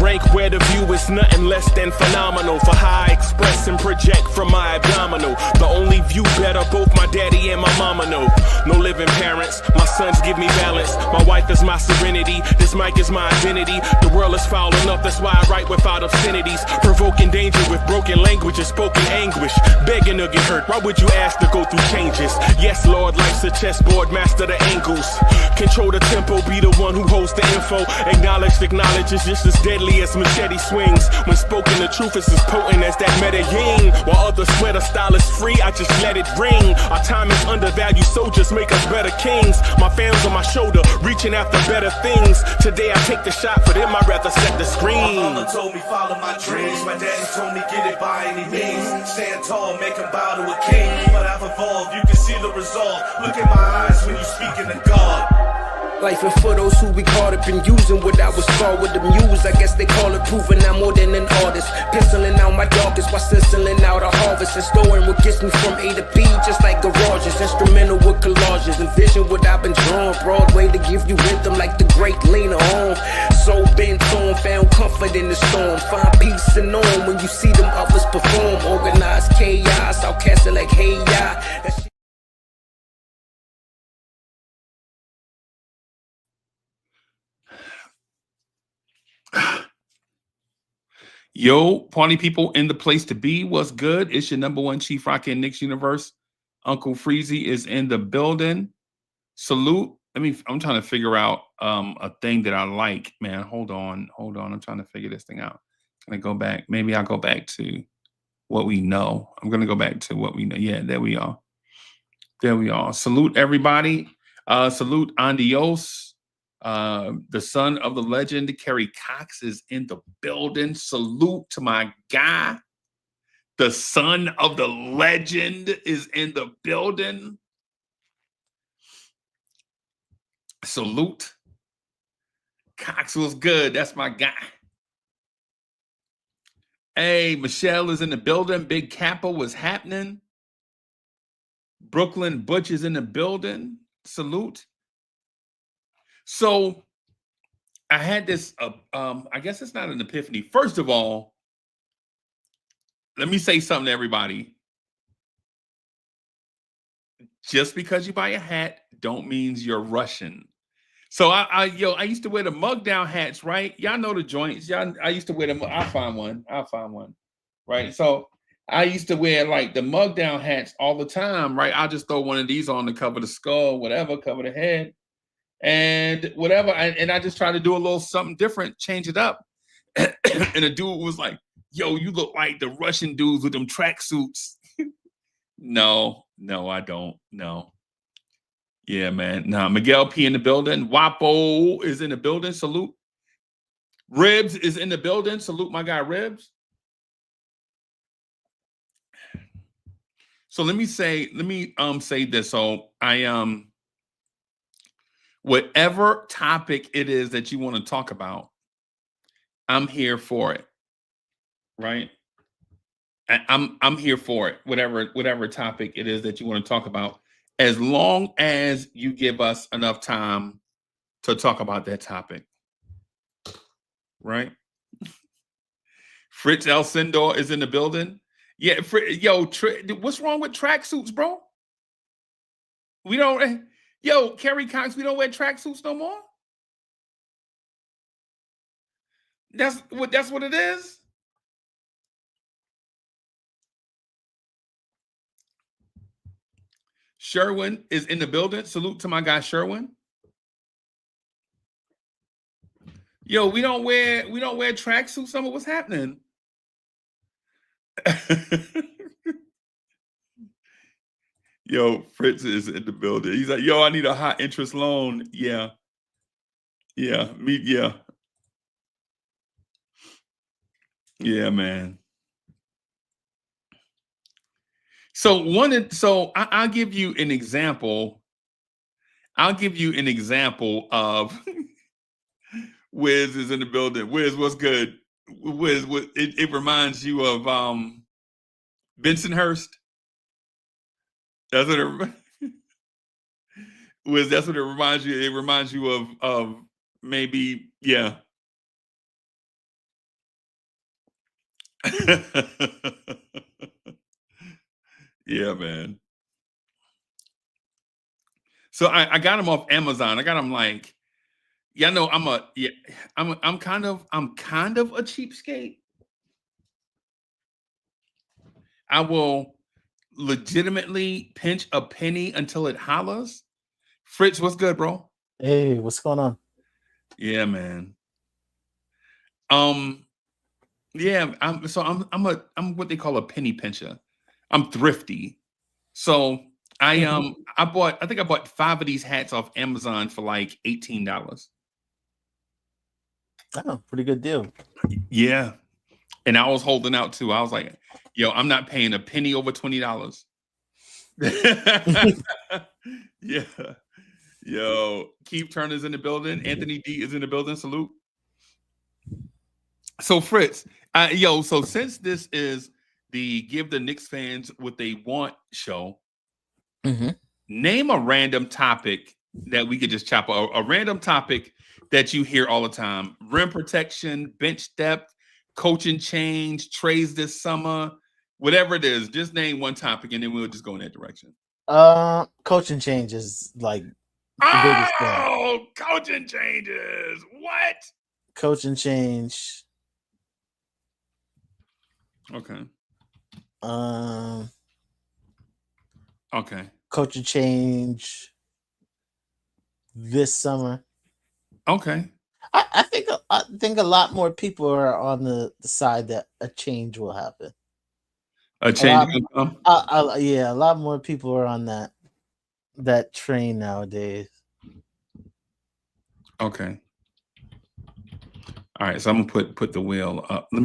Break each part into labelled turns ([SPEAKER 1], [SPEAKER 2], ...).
[SPEAKER 1] rank where the view is nothing less than phenomenal. For how I express and project from my abdominal. The only view better, both my daddy and my mama know. No living parents, my sons give me balance. My wife is my serenity, this mic is my identity. The world is foul enough, that's why I write without obscenities. Provoking danger with broken language and spoken anguish. Begging to get hurt, why would you ask to go through changes? Yes, Lord, life's a chessboard, master the angles. Control the tempo, be the one who holds the info. Acknowledge is just as deadly as machete swings. When spoken, the truth is as potent as that Medellin. While others swear the style is free, I just let it ring. Our time is undervalued, soldiers make us better kings. My fans on my shoulder, reaching after better things. Today I take the shot, for them I'd rather set the screen.
[SPEAKER 2] My mama told me follow my dreams. My daddy told me get it by any means. Stand tall, make him bow to a king. But I've evolved, you can see the resolve. Look in my eyes when you speaking to God.
[SPEAKER 3] Life and for those who we caught up in using what I was taught with the muse. I guess they call it proving I'm more than an artist. Penciling out my darkest while stenciling out a harvest. And storing what gets me from A to B, just like garages. Instrumental with collages. Envision what I've been drawing. Broadway to give you rhythm like the great Lena Horne. So bent on, found comfort in the storm. Find peace and on when you see them others perform. Organized chaos, I'll cast it like hey ya.
[SPEAKER 4] Yo, party people in the place to be. What's good? It's your number one chief rocker in Knicks universe. Uncle Freezie is in the building. Salute. I'm trying to figure out a thing that I like, man. Hold on. I'm trying to figure this thing out. Can I go back? Maybe I'll go back to what we know. I'm going to go back to what we know. Yeah, there we are. Salute everybody. Salute Andios. The son of the legend, Kerry Cox, is in the building. Salute to my guy. The son of the legend is in the building. Salute. Cox was good. That's my guy. Hey, Michelle is in the building. Big Kappa was happening. Brooklyn Butch is in the building. Salute. So I had this, I guess it's not an epiphany. First of all, let me say something to everybody. Just because you buy a hat don't mean you're Russian. So I used to wear the mug down hats, right? Y'all know the joints. I used to wear them. I'll find one. Right. So I used to wear like the mug down hats all the time, right? I'll just throw one of these on to cover the skull, whatever, cover the head. And whatever, and I just try to do a little something different, change it up. And the dude was like, yo, you look like the Russian dudes with them tracksuits. No, I don't. No. Yeah, man. Nah, Miguel P in the building. Wapo is in the building. Salute. Ribs is in the building. Salute my guy Ribs. So let me say this. So whatever topic it is that you want to talk about, I'm here for it. Right? I'm here for it. Whatever topic it is that you want to talk about, as long as you give us enough time to talk about that topic. Right? Fritz Elsindor is in the building. Yeah, what's wrong with tracksuits, bro? We don't. Yo, Kerry Cox, we don't wear tracksuits no more. That's what it is. Sherwin is in the building. Salute to my guy Sherwin. Yo, we don't wear tracksuits. Some of what's happening. Yo, Fritz is in the building. He's like, yo, I need a high interest loan. Yeah. Yeah, man. So I'll give you an example. Of Wiz is in the building. Wiz, what's good? Wiz, it reminds you of Bensonhurst. That's what it reminds you. It reminds you of maybe, yeah. Yeah, man. So I got them off Amazon. I got them like, yeah, no, I'm kind of a cheapskate. I will legitimately pinch a penny until it hollers. Fritz, what's good, bro?
[SPEAKER 5] Hey, what's going on?
[SPEAKER 4] Yeah, man. Yeah, I'm what they call a penny pincher. I'm thrifty. So I think I bought 5 of these hats off Amazon for like $18.
[SPEAKER 5] Oh, pretty good deal.
[SPEAKER 4] Yeah. And I was holding out too. I was like, yo, I'm not paying a penny over $20. Yeah. Yo, Keith Turner's in the building. Anthony D is in the building. Salute. So Fritz, so since this is the Give the Knicks fans what they want show, name a random topic that we could just chop a random topic that you hear all the time. Rim protection, bench depth, coaching change, trades this summer, whatever it is. Just name one topic and then we'll just go in that direction.
[SPEAKER 5] Coaching change is like
[SPEAKER 4] coaching changes. What?
[SPEAKER 5] Coaching change.
[SPEAKER 4] Okay.
[SPEAKER 5] Okay. Coaching change this summer.
[SPEAKER 4] Okay.
[SPEAKER 5] I think a lot more people are on the side that a change will happen.
[SPEAKER 4] A change.
[SPEAKER 5] Yeah, a lot more people are on that train nowadays.
[SPEAKER 4] Okay. All right, so I'm gonna put the wheel up. I'm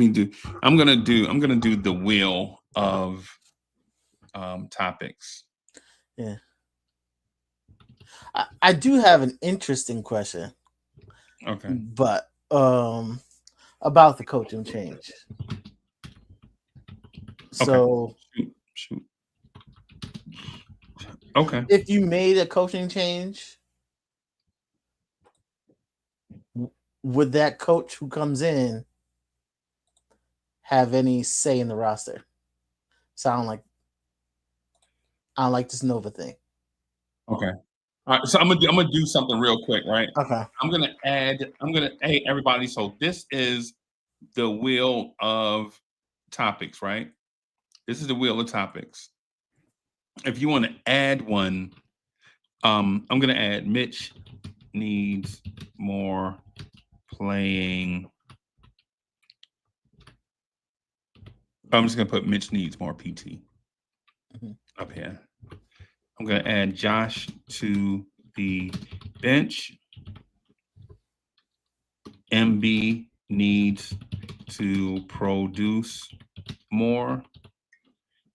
[SPEAKER 4] gonna do the wheel of topics.
[SPEAKER 5] Yeah. I do have an interesting question.
[SPEAKER 4] Okay.
[SPEAKER 5] But about the coaching change. So
[SPEAKER 4] shoot. Okay.
[SPEAKER 5] If you made a coaching change, would that coach who comes in have any say in the roster? I don't like this Nova thing.
[SPEAKER 4] Okay. All right. So I'm gonna do something real quick, right?
[SPEAKER 5] Okay.
[SPEAKER 4] Hey everybody. So this is the wheel of topics, right? This is the wheel of topics. If you want to add one, I'm gonna add Mitch needs more playing. I'm just gonna put Mitch needs more PT up here. I'm gonna add Josh to the bench. MB needs to produce more.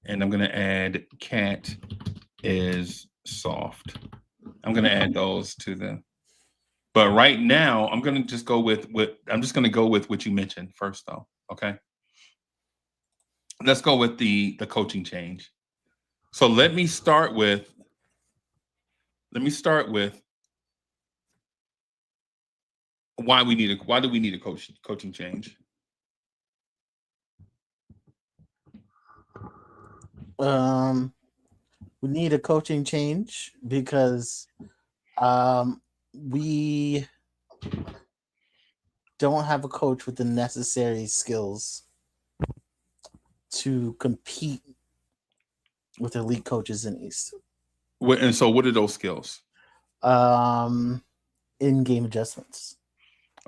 [SPEAKER 4] And I'm gonna add Cat is soft. I'm gonna add those to the. But right now, I'm gonna just go with what you mentioned first, though. Okay. Let's go with the coaching change. So let me start with why do we need a coaching change?
[SPEAKER 5] We need a coaching change because we don't have a coach with the necessary skills to compete with elite coaches in East.
[SPEAKER 4] And so what are those skills?
[SPEAKER 5] In-game adjustments.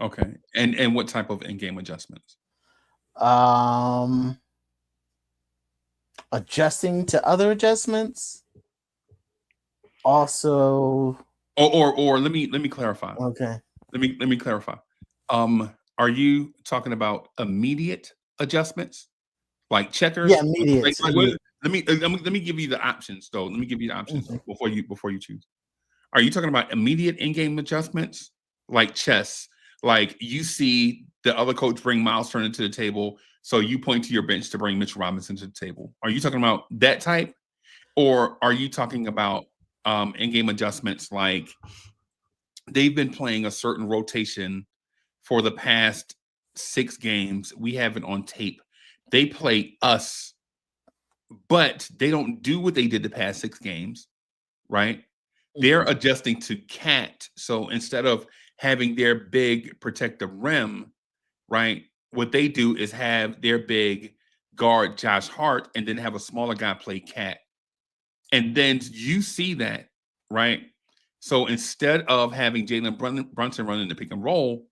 [SPEAKER 4] Okay. And what type of in-game adjustments?
[SPEAKER 5] Adjusting to other adjustments. Also
[SPEAKER 4] or let me clarify.
[SPEAKER 5] Okay.
[SPEAKER 4] Let me clarify. Are you talking about immediate adjustments? Like checkers?
[SPEAKER 5] Yeah, immediate.
[SPEAKER 4] Let me give you the options though. Let me give you the options before you choose. Are you talking about immediate in-game adjustments like chess? Like you see the other coach bring Miles Turner to the table, so you point to your bench to bring Mitchell Robinson to the table. Are you talking about that type? Or are you talking about in-game adjustments like they've been playing a certain rotation for the past 6 games. We have it on tape. They play us, but they don't do what they did the past 6 games, right? They're adjusting to Cat. So instead of having their big protect the rim, right? What they do is have their big guard Josh Hart and then have a smaller guy play Cat. And then you see that, right? So instead of having Jalen Brunson running the pick and roll,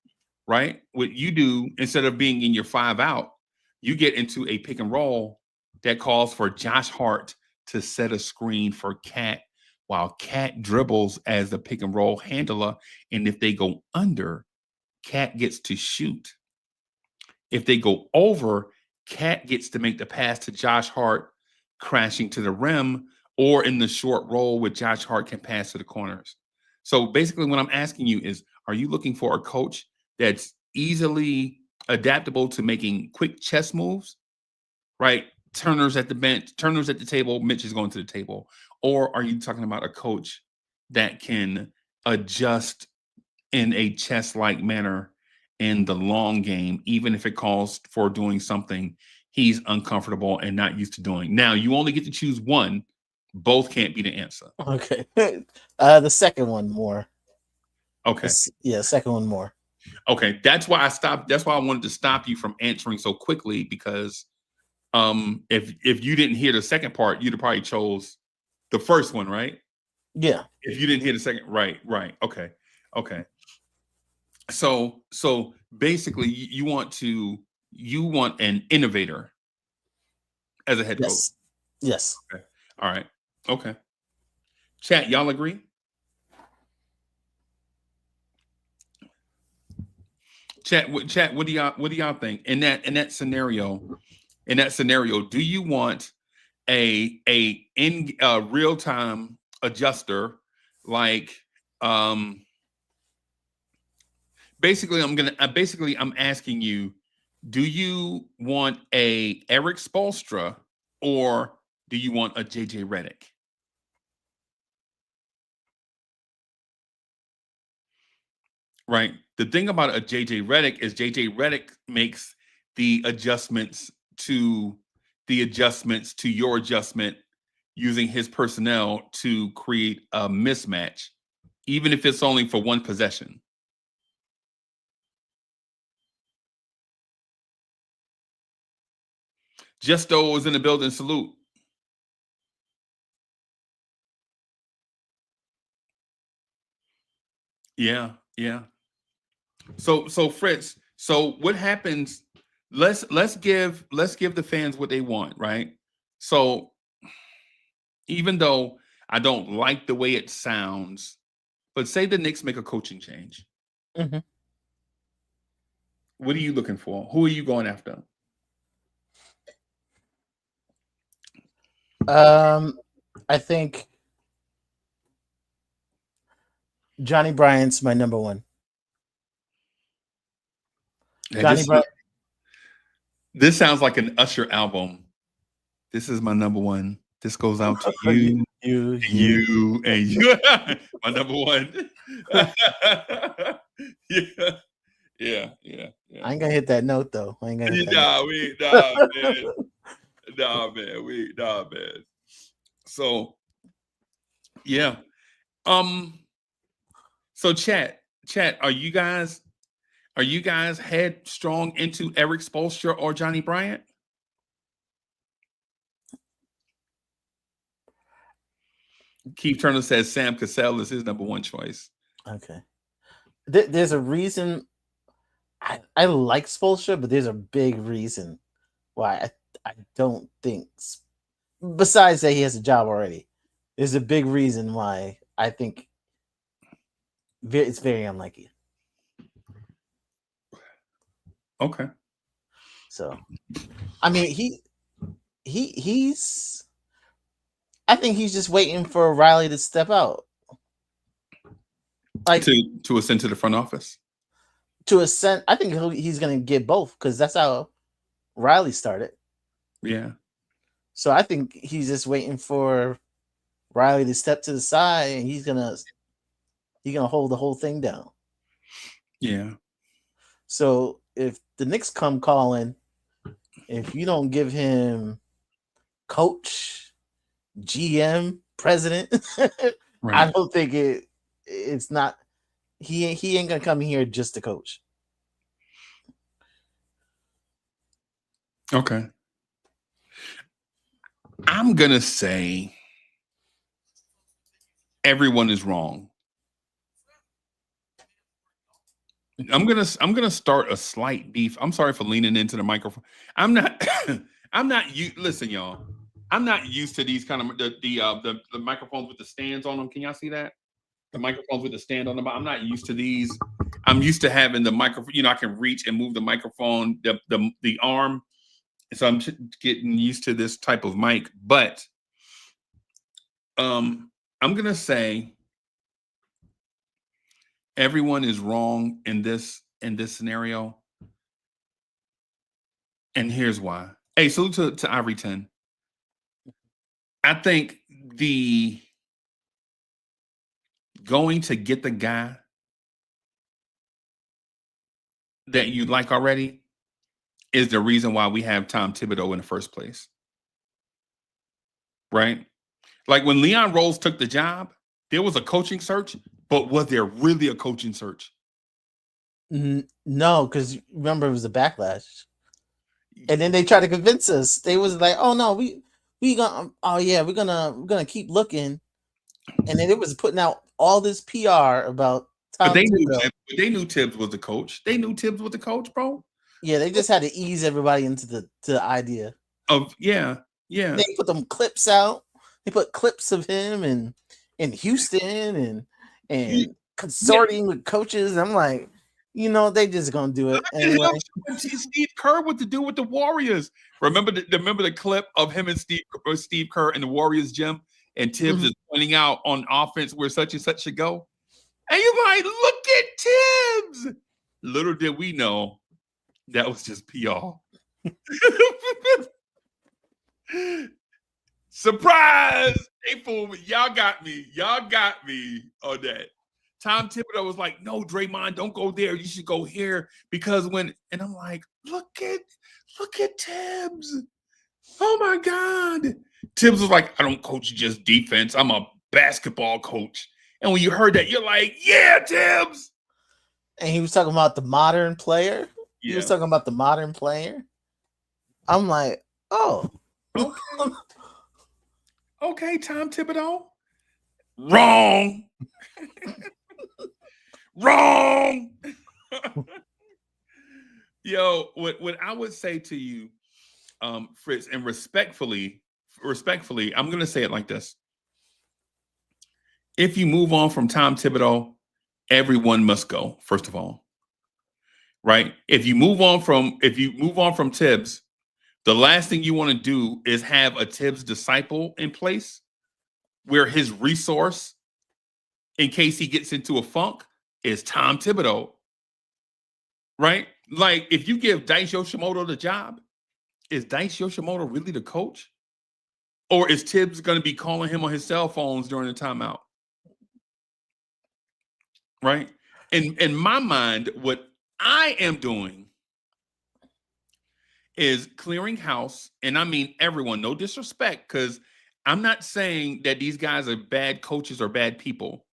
[SPEAKER 4] right? What you do, instead of being in your 5 out, you get into a pick and roll that calls for Josh Hart to set a screen for Cat while Cat dribbles as the pick and roll handler. And if they go under, Cat gets to shoot. If they go over, Cat gets to make the pass to Josh Hart, crashing to the rim, or in the short roll with Josh Hart can pass to the corners. So basically, what I'm asking you is, are you looking for a coach that's easily adaptable to making quick chess moves, right? Turners at the bench, Turners at the table, Mitch is going to the table. Or are you talking about a coach that can adjust in a chess-like manner in the long game, even if it calls for doing something he's uncomfortable and not used to doing? Now, you only get to choose one. Both can't be the answer.
[SPEAKER 5] Okay. The second one more.
[SPEAKER 4] Okay.
[SPEAKER 5] Yeah, second one more.
[SPEAKER 4] Okay. That's why I stopped. That's why I wanted to stop you from answering so quickly, because if you didn't hear the second part, you'd have probably chose the first one, right?
[SPEAKER 5] Yeah.
[SPEAKER 4] If you didn't hear the second, right. Okay. So basically you want an innovator as a head coach.
[SPEAKER 5] Yes.
[SPEAKER 4] Okay. All right. Okay. Chat, y'all agree? Chat, what do y'all think in that scenario? In that scenario, do you want a real time adjuster like basically I'm asking you, do you want a Eric Spoelstra or do you want a JJ Redick? Right. The thing about a JJ Redick is JJ Redick makes the adjustments to your adjustment using his personnel to create a mismatch, even if it's only for one possession. Justo is in the building. Salute. Yeah. So Fritz, so what happens? Let's give the fans what they want, right? So even though I don't like the way it sounds, but say the Knicks make a coaching change.
[SPEAKER 5] Mm-hmm.
[SPEAKER 4] What are you looking for? Who are you going after?
[SPEAKER 5] I think Johnny Bryant's my number one. Johnny Bryant.
[SPEAKER 4] This sounds like an Usher album. This is my number one. This goes out to you, you, and you. My number one. Yeah.
[SPEAKER 5] I ain't gonna hit that note though. I ain't gonna hit that note.
[SPEAKER 4] Nah, man. So, yeah. So chat, are you guys headstrong into Eric Spoelstra or Johnny Bryant? Keith Turner says Sam Cassell is his number one choice.
[SPEAKER 5] Okay. There's a reason I like Spoelstra, but there's a big reason why I don't think, besides that he has a job already, there's a big reason why I think it's very unlikely.
[SPEAKER 4] Okay.
[SPEAKER 5] So, I mean, he's I think he's just waiting for Riley to step out. Like
[SPEAKER 4] to ascend to the front office.
[SPEAKER 5] To ascend, I think he's going to get both because that's how Riley started.
[SPEAKER 4] Yeah.
[SPEAKER 5] So I think he's just waiting for Riley to step to the side, and he's gonna hold the whole thing down.
[SPEAKER 4] Yeah.
[SPEAKER 5] So if the Knicks come calling, if you don't give him coach, GM, president, I don't think it's not. He ain't gonna come here just to coach.
[SPEAKER 4] Okay. I'm gonna say everyone is wrong. I'm gonna start a slight beef. I'm sorry for leaning into the microphone. I'm not listen, y'all. I'm not used to these kind of the microphones with the stands on them. Can y'all see that? The microphones with the stand on them. I'm not used to these. I'm used to having the microphone, I can reach and move the microphone, the arm. So I'm getting used to this type of mic. But I'm gonna say everyone is wrong in this scenario. And here's why. Hey, salute to Ivory 10. I think the going to get the guy that you like already is the reason why we have Tom Thibodeau in the first place. Right? Like when Leon Rose took the job, there was a coaching search, but was there really a coaching search?
[SPEAKER 5] No, because remember it was a backlash. And then they tried to convince us. They was like, "Oh no, we're gonna keep looking." And then it was putting out all this PR about Tom Thibodeau.
[SPEAKER 4] They knew Tibbs was the coach. They knew Tibbs was the coach, bro.
[SPEAKER 5] Yeah, they just had to ease everybody into the idea.
[SPEAKER 4] Yeah.
[SPEAKER 5] They put them clips out. They put clips of him in Houston and consorting with coaches. I'm like, they just gonna do it anyway.
[SPEAKER 4] Steve Kerr what to do with the Warriors. Remember the clip of him and Steve Kerr in the Warriors gym, and Tibbs is pointing out on offense where such and such should go. And you're like, look at Tibbs. Little did we know that was just PR. Surprise! They fooled me. Y'all got me on that. Tom Thibodeau was like, no, Draymond, don't go there. You should go here because and I'm like, look at Tibbs. Oh my God. Tibbs was like, I don't coach just defense. I'm a basketball coach. And when you heard that, you're like, yeah, Tibbs.
[SPEAKER 5] And he was talking about the modern player. Yeah. He was talking about the modern player. I'm like, oh.
[SPEAKER 4] Okay, Tom Thibodeau. Wrong. Wrong. Yo, what I would say to you, Fritz, and respectfully, I'm gonna say it like this. If you move on from Tom Thibodeau, everyone must go, first of all. Right? If you move on from Tibbs, the last thing you want to do is have a Tibbs disciple in place where his resource, in case he gets into a funk, is Tom Thibodeau. Right? Like, if you give Dice Yoshimoto the job, is Dice Yoshimoto really the coach? Or is Tibbs going to be calling him on his cell phones during the timeout? Right? In my mind, what I am doing is clearing house, and I mean everyone, no disrespect, because I'm not saying that these guys are bad coaches or bad people.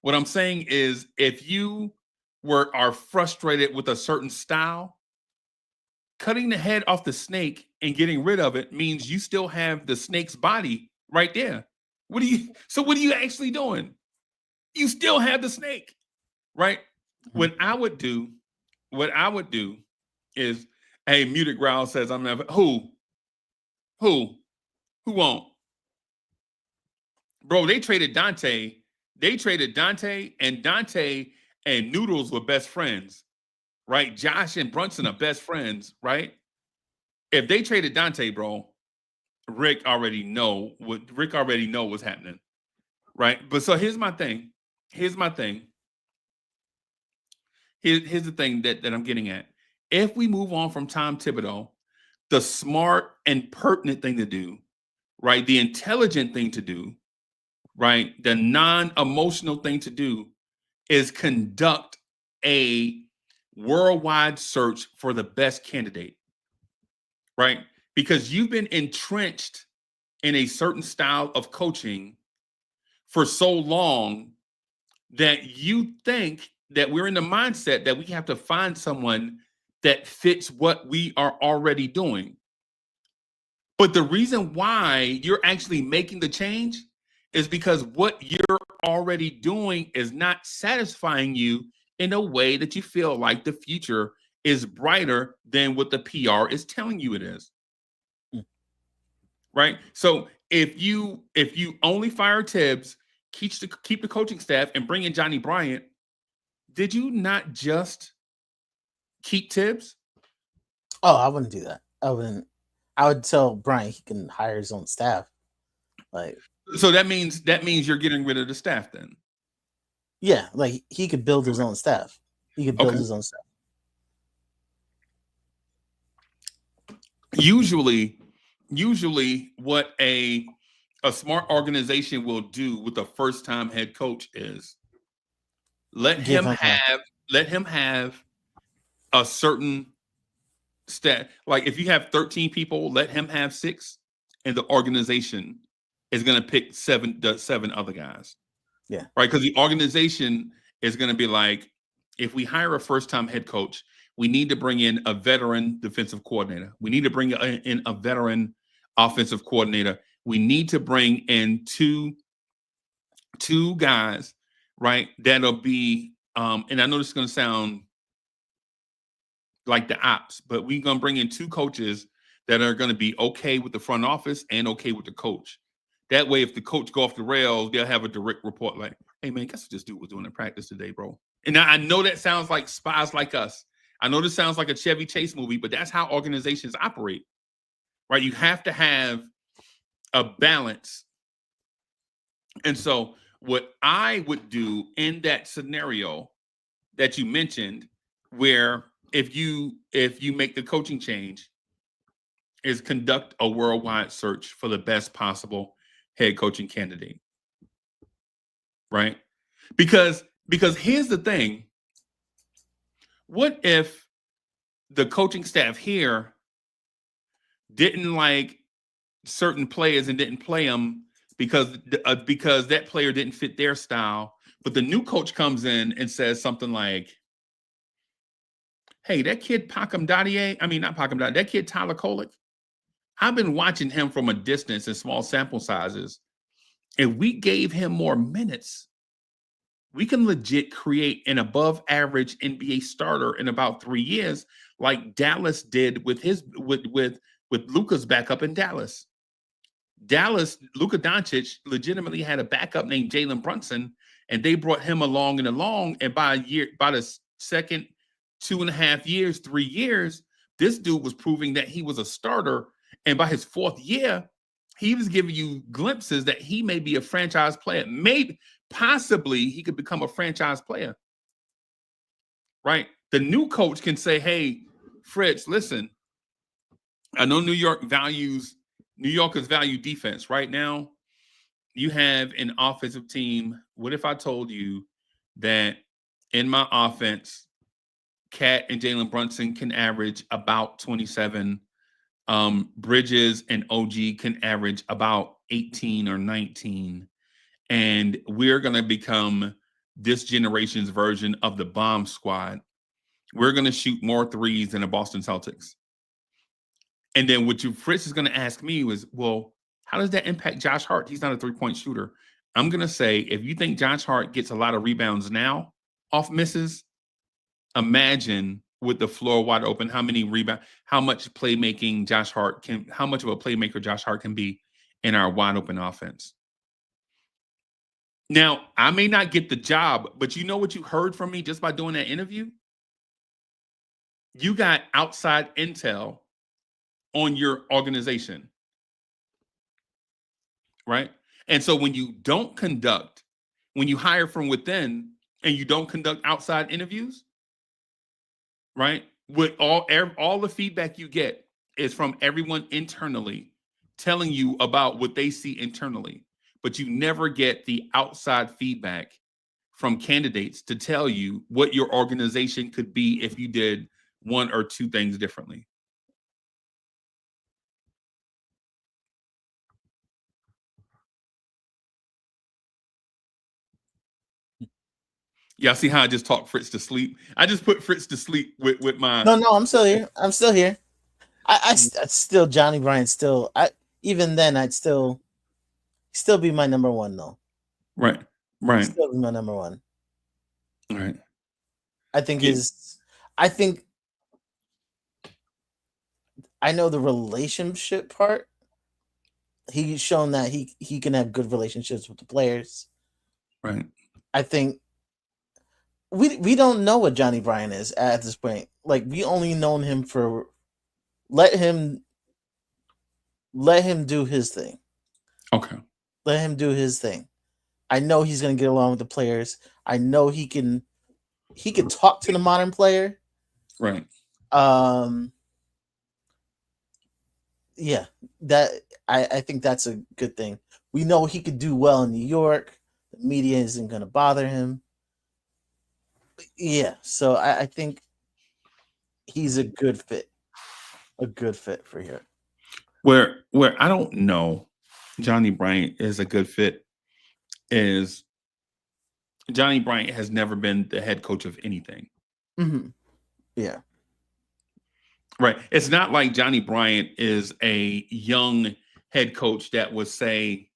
[SPEAKER 4] What I'm saying is if you are frustrated with a certain style, cutting the head off the snake and getting rid of it means you still have the snake's body right there. What are you actually doing? You still have the snake, right? What I would do is, hey, Muted Growl says I'm never who won't? Bro, they traded Dante. And Dante and Noodles were best friends, right? Josh and Brunson are best friends, right? If they traded Dante, bro, Rick already know what's happening, right? But so here's my thing. Here's the thing that I'm getting at. If we move on from Tom Thibodeau, the smart and pertinent thing to do, right? The intelligent thing to do, right? The non-emotional thing to do is conduct a worldwide search for the best candidate, right? Because you've been entrenched in a certain style of coaching for so long that you think that we're in the mindset that we have to find someone that fits what we are already doing. But the reason why you're actually making the change is because what you're already doing is not satisfying you in a way that you feel like the future is brighter than what the PR is telling you it is. Right? So if you only fire Tibbs, keep the coaching staff and bring in Johnny Bryant, did you not just keep Tibbs?
[SPEAKER 5] Oh, I wouldn't do that. I wouldn't. I would tell Brian he can hire his own staff. Like,
[SPEAKER 4] so that means you're getting rid of the staff then.
[SPEAKER 5] Yeah, like he could build his own staff. He could build his own staff.
[SPEAKER 4] Usually what a smart organization will do with a first-time head coach is let him have a certain stat. Like if you have 13 people, let him have 6, and the organization is going to pick 7 other guys.
[SPEAKER 5] Yeah.
[SPEAKER 4] Right? Because the organization is going to be like, if we hire a first-time head coach, we need to bring in a veteran defensive coordinator. We need to bring in a veteran offensive coordinator. We need to bring in two guys, right? That'll be, and I know this is going to sound like the ops, but we're going to bring in 2 coaches that are going to be okay with the front office and okay with the coach. That way, if the coach go off the rails, they'll have a direct report like, hey, man, guess what this dude was doing in practice today, bro? And I know that sounds like Spies Like Us. I know this sounds like a Chevy Chase movie, but that's how organizations operate, right? You have to have a balance. And so what I would do in that scenario that you mentioned, where if you make the coaching change, is conduct a worldwide search for the best possible head coaching candidate, right? Because here's the thing. What if the coaching staff here didn't like certain players and didn't play them because that player didn't fit their style, but the new coach comes in and says something like, hey, that kid that kid Tyler Kolek, I've been watching him from a distance in small sample sizes. If we gave him more minutes, we can legit create an above average NBA starter in about 3 years, like Dallas did with Luka's backup in Dallas. Luka Doncic legitimately had a backup named Jalen Brunson, and they brought him along, and by the second 2.5 years, 3 years, this dude was proving that he was a starter. And by his 4th year, he was giving you glimpses that he may be a franchise player. Maybe, possibly, he could become a franchise player. Right? The new coach can say, hey, Fritz, listen, I know New Yorkers value defense. Right now, you have an offensive team. What if I told you that in my offense, Cat and Jalen Brunson can average about 27. Bridges and OG can average about 18 or 19. And we're going to become this generation's version of the bomb squad. We're going to shoot more threes than the Boston Celtics. And then what Fritz is going to ask me was, well, how does that impact Josh Hart? He's not a 3-point shooter. I'm going to say, if you think Josh Hart gets a lot of rebounds now off misses, imagine with the floor wide open, how much playmaking how much of a playmaker Josh Hart can be in our wide open offense. Now, I may not get the job, but you know what you heard from me just by doing that interview? You got outside intel on your organization, right? And so when you hire from within and you don't conduct outside interviews, right? With all the feedback you get is from everyone internally telling you about what they see internally, but you never get the outside feedback from candidates to tell you what your organization could be if you did 1 or 2 things differently. Y'all see how I just talked Fritz to sleep? I just put Fritz to sleep with my.
[SPEAKER 5] No, I'm still here. I'm still here. I still Johnny Bryant. Still, even then I'd still be my number one though.
[SPEAKER 4] Right.
[SPEAKER 5] Still be my number one.
[SPEAKER 4] Right.
[SPEAKER 5] I think
[SPEAKER 4] Yeah.
[SPEAKER 5] I know the relationship part. He's shown that he can have good relationships with the players.
[SPEAKER 4] Right.
[SPEAKER 5] I think we don't know what Johnny Bryant is at this point. Like, we only known him for let him do his thing.
[SPEAKER 4] Okay.
[SPEAKER 5] Let him do his thing. I know he's gonna get along with the players. I know he can talk to the modern player.
[SPEAKER 4] Right.
[SPEAKER 5] Yeah, that I think that's a good thing. We know he could do well in New York. The media isn't gonna bother him. Yeah, so I think he's a good fit. A good fit for here.
[SPEAKER 4] Where I don't know Johnny Bryant is a good fit is Johnny Bryant has never been the head coach of anything.
[SPEAKER 5] Mm-hmm. Yeah.
[SPEAKER 4] Right. It's not like Johnny Bryant is a young head coach that was, say,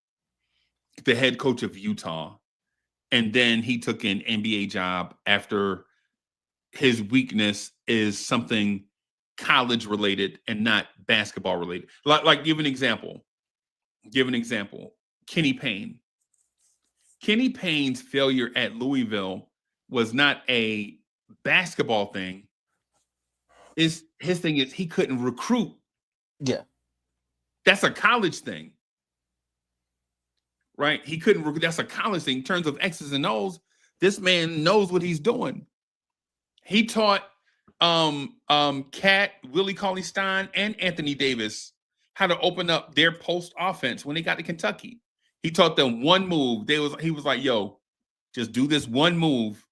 [SPEAKER 4] the head coach of Utah, and then he took an NBA job after his weakness is something college related and not basketball related. Like give an example. Kenny Payne. Kenny Payne's failure at Louisville was not a basketball thing. His thing is he couldn't recruit.
[SPEAKER 5] Yeah.
[SPEAKER 4] That's a college thing. Right? He couldn't recruit. That's a college thing. In terms of X's and O's, this man knows what he's doing. He taught Cat, Willie Cauley-Stein, and Anthony Davis how to open up their post offense when they got to Kentucky. He taught them one move. He was like, yo, just do this one move,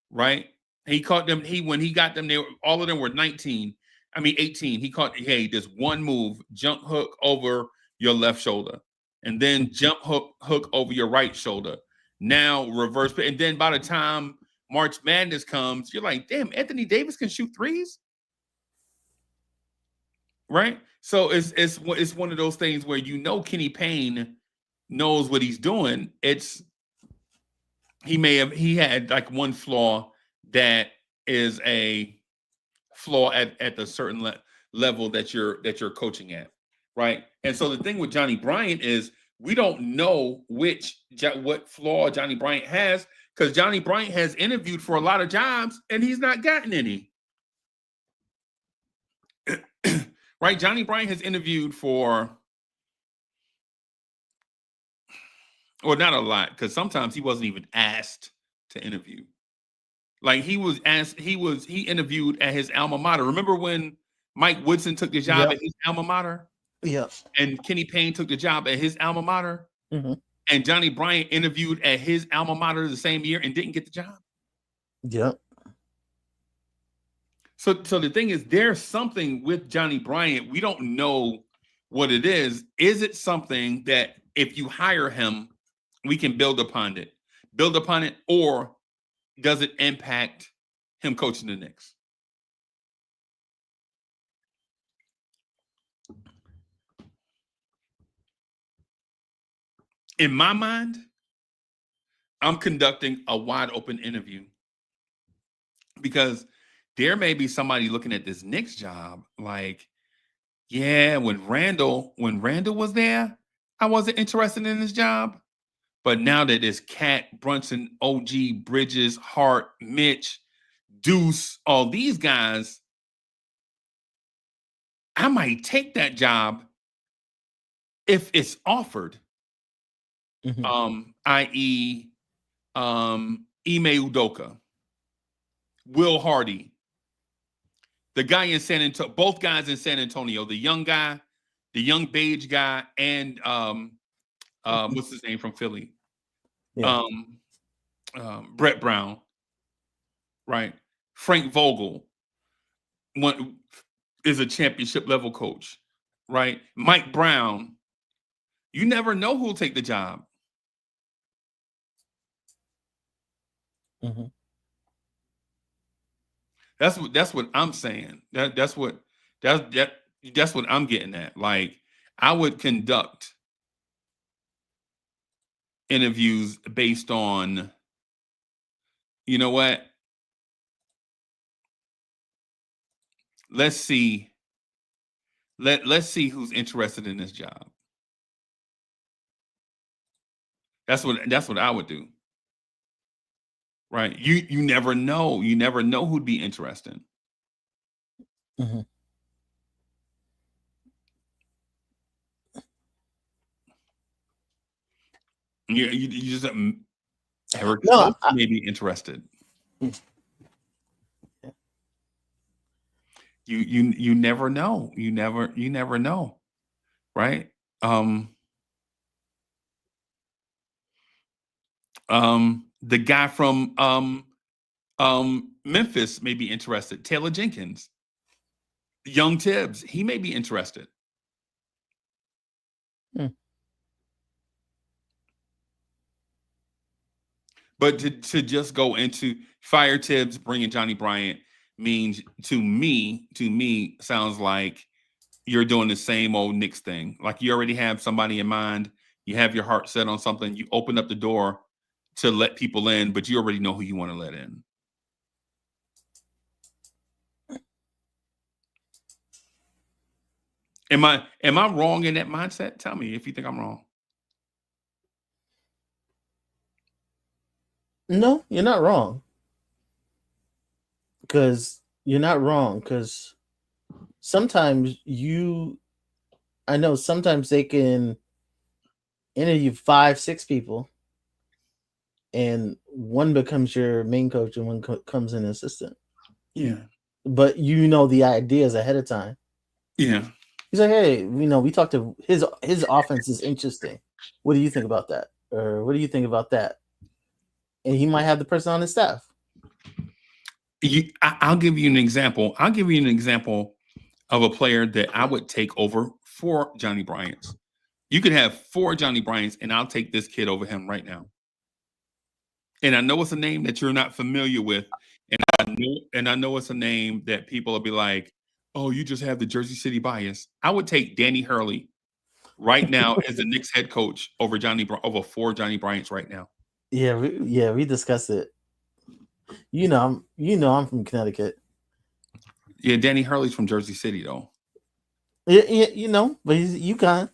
[SPEAKER 4] right? He caught them. When he got them, all of them were 18. He caught, hey, this one move, jump hook over your left shoulder, and then jump hook over your right shoulder. Now reverse, and then by the time March Madness comes, you're like, damn, Anthony Davis can shoot threes, right? So it's one of those things where Kenny Payne knows what he's doing. He had like one flaw that is a flaw at the certain level that you're coaching at, right? And so the thing with Johnny Bryant is we don't know what flaw Johnny Bryant has, because Johnny Bryant has interviewed for a lot of jobs and he's not gotten any. Right? Johnny Bryant has interviewed for, or not a lot, because sometimes he wasn't even asked to interview. Like he was asked, he interviewed at his alma mater. Remember when Mike Woodson took the job at his alma mater?
[SPEAKER 5] Yeah.
[SPEAKER 4] And Kenny Payne took the job at his alma mater?
[SPEAKER 5] Mm-hmm.
[SPEAKER 4] And Johnny Bryant interviewed at his alma mater the same year and didn't get the job?
[SPEAKER 5] Yep.
[SPEAKER 4] So the thing is, there's something with Johnny Bryant. We don't know what it is. Is it something that if you hire him, we can build upon it, or does it impact him coaching the Knicks? In my mind, I'm conducting a wide open interview, because there may be somebody looking at this Knicks job like, yeah, when Randall was there, I wasn't interested in this job. But now that it's Cat, Brunson, OG, Bridges, Hart, Mitch, Deuce, all these guys, I might take that job if it's offered.
[SPEAKER 5] Mm-hmm.
[SPEAKER 4] I.e., Ime Udoka, Will Hardy, the guy in San Antonio, both guys in San Antonio, the young guy, the young beige guy, and what's his name from Philly?
[SPEAKER 5] Yeah.
[SPEAKER 4] Brett Brown, right? Frank Vogel is a championship level coach, right? Mike Brown. You never know who'll take the job.
[SPEAKER 5] Mm-hmm.
[SPEAKER 4] That's what I'm saying. That's what I'm getting at. Like, I would conduct interviews based on, you know what? Let's see. Let's see who's interested in this job. That's what I would do. Right? You never know. You never know who'd be interested.
[SPEAKER 5] Mm-hmm.
[SPEAKER 4] You just Eric
[SPEAKER 5] No,
[SPEAKER 4] may be interested. You never know. You never know. Right? The guy from Memphis may be interested. Taylor Jenkins, young Tibbs, he may be interested. But to just go into fire Tibbs, bringing Johnny Bryant means to me sounds like you're doing the same old Knicks thing. Like, you already have somebody in mind. You have your heart set on something. You open up the door to let people in, but you already know who you want to let in. Am I wrong in that mindset? Tell me if you think I'm wrong.
[SPEAKER 5] No, you're not wrong. Because you're not wrong. Because sometimes I know sometimes they can interview 5, 6 people, and one becomes your main coach and one comes an assistant.
[SPEAKER 4] Yeah.
[SPEAKER 5] But you know the ideas ahead of time.
[SPEAKER 4] Yeah.
[SPEAKER 5] He's like, hey, we talked to his offense is interesting. What do you think about that? Or what do you think about that? And he might have the person on his staff.
[SPEAKER 4] I'll give you an example. I'll give you an example of a player that I would take over 4 Johnny Bryants. You could have 4 Johnny Bryants, and I'll take this kid over him right now. And I know it's a name that you're not familiar with, and I know it's a name that people will be like, "Oh, you just have the Jersey City bias." I would take Danny Hurley right now as the Knicks head coach over 4 Johnny Bryants right now.
[SPEAKER 5] Yeah, we discussed it. I'm from Connecticut.
[SPEAKER 4] Yeah, Danny Hurley's from Jersey City though.
[SPEAKER 5] Yeah, but he's UConn.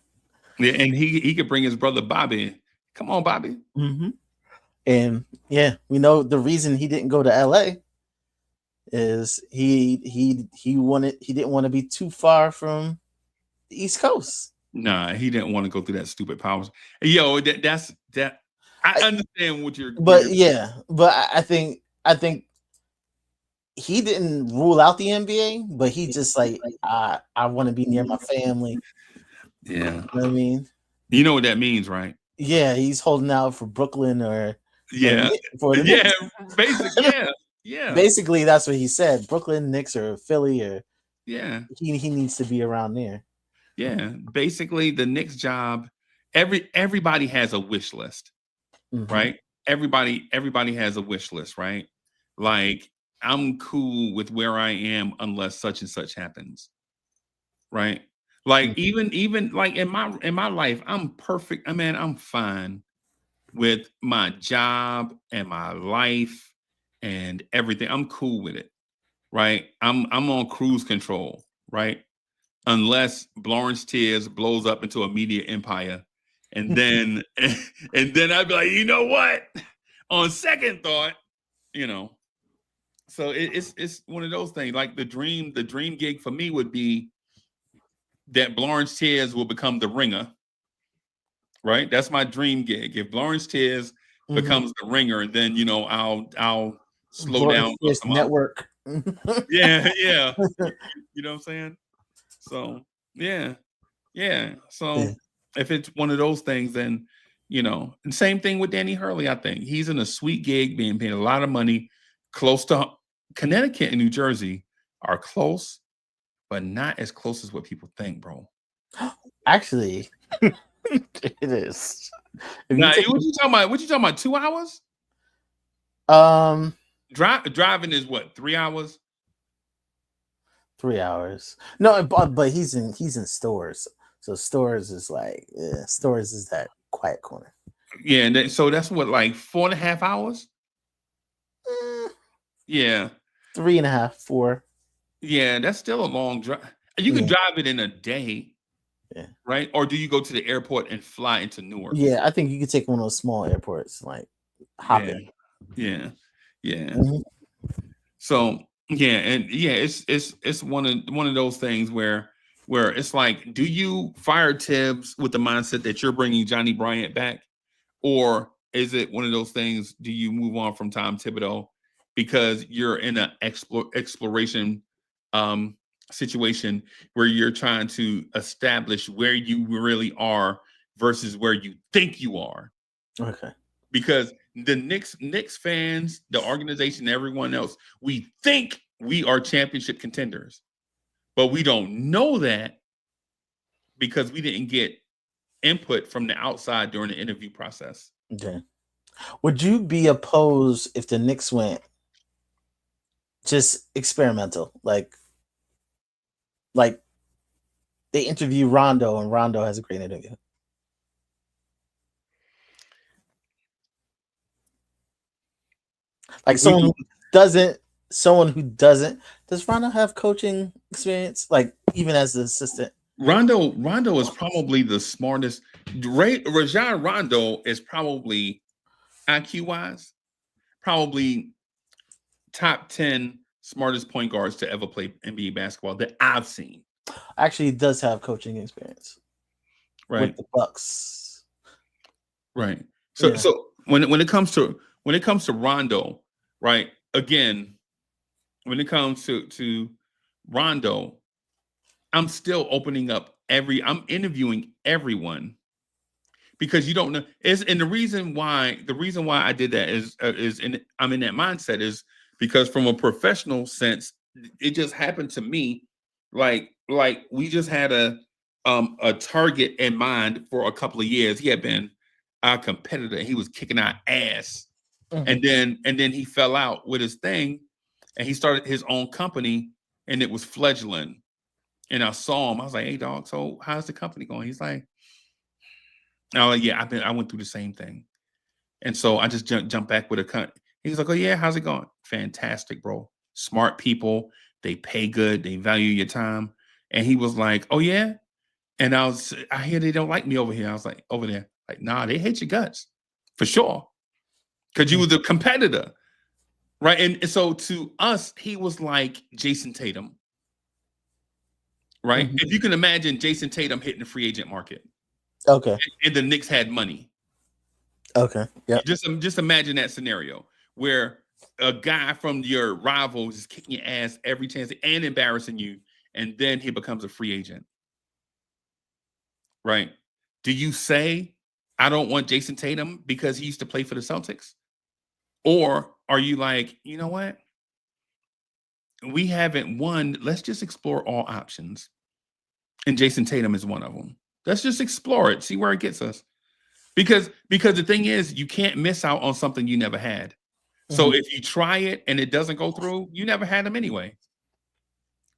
[SPEAKER 4] Yeah, and he could bring his brother Bobby. Come on, Bobby.
[SPEAKER 5] Mm-hmm. And yeah, we know the reason he didn't go to LA is he didn't want to be too far from the East Coast.
[SPEAKER 4] Nah, he didn't want to go through that stupid powers. Yo, that's that. I understand what you're.
[SPEAKER 5] But I think he didn't rule out the NBA, but he just like I want to be near my family.
[SPEAKER 4] Yeah,
[SPEAKER 5] you know what I mean,
[SPEAKER 4] you know what that means, right?
[SPEAKER 5] Yeah, he's holding out for Brooklyn or
[SPEAKER 4] for the Knicks. Basically, yeah.
[SPEAKER 5] Basically, that's what he said. Brooklyn, Knicks, or Philly, or he needs to be around there.
[SPEAKER 4] Yeah, basically, the Knicks job. Everybody has a wish list, right? Everybody has a wish list, right? Like, I'm cool with where I am unless such and such happens, right? Like, even like in my life, I'm perfect. I mean, I'm fine with my job and my life and everything. I'm cool with it, right? I'm on cruise control, right? Unless Lawrence Tears blows up into a media empire, and then and then I'd be like, you know what? On second thought, So it's one of those things. Like, the dream gig for me would be that Lawrence Tears will become the Ringer, right? That's my dream gig. If Lawrence Tears becomes the Ringer, then I'll slow down
[SPEAKER 5] network.
[SPEAKER 4] Yeah. You know what I'm saying? So yeah. So if it's one of those things, then and same thing with Danny Hurley. I think he's in a sweet gig, being paid a lot of money, close to Connecticut and New Jersey are close, but not as close as what people think, bro.
[SPEAKER 5] Actually, it is.
[SPEAKER 4] What you talking about? 2 hours?
[SPEAKER 5] Driving
[SPEAKER 4] is what, 3 hours?
[SPEAKER 5] 3 hours. No, but he's in stores. So stores is like stores is that quiet corner.
[SPEAKER 4] Yeah, and so that's what, like 4.5 hours. Yeah,
[SPEAKER 5] 3.5, 4.
[SPEAKER 4] yeah, that's still a long drive. You can drive it in a day, right? Or do you go to the airport and fly into Newark?
[SPEAKER 5] Yeah, I think you could take one of those small airports, like hop in.
[SPEAKER 4] Yeah.
[SPEAKER 5] Mhm.
[SPEAKER 4] So it's one of those things where it's like, do you fire Tibbs with the mindset that you're bringing Johnny Bryant back, or is it one of those things? Do you move on from Tom Thibodeau because you're in an exploration situation where you're trying to establish where you really are versus where you think you are?
[SPEAKER 5] Okay.
[SPEAKER 4] Because the Knicks fans, the organization, everyone else, we think we are championship contenders, but we don't know that because we didn't get input from the outside during the interview process.
[SPEAKER 5] Okay. Would you be opposed if the Knicks went just experimental, like they interview Rondo and Rondo has a great interview? Like someone who doesn't. Does Rondo have coaching experience? Like even as an assistant?
[SPEAKER 4] Rondo is probably the smartest. Rajon Rondo is probably IQ wise, probably top 10 smartest point guards to ever play NBA basketball that I've seen.
[SPEAKER 5] Actually, he does have coaching experience,
[SPEAKER 4] right?
[SPEAKER 5] With the Bucks,
[SPEAKER 4] right? So when it comes to Rondo, right? Again, when it comes to Rondo, I'm still opening up I'm interviewing everyone because you don't know. And the reason why I did that I'm in that mindset is because from a professional sense, it just happened to me. Like we just had a target in mind for a couple of years. He had been our competitor. He was kicking our ass. Mm-hmm. And then he fell out with his thing and he started his own company and it was fledgling. And I saw him. I was like, "Hey, dog. So how's the company going?" He's like, "Oh, yeah, I went through the same thing." And so I just jumped back with a cut. He's like, "Oh yeah, how's it going?" "Fantastic, bro. Smart people. They pay good. They value your time." And he was like, "Oh yeah." And I hear they don't like me over here. I was like, "Over there?" Like, "Nah, they hate your guts for sure, because you was a competitor, right?" And so to us, he was like Jason Tatum. Right? Mm-hmm. If you can imagine Jason Tatum hitting the free agent market.
[SPEAKER 5] Okay.
[SPEAKER 4] And the Knicks had money.
[SPEAKER 5] Okay. Yeah.
[SPEAKER 4] Just imagine that scenario where a guy from your rivals is kicking your ass every chance and embarrassing you, and then he becomes a free agent. Right? Do you say, "I don't want Jason Tatum because he used to play for the Celtics"? Or are you like, "You know what? We haven't won. Let's just explore all options." And Jason Tatum is one of them. Let's just explore it, see where it gets us. Because the thing is, you can't miss out on something you never had. Mm-hmm. So if you try it and it doesn't go through, you never had him anyway.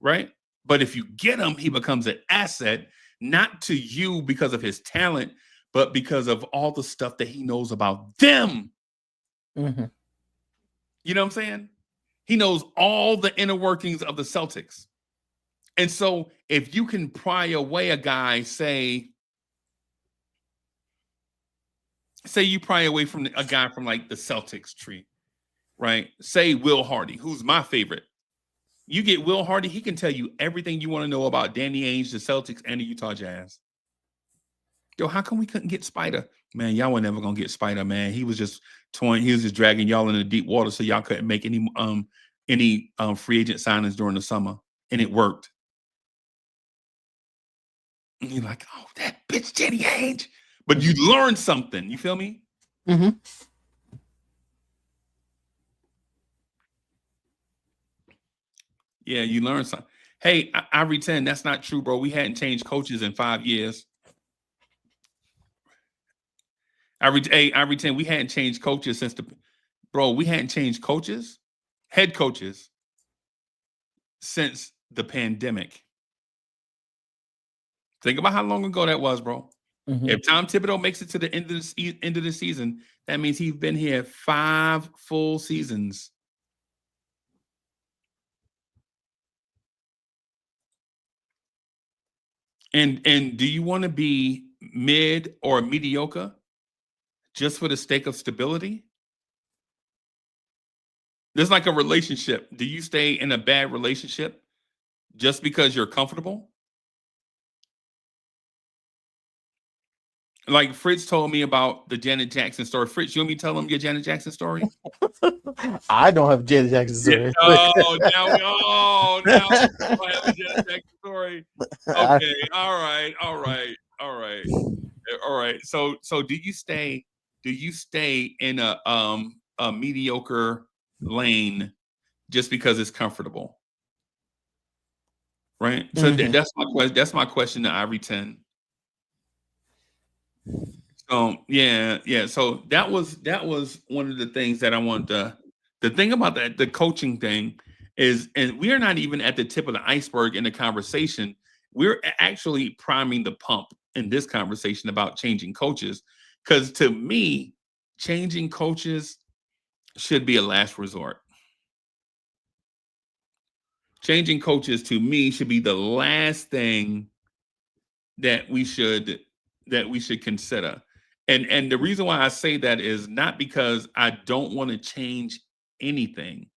[SPEAKER 4] Right? But if you get him, he becomes an asset, not to you because of his talent, but because of all the stuff that he knows about them.
[SPEAKER 5] Mm-hmm.
[SPEAKER 4] You know what I'm saying? He knows all the inner workings of the Celtics. And so if you can pry away a guy, say you pry away from a guy from like the Celtics tree, right? Say Will Hardy, who's my favorite. You get Will Hardy, he can tell you everything you want to know about Danny Ainge, the Celtics, and the Utah Jazz. Yo, how come we couldn't get Spider? Man, y'all were never gonna get Spider, man. He was just dragging y'all in the deep water so y'all couldn't make any free agent signings during the summer. And it worked. And you're like, "Oh, that bitch Danny Ainge." But you learned something. You feel me?
[SPEAKER 5] Mm-hmm.
[SPEAKER 4] Yeah, you learned something. Hey, ertain, that's not true, bro. We hadn't changed coaches in 5 years. ertain, we hadn't changed coaches we hadn't changed coaches, head coaches, since the pandemic. Think about how long ago that was, bro.
[SPEAKER 5] Mhm.
[SPEAKER 4] If Tom Thibodeau makes it to the end of the season, that means he's been here 5 full seasons. And do you want to be mid or mediocre just for the sake of stability? There's like a relationship. Do you stay in a bad relationship just because you're comfortable? Like Fritz told me about the Janet Jackson story. Fritz, you want me to tell him your Janet Jackson story?
[SPEAKER 5] I don't have Janet Jackson story.
[SPEAKER 4] Yeah. Oh, now we don't have a Janet Jackson story. Okay. All right. So do you stay in a mediocre lane just because it's comfortable? Right. So that's my question to Ivory 10. So yeah. So that was one of the things that I wanted to. The thing about that, the coaching thing is, and we are not even at the tip of the iceberg in the conversation. We're actually priming the pump in this conversation about changing coaches. Because to me, changing coaches should be a last resort. Changing coaches to me should be the last thing that we should consider. And the reason why I say that is not because I don't want to change anything,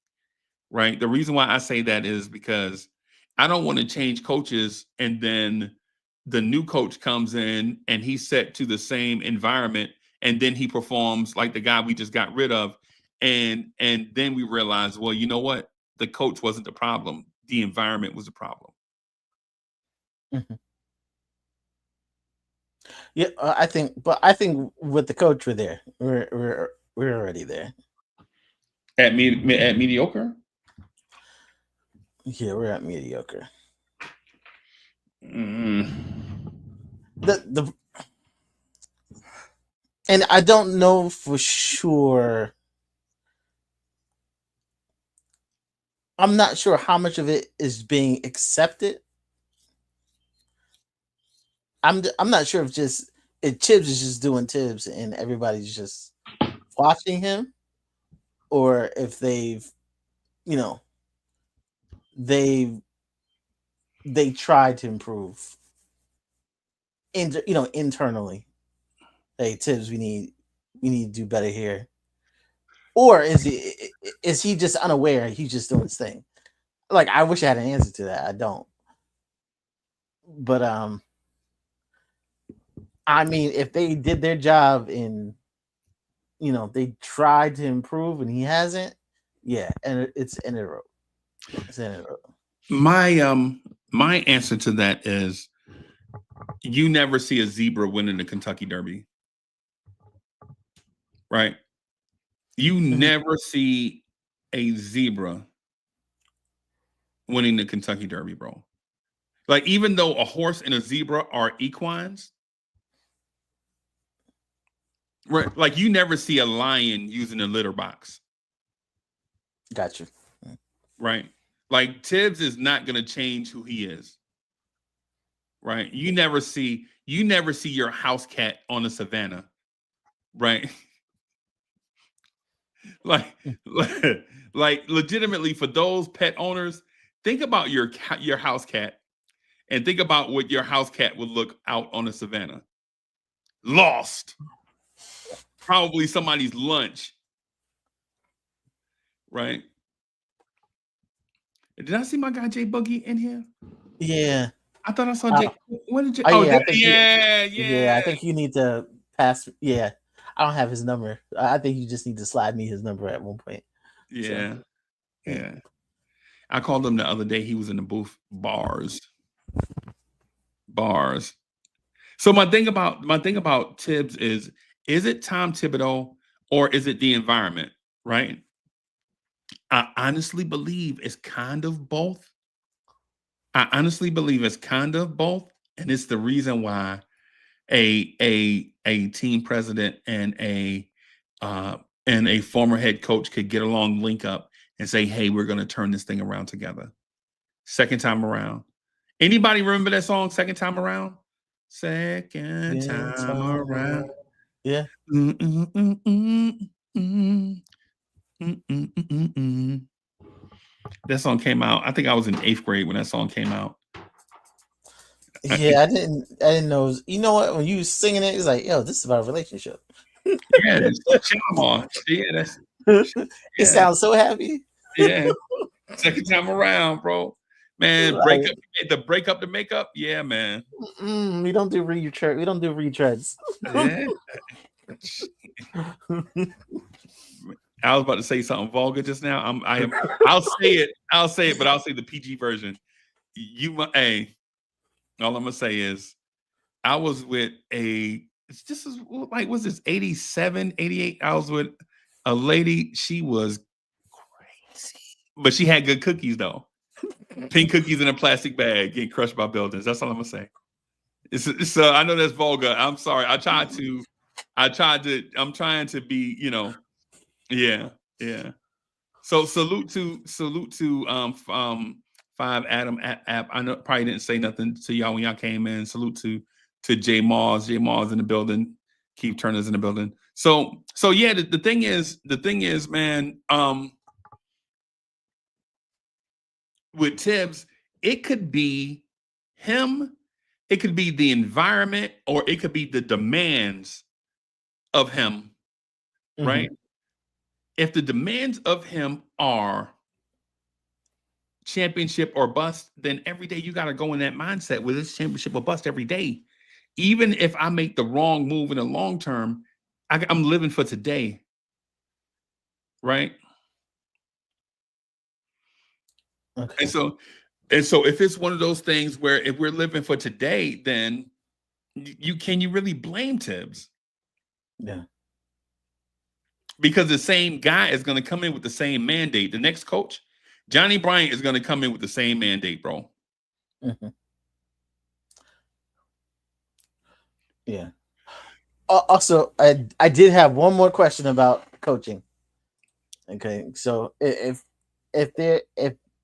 [SPEAKER 4] right? The reason why I say that is because I don't want to change coaches and then the new coach comes in and he's set to the same environment and then he performs like the guy we just got rid of, and then we realize, well, you know what? The coach wasn't the problem. The environment was the problem.
[SPEAKER 5] Mhm. Yeah, I think with the coach, we're there. We're already there.
[SPEAKER 4] At mediocre?
[SPEAKER 5] Yeah, we're at mediocre.
[SPEAKER 4] Mm.
[SPEAKER 5] The and I don't know for sure. I'm not sure how much of it is being accepted. I'm not sure if Tibbs is just doing Tibbs and everybody's just watching him, or if they've, you know, they tried to improve internally. Hey Tibbs, we need to do better here. Or is he just unaware? He's just doing his thing. Like, I wish I had an answer to that. I don't. But I mean, if they did their job and they tried to improve and he hasn't, yeah, and it's in a row. It's in a row.
[SPEAKER 4] My answer to that is you never see a zebra winning the Kentucky Derby. Right? You never see a zebra winning the Kentucky Derby, bro. Like, even though a horse and a zebra are equines, right? Like, you never see a lion using a litter box.
[SPEAKER 5] Got you.
[SPEAKER 4] Right? Like, Tibbs is not going to change who he is. Right? You never see your house cat on the savannah. Right? like legitimately, for those pet owners, think about your house cat and think about what your house cat would look out on the savannah. Lost. Probably somebody's lunch. Right? Did I see my guy Jay Buggy in here?
[SPEAKER 5] Yeah.
[SPEAKER 4] I thought I saw Jay. What did you?
[SPEAKER 5] Yeah, I think you need to pass. Yeah. I don't have his number. I think you just need to slide me his number at one point.
[SPEAKER 4] Yeah. So, yeah. I called him the other day. He was in the booth. Bars. So my thing about Tibbs is it Tom Thibodeau or is it the environment? Right? I honestly believe it's kind of both. And it's the reason why a team president and a former head coach could get along, link up, and say, "Hey, we're going to turn this thing around together." Second time around. Anybody remember that song, Second Time Around? Second time around.
[SPEAKER 5] Yeah.
[SPEAKER 4] That song came out. I think I was in 8th grade when that song came out.
[SPEAKER 5] Yeah, I didn't know. You know what? When you was singing it, it's like, yo, this is about a relationship.
[SPEAKER 4] Yeah, that's yeah,
[SPEAKER 5] It sounds so happy.
[SPEAKER 4] yeah. Second time around, bro. Man,
[SPEAKER 5] Like,
[SPEAKER 4] the breakup to make up. Yeah, man.
[SPEAKER 5] we don't do retread. We don't do retreads.
[SPEAKER 4] Yeah. I was about to say something vulgar just now. I'll say it, but I'll say the PG version. Hey, all I'm gonna say is I was with this is like, was this 87, 88? I was with a lady. She was crazy, but she had good cookies though. Pink cookies in a plastic bag getting crushed by buildings. That's all I'm gonna say. So I know that's vulgar. I'm sorry. I'm trying to be, yeah. So salute to 5 Adam app. I know probably didn't say nothing to y'all when y'all came in. Salute to J Mars. J Mars in the building. Keith Turner's in the building. So yeah, the thing is, man, with Tibbs, it could be him, it could be the environment, or it could be the demands of him, right? If the demands of him are championship or bust, then every day you got to go in that mindset with this championship or bust every day. Even if I make the wrong move in the long term, I'm living for today, right?
[SPEAKER 5] Okay.
[SPEAKER 4] And so if it's one of those things where if we're living for today, then can you really blame Tibbs?
[SPEAKER 5] Yeah.
[SPEAKER 4] Because the same guy is going to come in with the same mandate. The next coach, Johnny Bryant, is going to come in with the same mandate, bro.
[SPEAKER 5] Yeah. Also, I did have one more question about coaching. Okay, so if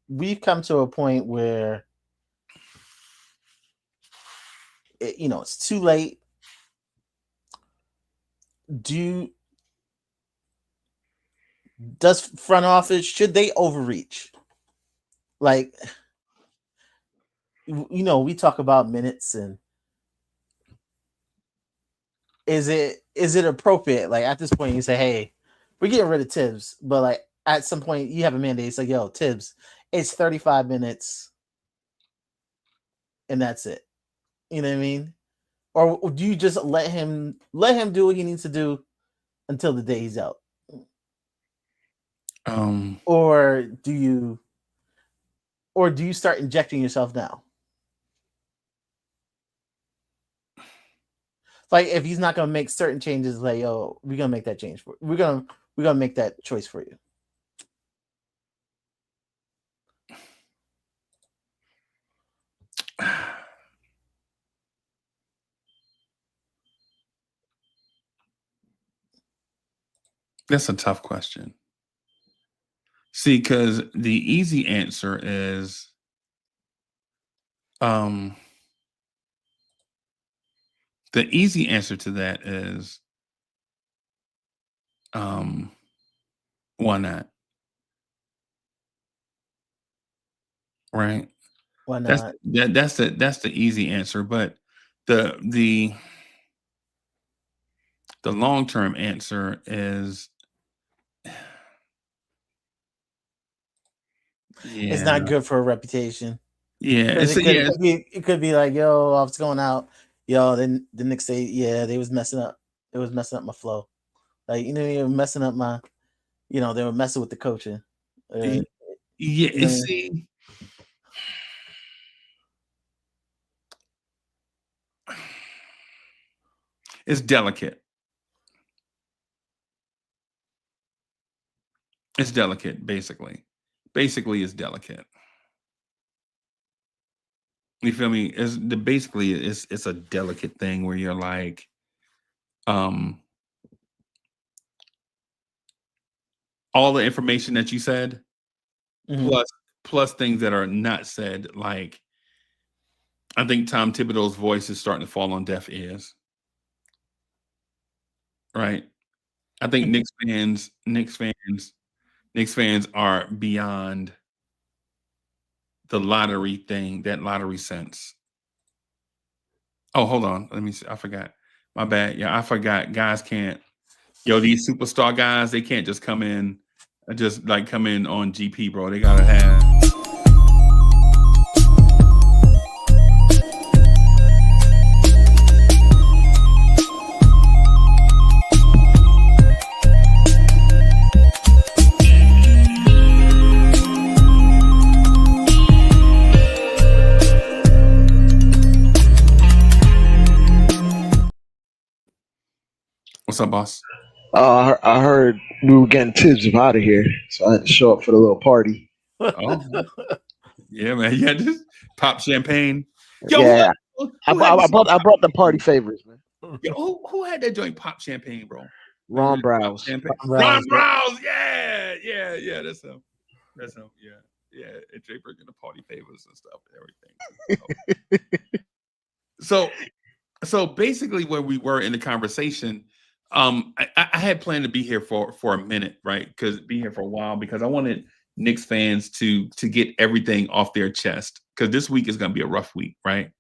[SPEAKER 5] we've come to a point where it's too late, does front office, should they overreach? Like, we talk about minutes, and is it appropriate? Like, at this point, you say, hey, we're getting rid of Tibbs, but like at some point you have a mandate. It's like, yo, Tibbs, it's 35 minutes and that's it. You know what I mean? Or do you just let him do what he needs to do until the day he's out? Or do you start injecting yourself now? Like, if he's not gonna make certain changes, like, yo, we're gonna make that change for we're gonna make that choice for you.
[SPEAKER 4] That's a tough question. See, because the easy answer is, the easy answer to that is, why not? Right?
[SPEAKER 5] Why not?
[SPEAKER 4] That's the easy answer, but the long-term answer is,
[SPEAKER 5] It's not good for a reputation.
[SPEAKER 4] Yeah,
[SPEAKER 5] it could be like, yo, I was going out, yo. Then the next day, yeah, they was messing up. It was messing up my flow. Like, they were messing up my, they were messing with the coaching.
[SPEAKER 4] Yeah, see, it's delicate. It's delicate, basically. Basically, it's delicate. You feel me? It's a delicate thing where you're like, all the information that you said, plus things that are not said. Like, I think Tom Thibodeau's voice is starting to fall on deaf ears. Right. I think Knicks fans are beyond the lottery thing, that lottery sense. Oh, hold on. Let me see. I forgot. My bad. Yeah, I forgot. Guys can't. These superstar guys, they can't just come in, just like come in on GP, bro. They gotta have. What's up, boss?
[SPEAKER 6] I heard we were getting Tibbs out of here, so I had to show up for the little party.
[SPEAKER 4] Oh, yeah, man. Yeah, just pop champagne. Yo,
[SPEAKER 6] Yeah, I
[SPEAKER 4] had this
[SPEAKER 6] brought
[SPEAKER 4] pop
[SPEAKER 6] the party
[SPEAKER 4] champagne?
[SPEAKER 6] favorites, man.
[SPEAKER 4] Yo, who had that joint pop champagne, bro?
[SPEAKER 6] Ron
[SPEAKER 4] Pop
[SPEAKER 6] Browse.
[SPEAKER 4] champagne.
[SPEAKER 5] Ron
[SPEAKER 4] Ron
[SPEAKER 5] Browse,
[SPEAKER 4] Browse. Yeah. That's him. Yeah. And Draper getting the party favors and stuff and everything. So basically where we were in the conversation, I had planned to be here for a minute, right? Because be here for a while because I wanted Knicks fans to get everything off their chest because this week is going to be a rough week, right?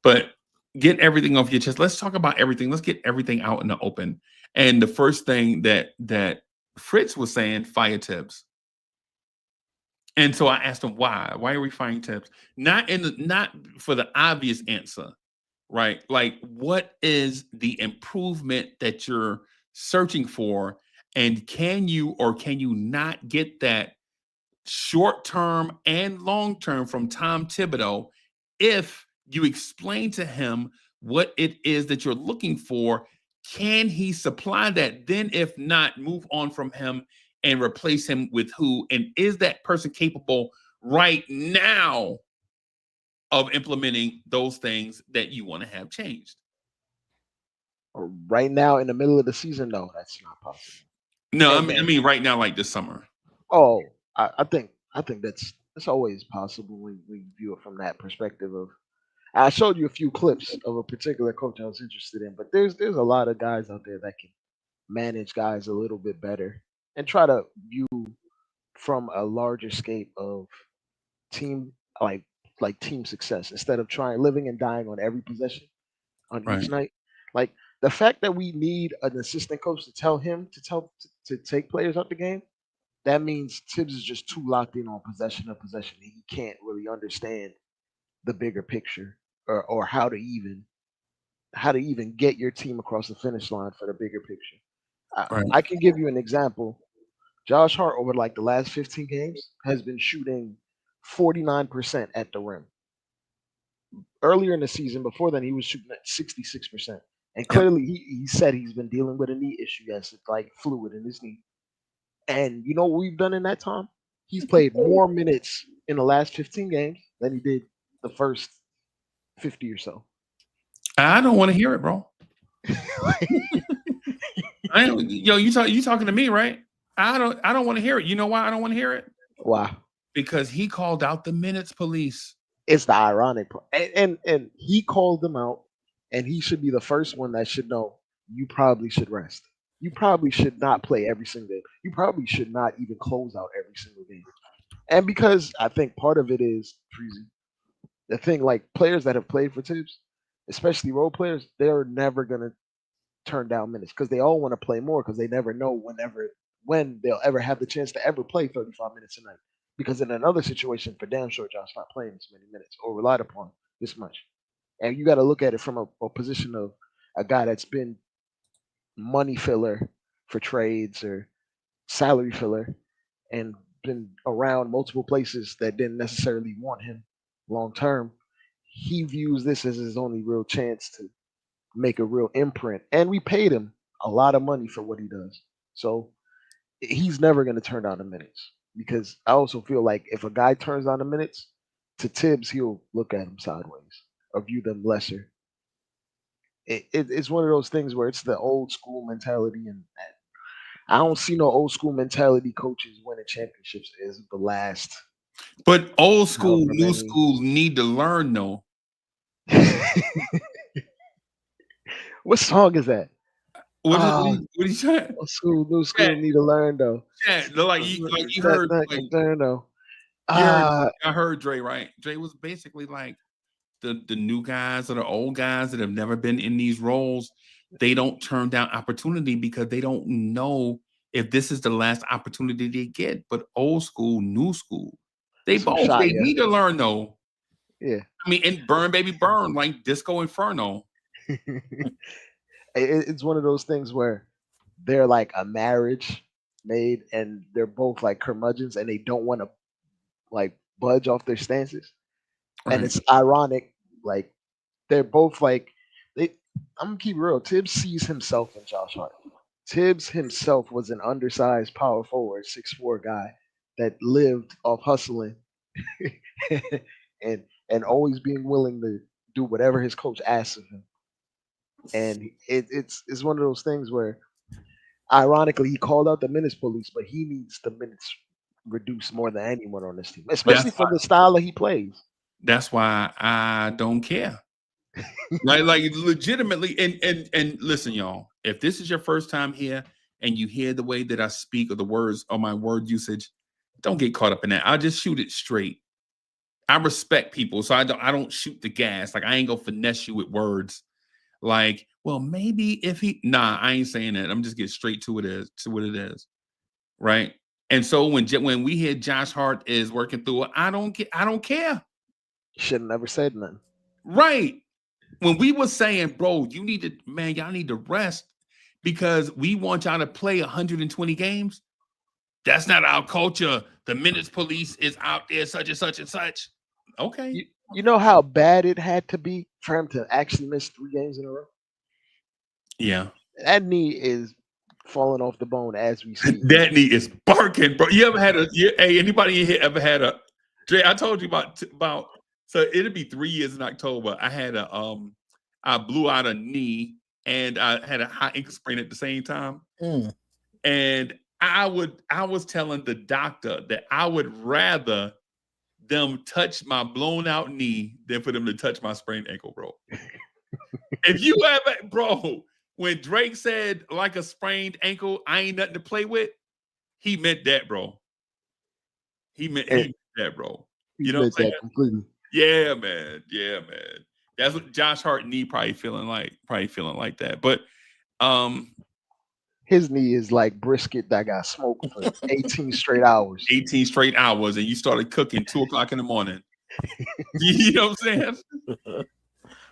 [SPEAKER 4] But get everything off your chest. Let's talk about everything. Let's get everything out in the open. And the first thing that Fritz was saying, fire Tibbs. And so I asked him why. Why are we firing Tibbs? Not for the obvious answer, right? Like, what is the improvement that you're searching for? And can you or can you not get that short term and long term from Tom Thibodeau if you explain to him what it is that you're looking for? Can he supply that? Then, if not, move on from him and replace him with who? And is that person capable right now of implementing those things that you want to have changed?
[SPEAKER 6] Right now, in the middle of the season, no, that's not possible.
[SPEAKER 4] No, I
[SPEAKER 6] And
[SPEAKER 4] mean right now, like this summer.
[SPEAKER 6] oh, I think that's always possible when we view it from that perspective of. I showed you a few clips of a particular coach I was interested in, but there's a lot of guys out there that can manage guys a little bit better and try to view from a larger scape of team like team success instead of trying living and dying on every possession on each
[SPEAKER 4] Right.
[SPEAKER 6] night. Like the fact that we need an assistant coach to tell him to take players out the game, that means Tibbs is just too locked in on possession of possession. He can't really understand the bigger picture or how to even get your team across the finish line for the bigger picture.
[SPEAKER 4] Right.
[SPEAKER 6] I can give you an example. Josh Hart over like the last 15 games has been shooting 49% at the rim. Earlier in the season, before then, he was shooting at 66%. And
[SPEAKER 4] Yep.
[SPEAKER 6] clearly, he said he's been dealing with a knee issue. Yes, it's like fluid in his knee. And you know what we've done in that time? He's played more minutes in the last 15 games than he did the first 50 or so.
[SPEAKER 4] I don't want to hear it, bro. You talking to me, right? I don't want to hear it. You know why I don't want to hear it?
[SPEAKER 6] Wow.
[SPEAKER 4] Because he called out the minutes police.
[SPEAKER 6] It's the ironic part. And he called them out, and he should be the first one that should know you probably should rest. You probably should not play every single game. You probably should not even close out every single game. And because I think part of it is Freezie, the thing like players that have played for Tibbs, especially role players, they're never gonna turn down minutes because they all want to play more because they never know when they'll ever have the chance to ever play 35 minutes a night. Because in another situation, for damn sure, Josh not playing this many minutes or relied upon this much. And you got to look at it from a position of a guy that's been money filler for trades or salary filler and been around multiple places that didn't necessarily want him long term. He views this as his only real chance to make a real imprint. And we paid him a lot of money for what he does. So he's never going to turn down the minutes because I also feel like if a guy turns down the minutes to Tibbs, he'll look at him sideways or view them lesser. It's one of those things where it's the old school mentality, and I don't see no old school mentality coaches winning championships as the last
[SPEAKER 4] But old school,
[SPEAKER 6] However
[SPEAKER 4] new
[SPEAKER 6] many.
[SPEAKER 4] school need to learn though.
[SPEAKER 6] What song is that?
[SPEAKER 4] What is
[SPEAKER 6] Ah,
[SPEAKER 4] what are you saying?
[SPEAKER 6] old school, new
[SPEAKER 4] Yeah,
[SPEAKER 6] school need to learn though.
[SPEAKER 4] yeah. Like you
[SPEAKER 6] That,
[SPEAKER 4] heard
[SPEAKER 6] that,
[SPEAKER 4] like
[SPEAKER 6] that, no.
[SPEAKER 4] you heard
[SPEAKER 6] Ah,
[SPEAKER 4] I heard Dre, right? Dre was basically like the new guys or the old guys that have never been in these roles. They don't turn down opportunity because they don't know if this is the last opportunity they get. But old school, new school, they
[SPEAKER 6] some
[SPEAKER 4] both
[SPEAKER 6] shot,
[SPEAKER 4] they
[SPEAKER 6] yeah.
[SPEAKER 4] need to learn though.
[SPEAKER 6] Yeah.
[SPEAKER 4] I mean, and burn baby burn like Disco Inferno.
[SPEAKER 6] It's one of those things where they're like a marriage made and they're both like curmudgeons and they don't want to like budge off their stances. And
[SPEAKER 4] Right.
[SPEAKER 6] it's ironic, like they're both like they I'm gonna keep it real. Tibbs sees himself in Josh Hart. Tibbs himself was an undersized power forward, 6'4" guy that lived off hustling and always being willing to do whatever his coach asks of him. And it's one of those things where ironically he called out the minutes police, but he needs the minutes reduced more than anyone on this team, especially
[SPEAKER 4] That's
[SPEAKER 6] for the style that he plays.
[SPEAKER 4] That's why I don't care. like legitimately, and listen, y'all. If this is your first time here and you hear the way that I speak or the words or my word usage, don't get caught up in that. I'll just shoot it straight. I respect people, so I don't shoot the gas. Like I ain't gonna finesse you with words. Like, well, maybe if he I ain't saying that. I'm just get straight to what it is. Right. And so when we hear Josh Hart is working through it, I don't care.
[SPEAKER 6] Should have never said nothing.
[SPEAKER 4] Right. When we were saying, bro, y'all need to rest because we want y'all to play 120 games. That's not our culture. The minutes police is out there, such and such and such. Okay.
[SPEAKER 6] You know how bad it had to be for him to actually miss 3 games in a row?
[SPEAKER 4] Yeah.
[SPEAKER 6] That knee is falling off the bone as we speak.
[SPEAKER 4] That knee is barking, bro. You ever had hey, anybody in here ever had a Dre, I told you about so it'll be 3 years in October. I had I blew out a knee and I had a high ankle sprain at the same time. And I was telling the doctor that I would rather them touch my blown out knee than for them to touch my sprained ankle, bro. If you ever, bro, when Drake said like a sprained ankle, I ain't nothing to play with, he meant that, bro. He meant that, bro. You know what I'm saying?
[SPEAKER 6] Completely.
[SPEAKER 4] Yeah, man. Yeah, man. That's what Josh Hart knee probably feeling like that. But
[SPEAKER 6] his knee is like brisket that got smoked for 18 straight hours.
[SPEAKER 4] 18 straight hours, and you started cooking 2:00 in the morning. You know what I'm saying?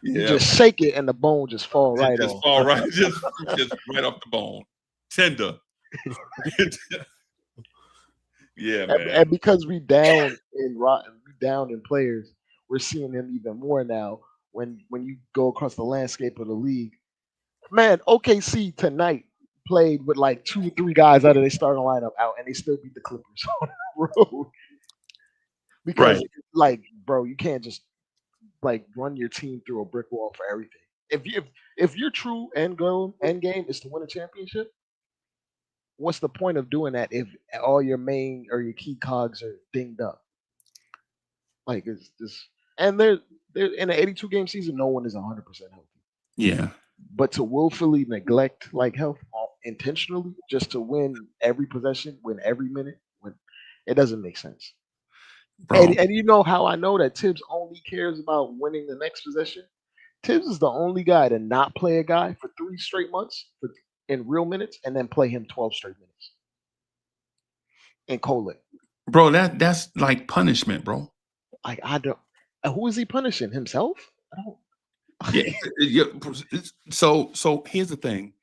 [SPEAKER 6] You just shake it and the bone just fall right
[SPEAKER 4] just
[SPEAKER 6] off.
[SPEAKER 4] Fall right, just right off the bone. Tender. Yeah, man.
[SPEAKER 6] And because we down in players, we're seeing him even more now when you go across the landscape of the league. Man, OKC tonight played with like 2 or 3 guys out of their starting lineup out, and they still beat the Clippers on the road. Because, like, bro, you can't just like run your team through a brick wall for everything. If your true end game is to win a championship, what's the point of doing that if all your main or your key cogs are dinged up? Like it's just, and they're in an 82 game season, no one is 100% healthy.
[SPEAKER 4] Yeah.
[SPEAKER 6] But to willfully neglect like health intentionally just to win every possession, win every minute, it doesn't make sense. And you know how I know that Tibbs only cares about winning the next possession? Tibbs is the only guy to not play a guy for 3 straight months in real minutes and then play him 12 straight minutes in Colin.
[SPEAKER 4] Bro, that's like punishment, bro.
[SPEAKER 6] Like I don't. Who is he punishing? Himself? I don't.
[SPEAKER 4] Yeah. So here's the thing.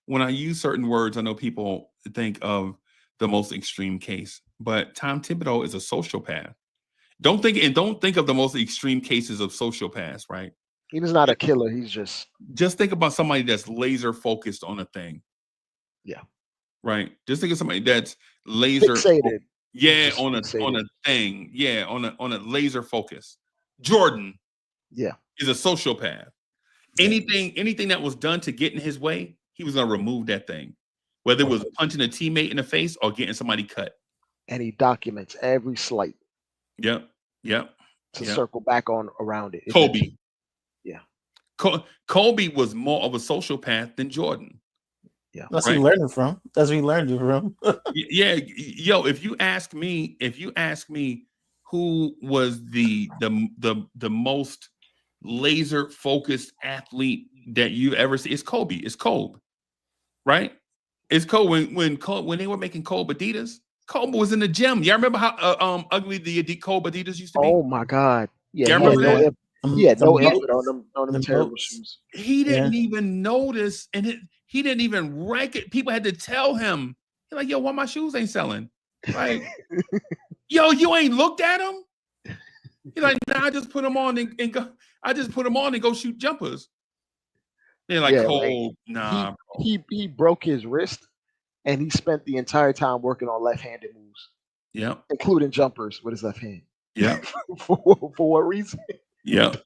[SPEAKER 4] When I use certain words, I know people think of the most extreme case, but Tom Thibodeau is a sociopath. Don't think of the most extreme cases of sociopaths, right?
[SPEAKER 6] He's not a killer. He's just
[SPEAKER 4] think about somebody that's laser focused on a thing.
[SPEAKER 6] Yeah.
[SPEAKER 4] Right. Just think of somebody that's laser
[SPEAKER 6] fixated.
[SPEAKER 4] Yeah, on a thing. Yeah, on a laser focus. Jordan.
[SPEAKER 6] Yeah.
[SPEAKER 4] Is a sociopath. Anything that was done to get in his way, he was gonna remove that thing. Whether it was punching a teammate in the face or getting somebody cut.
[SPEAKER 6] And he documents every slight.
[SPEAKER 4] Yep.
[SPEAKER 6] to circle back on around it.
[SPEAKER 4] Kobe.
[SPEAKER 6] Yeah.
[SPEAKER 4] Kobe was more of a sociopath than Jordan.
[SPEAKER 6] Yeah.
[SPEAKER 5] That's where he learned it from. That's where he learned it from.
[SPEAKER 4] Yeah, yo, if you ask me who was the most laser focused athlete that you ever see, it's Kobe. It's Kobe, right? It's Kobe. When they were making Kobe Adidas, Kobe was in the gym. Y'all remember how ugly the Kobe Adidas used to be?
[SPEAKER 6] Oh my God. Yeah,
[SPEAKER 4] Y'all remember that?
[SPEAKER 6] He had no
[SPEAKER 5] boats.
[SPEAKER 6] input on them terrible shoes.
[SPEAKER 4] He didn't even notice, and he didn't even rank it. People had to tell him, he's like, yo, why my shoes ain't selling? Like, yo, you ain't looked at them? He's like, nah, I just put them on and go. I just put them on and go shoot jumpers. They're like, nah.
[SPEAKER 6] He broke his wrist, and he spent the entire time working on left-handed moves.
[SPEAKER 4] Yeah,
[SPEAKER 6] including jumpers with his left hand.
[SPEAKER 4] Yeah.
[SPEAKER 6] for what reason?
[SPEAKER 4] Yeah.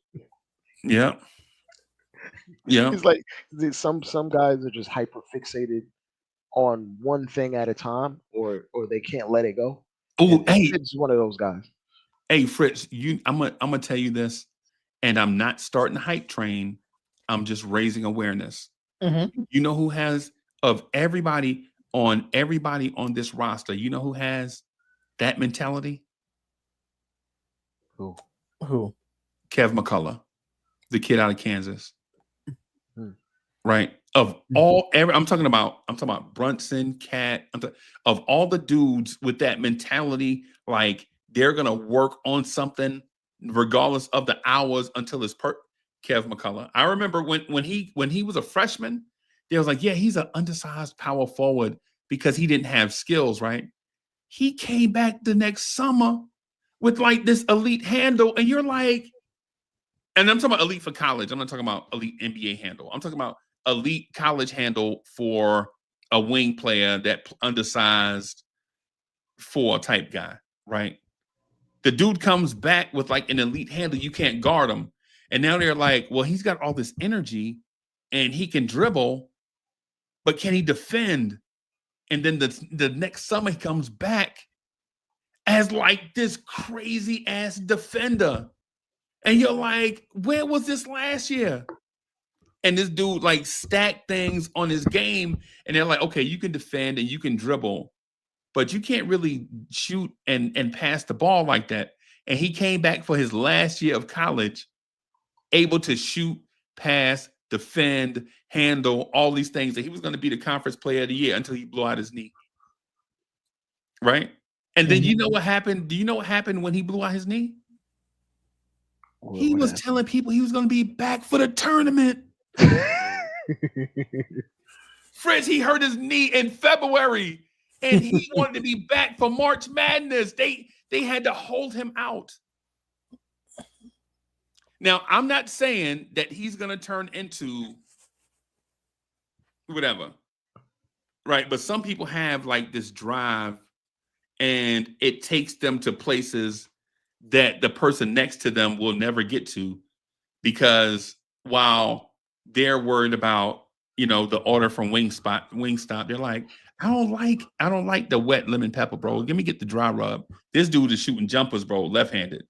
[SPEAKER 6] It's like some guys are just hyper fixated on one thing at a time, or they can't let it go.
[SPEAKER 4] Oh, hey,
[SPEAKER 6] it's one of those guys.
[SPEAKER 4] Hey, Fritz, I'm gonna tell you this, and I'm not starting the hype train. I'm just raising awareness.
[SPEAKER 5] Mm-hmm.
[SPEAKER 4] You know who has of everybody on this roster? You know who has that mentality?
[SPEAKER 6] Who?
[SPEAKER 4] Kev McCullough, the kid out of Kansas. Right. Of I'm talking about Brunson, Cat, of all the dudes with that mentality, like they're gonna work on something regardless of the hours until it's Kev McCullough. I remember when he was a freshman, they was like, yeah, he's an undersized power forward because he didn't have skills, right? He came back the next summer with like this elite handle, and you're like, and I'm talking about elite for college. I'm not talking about elite NBA handle. I'm talking about elite college handle for a wing player, that undersized 4 type guy, right? The dude comes back with like an elite handle. You can't guard him. And now they're like, well, he's got all this energy and he can dribble, but can he defend? And then the next summer he comes back as like this crazy ass defender. And you're like, where was this last year? And this dude like stacked things on his game. And they're like, okay, you can defend and you can dribble, but you can't really shoot and pass the ball like that. And he came back for his last year of college, able to shoot, pass, defend, handle, all these things. That he was going to be the conference player of the year until he blew out his knee. Right? And then you know what happened? Do you know what happened when he blew out his knee? He was telling people he was going to be back for the tournament. Fritz, he hurt his knee in February, and he wanted to be back for March Madness. They had to hold him out. Now, I'm not saying that he's going to turn into whatever, right? But some people have like this drive, and it takes them to places that the person next to them will never get to, because while they're worried about, the order from Wingstop, they're like, I don't like the wet lemon pepper, bro. Let me get the dry rub. This dude is shooting jumpers, bro, left-handed.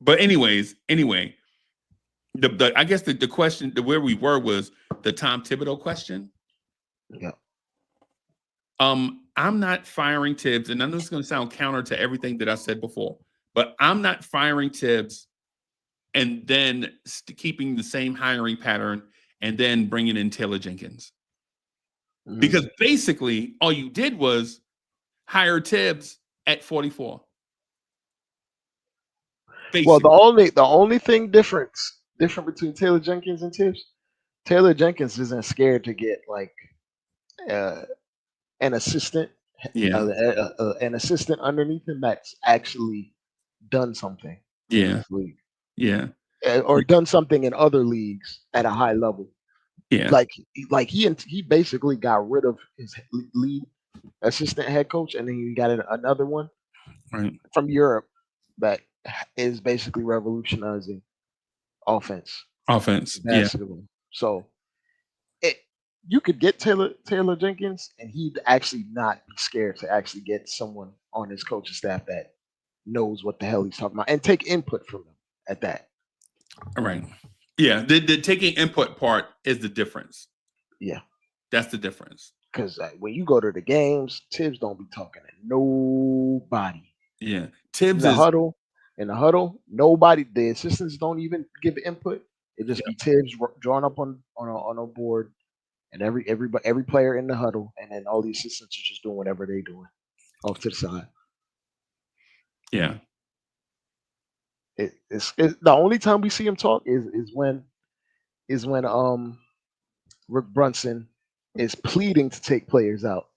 [SPEAKER 4] But anyway, I guess the question, where we were was the Tom Thibodeau question.
[SPEAKER 6] Yeah.
[SPEAKER 4] I'm not firing Tibbs, and I know this is going to sound counter to everything that I said before, but I'm not firing Tibbs and then keeping the same hiring pattern and then bringing in Taylor Jenkins. Because basically all you did was hire Tibbs at 44. Basically.
[SPEAKER 6] Well, the only thing different between Taylor Jenkins and Tibbs, Taylor Jenkins isn't scared to get like an assistant, an assistant underneath him that's actually done something.
[SPEAKER 4] Yeah.
[SPEAKER 6] In this league.
[SPEAKER 4] Yeah.
[SPEAKER 6] Or done something in other leagues at a high level.
[SPEAKER 4] Yeah.
[SPEAKER 6] Like he basically got rid of his lead assistant head coach, and then he got another one from Europe that is basically revolutionizing offense.
[SPEAKER 4] Basketball.
[SPEAKER 6] So you could get Taylor Jenkins, and he'd actually not be scared to actually get someone on his coaching staff that knows what the hell he's talking about and take input from them at that.
[SPEAKER 4] All right. Yeah, the taking input part is the difference.
[SPEAKER 6] Yeah,
[SPEAKER 4] That's the difference.
[SPEAKER 6] because when you go to the games, Tibbs don't be talking to nobody.
[SPEAKER 4] Yeah, Tibbs
[SPEAKER 6] In
[SPEAKER 4] is
[SPEAKER 6] the huddle, nobody. The assistants don't even give input. It just be Tibbs drawn up on a board, and every player in the huddle, and then all the assistants are just doing whatever they doing off to the side.
[SPEAKER 4] yeah.
[SPEAKER 6] It's the only time we see him talk is when Rick Brunson is pleading to take players out.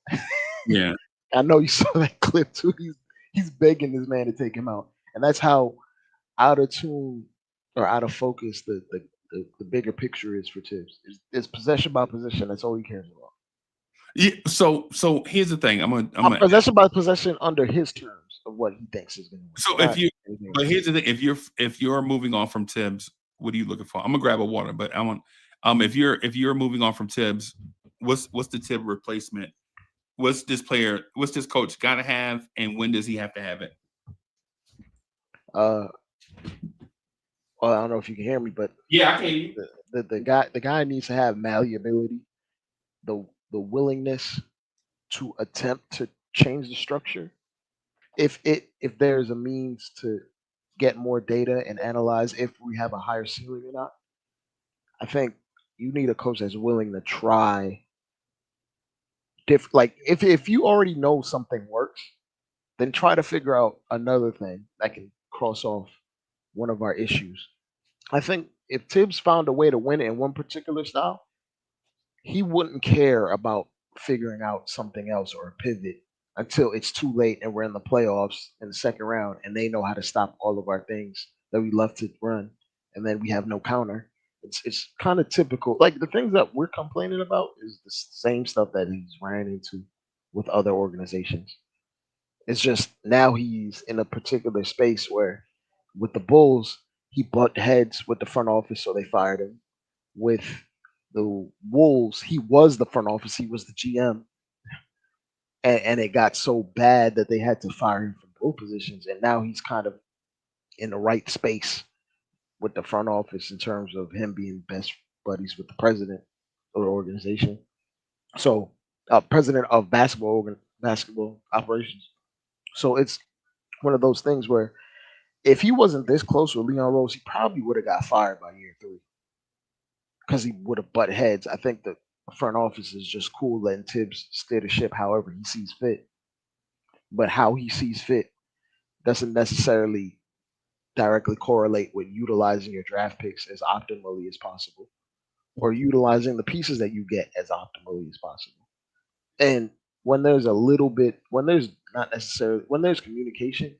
[SPEAKER 4] Yeah.
[SPEAKER 6] I know you saw that clip too. He's begging this man to take him out, and that's how out of tune or out of focus the bigger picture is for Tibbs. It's possession by possession. That's all he cares about.
[SPEAKER 4] Yeah. So here's the thing. I'm gonna
[SPEAKER 6] Possession by possession under his terms of what he thinks is going to win.
[SPEAKER 4] So if you, but here's the thing: if you're moving on from Tibbs, what are you looking for? I'm gonna grab a water, but I want if you're moving on from Tibbs, what's the Tibbs replacement? What's this coach got to have, and when does he have to have it?
[SPEAKER 6] Well, I don't know if you can hear me, but
[SPEAKER 4] yeah, I can hear you.
[SPEAKER 6] The guy needs to have malleability, the willingness to attempt to change the structure. If there's a means to get more data and analyze if we have a higher ceiling or not, I think you need a coach that's willing to try. Like if you already know something works, then try to figure out another thing that can cross off one of our issues. I think if Tibbs found a way to win in one particular style, he wouldn't care about figuring out something else or a pivot until it's too late and we're in the playoffs in the second round and they know how to stop all of our things that we love to run, and then we have no counter. It's kind of typical. Like the things that we're complaining about is the same stuff that he's ran into with other organizations. It's just now he's in a particular space where with the Bulls, he butt heads with the front office, so they fired him. With the Wolves, he was the front office, he was the GM, and it got so bad that they had to fire him from both positions. And now he's kind of in the right space with the front office in terms of him being best buddies with the president of the organization. So, president of basketball operations. So it's one of those things where if he wasn't this close with Leon Rose, he probably would have got fired by year 3 because he would have butt heads. I think the front office is just cool letting Tibbs steer the ship however he sees fit. But how he sees fit doesn't necessarily directly correlate with utilizing your draft picks as optimally as possible or utilizing the pieces that you get as optimally as possible. And when there's when there's communication,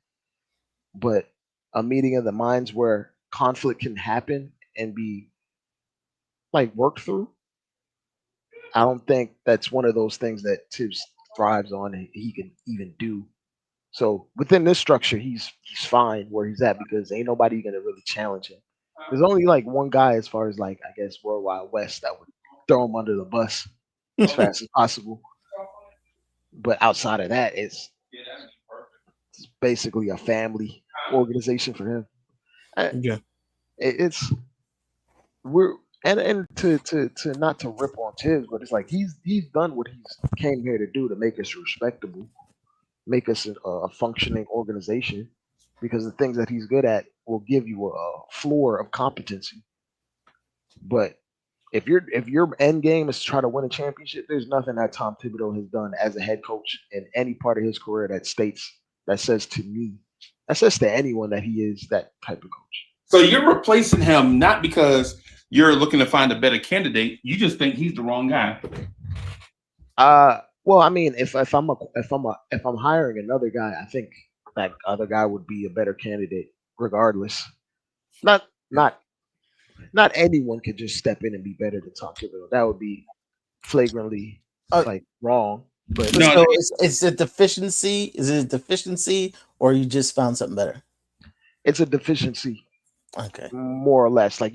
[SPEAKER 6] but a meeting of the minds where conflict can happen and be like worked through, I don't think that's one of those things that Tibbs thrives on and he can even do. So within this structure, he's fine where he's at because ain't nobody gonna really challenge him. There's only like one guy as far as like I guess Worldwide West that would throw him under the bus as fast as possible. But outside of that, it's basically a family organization for him.
[SPEAKER 5] Yeah.
[SPEAKER 6] It's we're and to not to rip on Tibbs, but it's like he's done what he's came here to do to make us respectable, make us a functioning organization, because the things that he's good at will give you a floor of competency. But if your end game is to try to win a championship, there's nothing that Tom Thibodeau has done as a head coach in any part of his career that says to me, that says to anyone that he is that type of coach.
[SPEAKER 4] So you're replacing him not because you're looking to find a better candidate. You just think he's the wrong guy.
[SPEAKER 6] Well, I mean, if I'm hiring another guy, I think that other guy would be a better candidate regardless. Not anyone could just step in and be better than Tom Thibodeau. That would be flagrantly like wrong. But
[SPEAKER 5] No, so it's a deficiency. Is it a deficiency, or you just found something better?
[SPEAKER 6] It's a deficiency.
[SPEAKER 5] Okay,
[SPEAKER 6] more or less. Like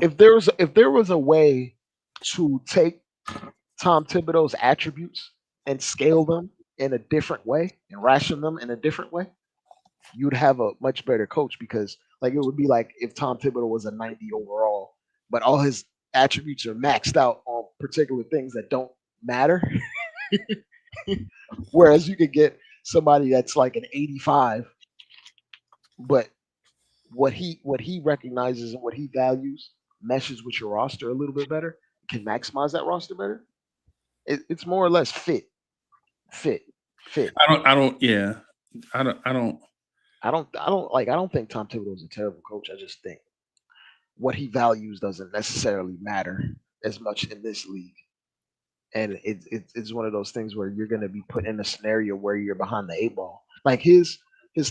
[SPEAKER 6] if there was a way to take Tom Thibodeau's attributes and scale them in a different way and ration them in a different way, you'd have a much better coach because like it would be like if Tom Thibodeau was a 90 overall, but all his attributes are maxed out on particular things that don't matter. Whereas you could get somebody that's like an 85, but what he recognizes and what he values meshes with your roster a little bit better, can maximize that roster better. It's more or less fit.
[SPEAKER 4] Yeah. I don't
[SPEAKER 6] I don't think Tom Thibodeau is a terrible coach. I just think what he values doesn't necessarily matter as much in this league. And it's one of those things where you're going to be put in a scenario where you're behind the eight ball. Like his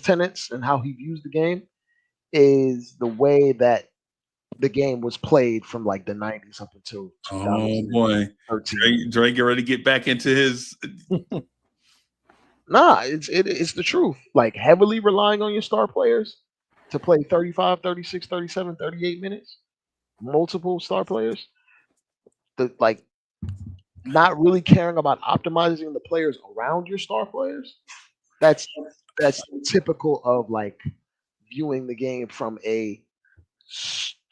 [SPEAKER 6] tenets and how he views the game is the way that the game was played from like the 90s up until
[SPEAKER 4] Oh boy,
[SPEAKER 6] 2013.
[SPEAKER 4] Dre get ready to get back into his.
[SPEAKER 6] Nah, it's the truth. Like heavily relying on your star players to play 35, 36, 37, 38 minutes. Multiple star players. Like not really caring about optimizing the players around your star players. That's that's typical of like viewing the game from a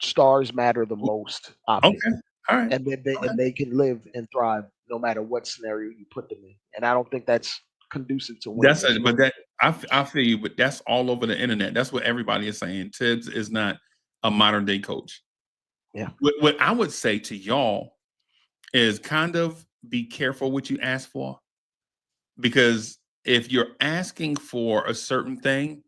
[SPEAKER 6] stars matter the most optic,
[SPEAKER 4] Okay, all right.
[SPEAKER 6] and then they can live and thrive no matter what scenario you put them in. And I don't think that's conducive to winning.
[SPEAKER 4] But that I feel you, but that's all over the internet. That's what everybody is saying. Tibbs is not a modern day coach.
[SPEAKER 6] Yeah.
[SPEAKER 4] What I would say to y'all is kind of be careful what you ask for, because if you're asking for a certain thing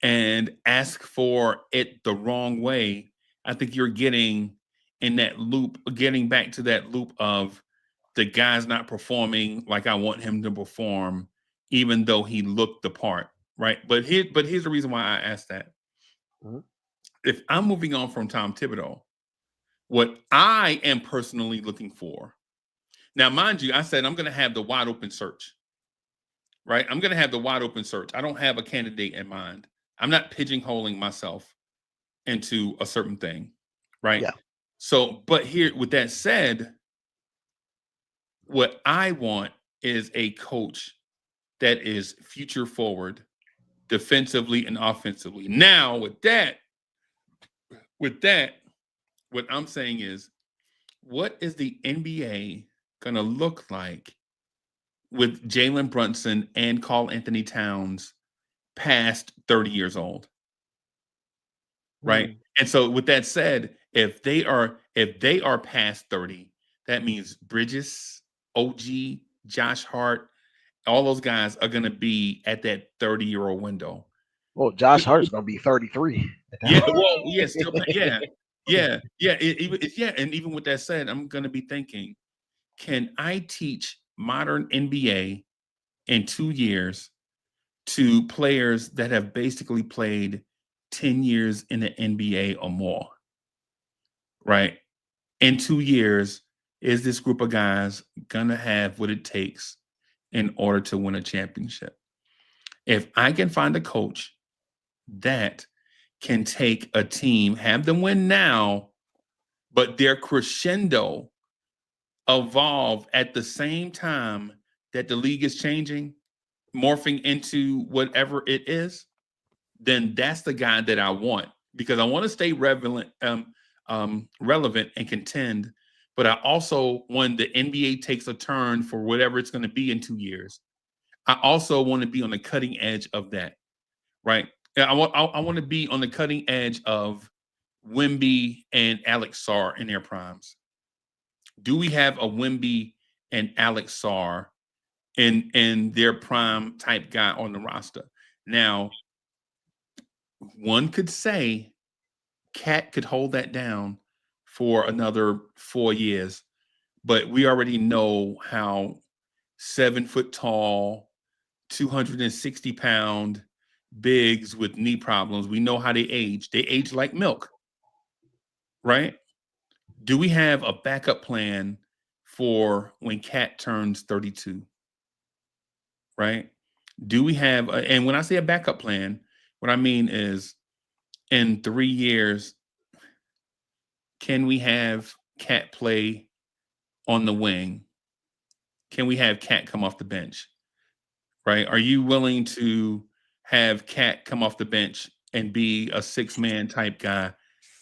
[SPEAKER 4] and ask for it the wrong way, I think you're getting in that loop, getting back to that loop of the guy's not performing like I want him to perform, even though he looked the part, right? But here's the reason why I asked that.
[SPEAKER 6] Mm-hmm.
[SPEAKER 4] If I'm moving on from Tom Thibodeau, what I am personally looking for, now, mind you, I said I'm going to have the wide open search, right? I'm going to have the wide open search. I don't have a candidate in mind. I'm not pigeonholing myself into a certain thing, right?
[SPEAKER 6] Yeah.
[SPEAKER 4] So, but here, with that said, what I want is a coach that is future forward, defensively and offensively. Now, with that, what I'm saying is, what is the NBA going to look like with Jalen Brunson and Karl Anthony Towns past 30 years old? Right.
[SPEAKER 6] Mm.
[SPEAKER 4] And so with that said, if they are past 30, that means Bridges, OG, Josh Hart, all those guys are going to be at that 30-year-old window.
[SPEAKER 6] Well, Josh Hart's gonna be 33.
[SPEAKER 4] Yeah, well, yeah, still, yeah. And even with that said, I'm going to be thinking, can I teach modern NBA in 2 years to players that have basically played 10 years in the NBA or more? Right? In 2 years, is this group of guys going to have what it takes in order to win a championship? If I can find a coach that can take a team, have them win now, but their crescendo evolve at the same time that the league is changing, morphing into whatever it is, then that's the guy that I want, because I want to stay relevant and contend, but I also, when the NBA takes a turn for whatever it's going to be in 2 years, I also want to be on the cutting edge of that, right? I want to be on the cutting edge of Wemby and Alex Sarr in their primes. Do we have a Wemby and Alex Sarr in their prime type guy on the roster? Now, one could say Cat could hold that down for another 4 years, but we already know how 7 foot tall, 260-pound bigs with knee problems, we know how they age. They age like milk, right? Do we have a backup plan for when Cat turns 32? Right? Do we have, and when I say a backup plan, what I mean is in 3 years, can we have Cat play on the wing, can we have Cat come off the bench? Right? Are you willing to have Cat come off the bench and be a 6-man type guy,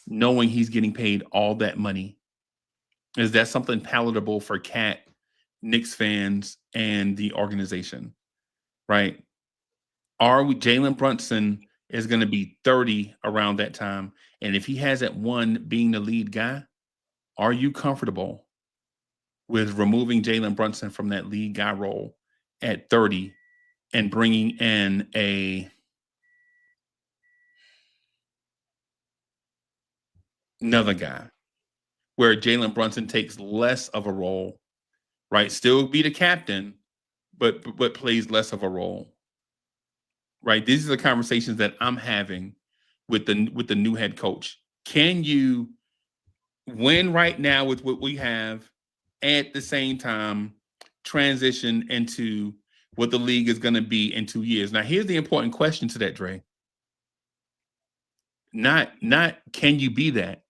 [SPEAKER 4] knowing he's getting paid all that money? Is that something palatable for Cat, Knicks fans, and the organization? Right? Jalen Brunson is going to be 30 around that time, and if he hasn't won being the lead guy, are you comfortable with removing Jalen Brunson from that lead guy role at 30 and bringing in another guy where Jalen Brunson takes less of a role, right? Still be the captain, but plays less of a role, right? These are the conversations that I'm having with the new head coach. Can you win right now with what we have, at the same time transition into what the league is going to be in 2 years? Now, here's the important question to that, Dre. Not can you be that?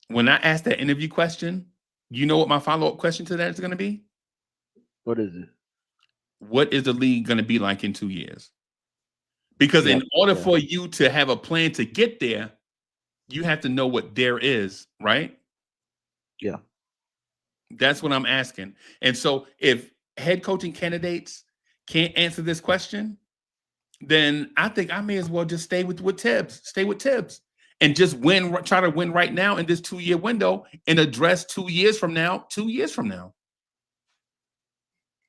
[SPEAKER 4] When I ask that interview question, you know what my follow-up question to that is going to be?
[SPEAKER 6] What is it?
[SPEAKER 4] What is the league going to be like in 2 years? Because in order for you to have a plan to get there, you have to know what there is, right?
[SPEAKER 6] Yeah.
[SPEAKER 4] That's what I'm asking. And so if head coaching candidates can't answer this question, then I think I may as well just stay with Tibbs. Stay with Tibbs and just try to win right now in this 2-year window and address 2 years from now.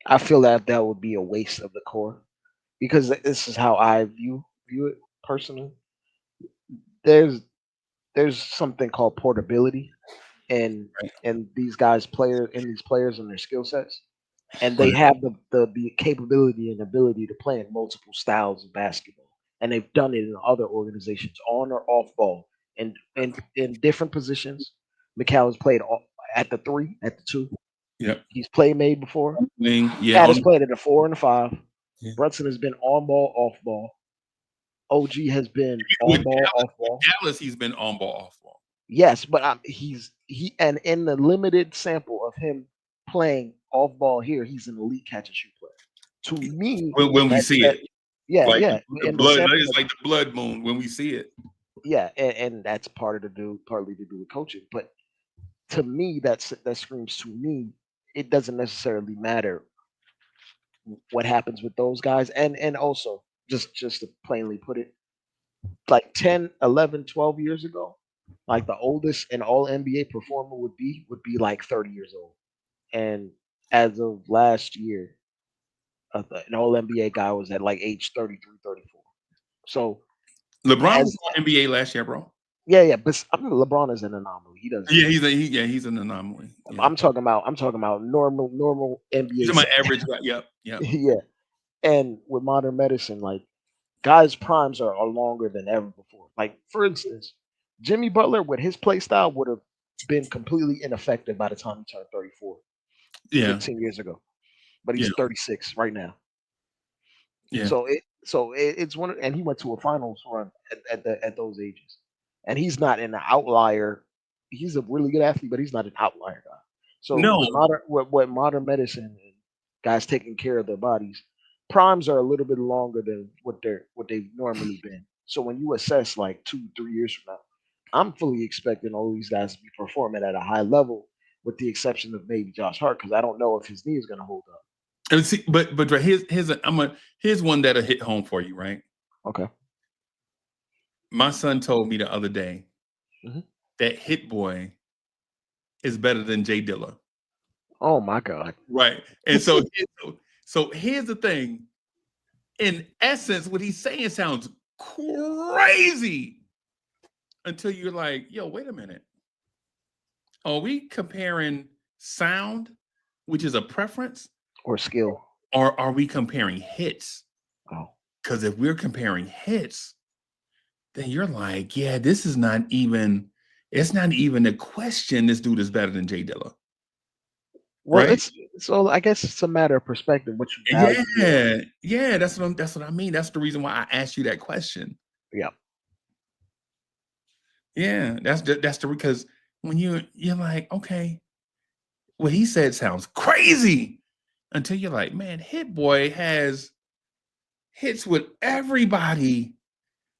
[SPEAKER 6] I feel that would be a waste of the core, because this is how I view it personally. There's something called portability in these players and their skill sets, and they have the capability and ability to play in multiple styles of basketball, and they've done it in other organizations, on or off ball, and in different positions. Mikal has played at the 3, at the 2.
[SPEAKER 4] Yep.
[SPEAKER 6] He's made before.
[SPEAKER 4] Yeah.
[SPEAKER 6] Has played at the 4 and the 5.
[SPEAKER 4] Yeah.
[SPEAKER 6] Brunson has been on ball, off ball. OG has been on ball, off ball.
[SPEAKER 4] Dallas, he's been on ball, off ball.
[SPEAKER 6] Yes, but and in the limited sample of him playing off ball here, he's an elite catch and shoot player. To me,
[SPEAKER 4] when we see it,
[SPEAKER 6] yeah.
[SPEAKER 4] The blood, it's like the blood moon when we see it.
[SPEAKER 6] Yeah, and that's partly to do with coaching. But to me, that screams to me, it doesn't necessarily matter what happens with those guys. And also, just to plainly put it, like 10, 11, 12 years ago, like the oldest an all NBA performer would be like 30 years old. And as of last year, an all NBA guy was at like age 33, 34. So
[SPEAKER 4] LeBron was on NBA last year, bro.
[SPEAKER 6] Yeah, but LeBron is an anomaly. He doesn't.
[SPEAKER 4] Yeah, he's an anomaly. Yeah.
[SPEAKER 6] I'm talking about normal NBA.
[SPEAKER 4] He's my average guy. Yep.
[SPEAKER 6] Yeah, and with modern medicine, like guys' primes are longer than ever before. Like for instance, Jimmy Butler with his play style would have been completely ineffective by the time he turned 34. 15 years ago, but he's 36 right now.
[SPEAKER 4] Yeah.
[SPEAKER 6] So it's one, and he went to a finals run at those ages. And he's not an outlier. He's a really good athlete, but he's not an outlier guy. So what modern medicine and guys taking care of their bodies, primes are a little bit longer than what they've normally been. So when you assess like 2-3 years from now, I'm fully expecting all these guys to be performing at a high level, with the exception of maybe Josh Hart, because I don't know if his knee is going to hold up.
[SPEAKER 4] And see, but here's one that'll hit home for you, right?
[SPEAKER 6] Okay.
[SPEAKER 4] My son told me the other day that Hit Boy is better than Jay Dilla.
[SPEAKER 6] Oh my God!
[SPEAKER 4] Right, and so here's the thing. In essence, what he's saying sounds crazy until you're like, "Yo, wait a minute. Are we comparing sound, which is a preference,
[SPEAKER 6] or skill,
[SPEAKER 4] or are we comparing hits?"
[SPEAKER 6] Oh,
[SPEAKER 4] because if we're comparing hits, then you're like, yeah, this is not even. It's not even a question. This dude is better than Jay Dilla.
[SPEAKER 6] Well,
[SPEAKER 4] right?
[SPEAKER 6] I guess it's a matter of perspective. What you
[SPEAKER 4] value. Yeah, that's what I mean. That's the reason why I asked you that question.
[SPEAKER 6] Yeah.
[SPEAKER 4] Yeah, that's because when you're like, okay, what he said sounds crazy until you're like, man, Hit Boy has hits with everybody.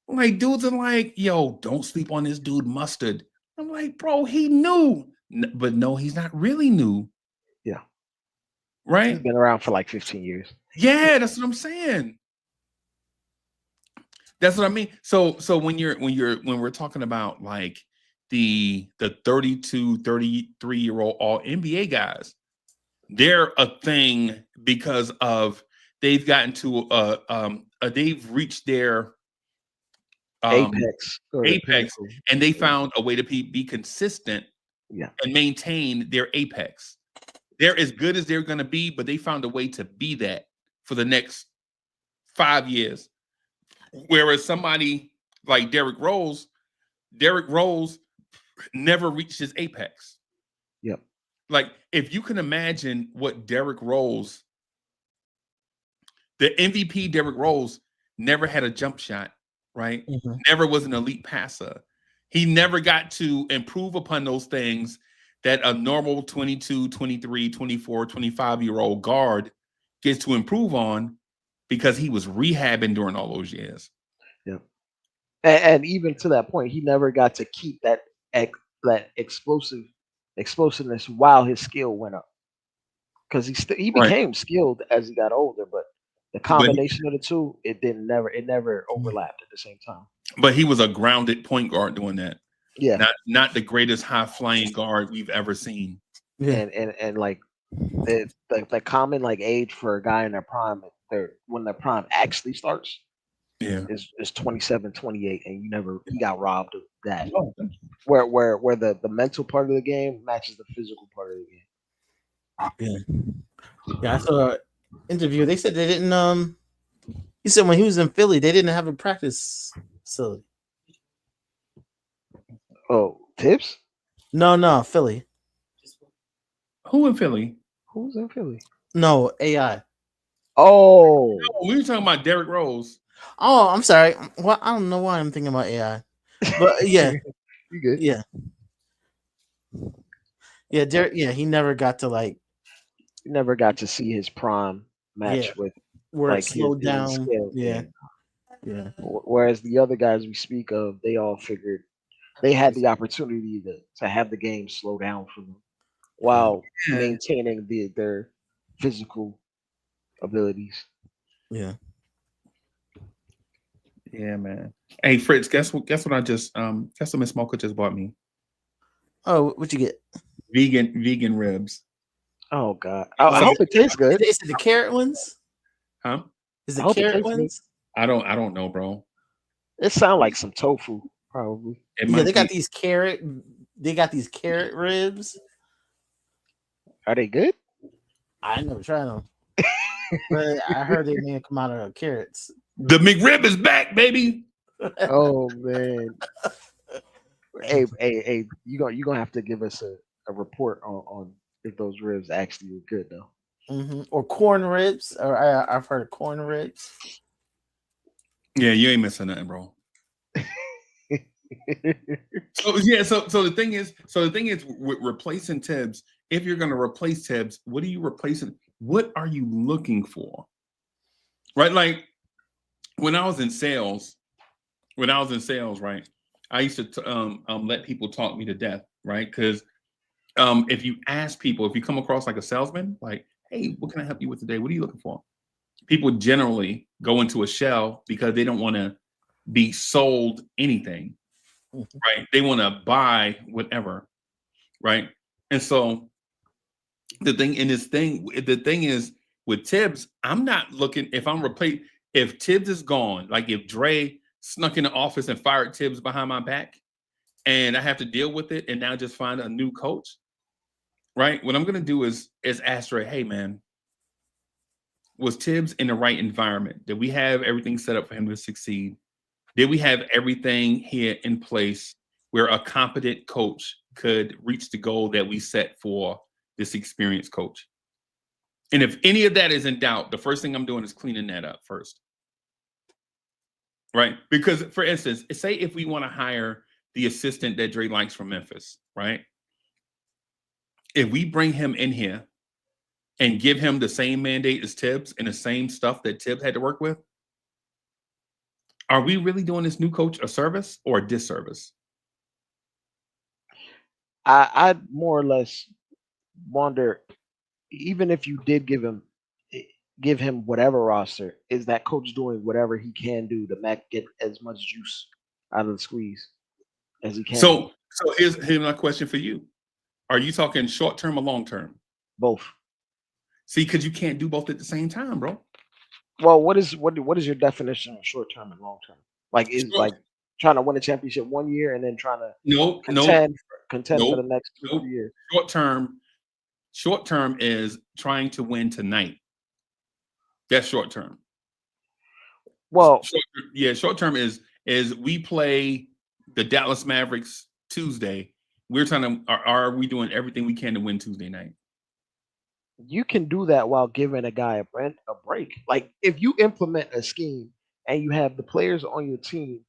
[SPEAKER 4] Like, dudes are like, yo, don't sleep on this dude Mustard. I'm like, bro, he knew. But no, he's not really new.
[SPEAKER 6] Yeah.
[SPEAKER 4] Right?
[SPEAKER 6] He's been around for like 15 years.
[SPEAKER 4] Yeah, that's what I'm saying. That's what I mean. So when we're talking about like the 32, 33-year-old all NBA guys, they're a thing because of they've gotten to they've reached their
[SPEAKER 6] Apex. Or the
[SPEAKER 4] apex,
[SPEAKER 6] pinnacle.
[SPEAKER 4] and they found a way to be consistent
[SPEAKER 6] Yeah.
[SPEAKER 4] and maintain their apex. They're as good as they're going to be, but they found a way to be that for the next 5 years. Whereas somebody like Derrick Rose never reached his apex.
[SPEAKER 6] Yep.
[SPEAKER 4] Like, if you can imagine what Derrick Rose, the MVP Derrick Rose, never had a jump shot, right?
[SPEAKER 5] Mhm.
[SPEAKER 4] Never was an elite passer. He never got to improve upon those things that a normal 22, 23, 24, 25-year-old guard gets to improve on because he was rehabbing during all those years.
[SPEAKER 6] Yeah. And even to that point, he never got to keep that explosiveness while his skill went up. Because he became skilled as he got older, but the combination of the two, it never overlapped at the same time.
[SPEAKER 4] But he was a grounded point guard doing that.
[SPEAKER 6] Yeah.
[SPEAKER 4] Not the greatest high flying guard we've ever seen.
[SPEAKER 5] Yeah.
[SPEAKER 6] And like the common like age for a guy in their prime, when their prime actually starts, is 27, 28, and he got robbed of that.
[SPEAKER 4] Oh.
[SPEAKER 6] Where the mental part of the game matches the physical part of the game.
[SPEAKER 5] Yeah, I saw an interview. They said they didn't. He said when he was in Philly, they didn't have a practice facility.
[SPEAKER 6] Oh, Tibbs?
[SPEAKER 5] No, Philly.
[SPEAKER 4] Who in Philly?
[SPEAKER 6] Who's in Philly?
[SPEAKER 5] No, AI.
[SPEAKER 6] Oh,
[SPEAKER 4] we were talking about Derrick Rose.
[SPEAKER 5] Oh, I'm sorry. Well, I don't know why I'm thinking about AI, but yeah,
[SPEAKER 6] you good?
[SPEAKER 5] Yeah, Derek. Yeah, he never got to like.
[SPEAKER 6] He never got to see his prime match with
[SPEAKER 5] where
[SPEAKER 6] like
[SPEAKER 5] it slowed down.
[SPEAKER 6] Skill.
[SPEAKER 5] Yeah.
[SPEAKER 6] Whereas the other guys we speak of, they all figured they had the opportunity to have the game slow down for them while maintaining their physical abilities.
[SPEAKER 5] Yeah.
[SPEAKER 4] Yeah, man. Hey, Fritz, guess what I just guess what Miss Smoker just bought me?
[SPEAKER 5] Oh, what'd you get?
[SPEAKER 4] Vegan ribs.
[SPEAKER 6] Oh God. I hope it tastes good.
[SPEAKER 5] Is it the carrot ones?
[SPEAKER 4] Huh?
[SPEAKER 5] Is it carrot ones?
[SPEAKER 4] I don't know, bro.
[SPEAKER 6] It sounds like some tofu, probably.
[SPEAKER 5] They got these carrot ribs.
[SPEAKER 6] Are they good?
[SPEAKER 5] I never tried them. But I heard they may come out of carrots.
[SPEAKER 4] The McRib is back, baby.
[SPEAKER 6] Oh man. Hey, you gonna have to give us a report on if those ribs actually were good though.
[SPEAKER 5] Mm-hmm. Or corn ribs, or I've heard of corn ribs.
[SPEAKER 4] Yeah, you ain't missing nothing, bro. So the thing is with replacing Tibbs, if you're gonna replace Tibbs, what are you replacing? What are you looking for? Right? Like when I was in sales, right, I used to let people talk me to death, right? Because if you ask people, if you come across like a salesman, like, hey, what can I help you with today? What are you looking for? People generally go into a shell because they don't want to be sold anything, right? They want to buy whatever, right? And so the thing is with Tibbs, I'm not looking if Tibbs is gone, like if Dre snuck in the office and fired Tibbs behind my back and I have to deal with it and now just find a new coach, right? What I'm going to do is ask Dre, hey man, was Tibbs in the right environment? Did we have everything set up for him to succeed? Did we have everything here in place where a competent coach could reach the goal that we set for this experienced coach? And if any of that is in doubt, the first thing I'm doing is cleaning that up first. Right? Because, for instance, say if we want to hire the assistant that Dre likes from Memphis, right? if we bring him in here and give him the same mandate as Tibbs and the same stuff that Tibbs had to work with, are we really doing this new coach a service or a disservice?
[SPEAKER 6] I more or less wonder, even if you did give him whatever roster, is that coach doing whatever he can do to get as much juice out of the squeeze as he can?
[SPEAKER 4] So here's my question for you. Are you talking short term or long term?
[SPEAKER 6] Both.
[SPEAKER 4] See, because you can't do both at the same time, bro.
[SPEAKER 6] Well, what is your definition of short term and long term? Like, is
[SPEAKER 4] Short-
[SPEAKER 6] like trying to win a championship 1 year and then trying to
[SPEAKER 4] No,
[SPEAKER 6] contend for the next 2
[SPEAKER 4] nope.
[SPEAKER 6] years.
[SPEAKER 4] Short term is trying to win tonight. That's short term.
[SPEAKER 6] Well,
[SPEAKER 4] short term is we play the Dallas Mavericks Tuesday. We're trying to are we doing everything we can to win Tuesday night?
[SPEAKER 6] you can do that while giving a guy a break. Like, if you implement a scheme and you have the players on your team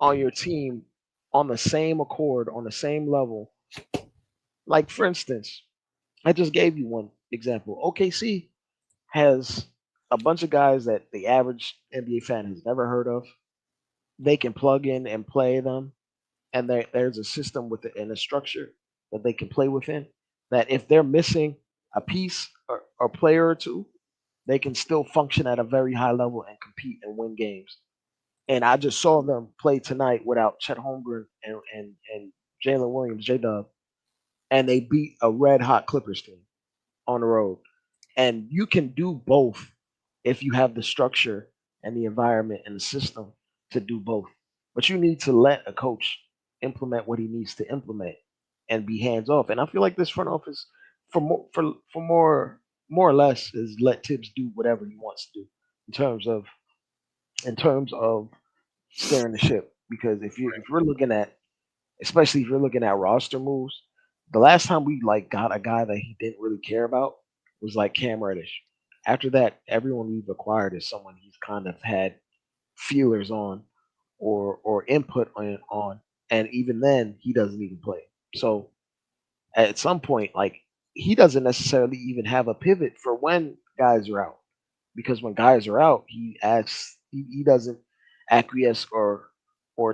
[SPEAKER 6] on the same accord, on the same level. Like, for instance, I just gave you one example. OKC has a bunch of guys that the average NBA fan has never heard of. They can plug in and play them, and there's a system and a structure that they can play within. That if they're missing a piece or player or two, they can still function at a very high level and compete and win games. And I just saw them play tonight without Chet Holmgren and Jalen Williams, J-Dub, and they beat a red hot Clippers team on the road. And you can do both if you have the structure and the environment and the system to do both. But you need to let a coach implement what he needs to implement and be hands off. And I feel like this front office, for more or less, is let Tibbs do whatever he wants to do in terms of steering the ship. Because if we're looking at, especially if you're looking at roster moves, the last time we got a guy that he didn't really care about was like Cam Reddish. After that, everyone we've acquired is someone he's kind of had feelers on or input on, and even then he doesn't even play. So at some point, he doesn't necessarily even have a pivot for when guys are out, because when guys are out, he doesn't acquiesce or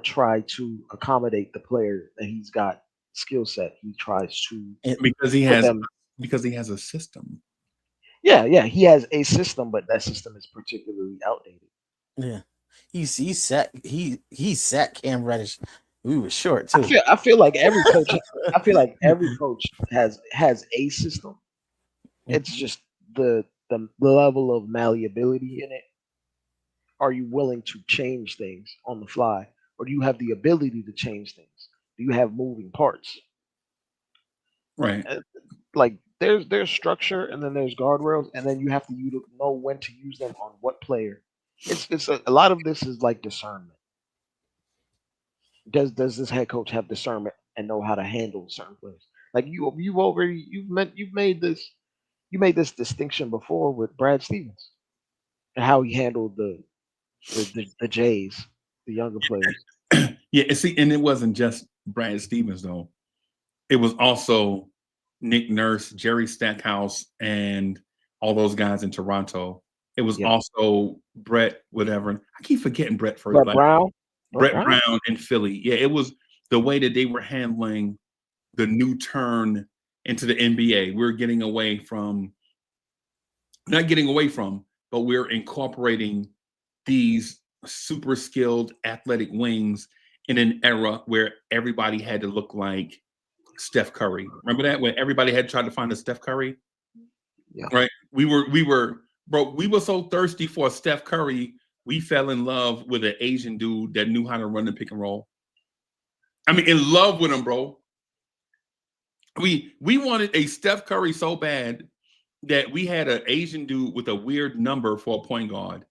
[SPEAKER 6] try to accommodate the player that he's got skill set. He tries to
[SPEAKER 4] because he has a system.
[SPEAKER 6] Yeah, he has a system, but that system is particularly outdated.
[SPEAKER 5] Yeah, he set Cam Reddish. We were short too.
[SPEAKER 6] I feel like every coach. Every coach has a system. It's just the level of malleability in it. Are you willing to change things on the fly, or do you have the ability to change things? Do you have moving parts?
[SPEAKER 4] Right.
[SPEAKER 6] Like, there's structure, and then there's guardrails, and then you have to know when to use them on what player. It's a lot of this is like discernment. Does this head coach have discernment and know how to handle certain players? Like, you've made this distinction before with Brad Stevens and how he handled the Jays, the younger players.
[SPEAKER 4] Yeah, and it wasn't just Brad Stevens though. It was also Nick Nurse, Jerry Stackhouse, and all those guys in Toronto. It was also Brett, whatever. I keep forgetting Brett first.
[SPEAKER 6] Brett Brown
[SPEAKER 4] in Philly. Yeah, it was the way that they were handling the new turn into the NBA. We're not getting away from, but we're incorporating these super skilled athletic wings in an era where everybody had to look like Steph Curry. Remember that, when everybody had tried to find a Steph Curry?
[SPEAKER 6] Yeah.
[SPEAKER 4] Right. We were so thirsty for Steph Curry, we fell in love with an Asian dude that knew how to run the pick and roll. I mean, in love with him, bro. We wanted a Steph Curry so bad that we had an Asian dude with a weird number for a point guard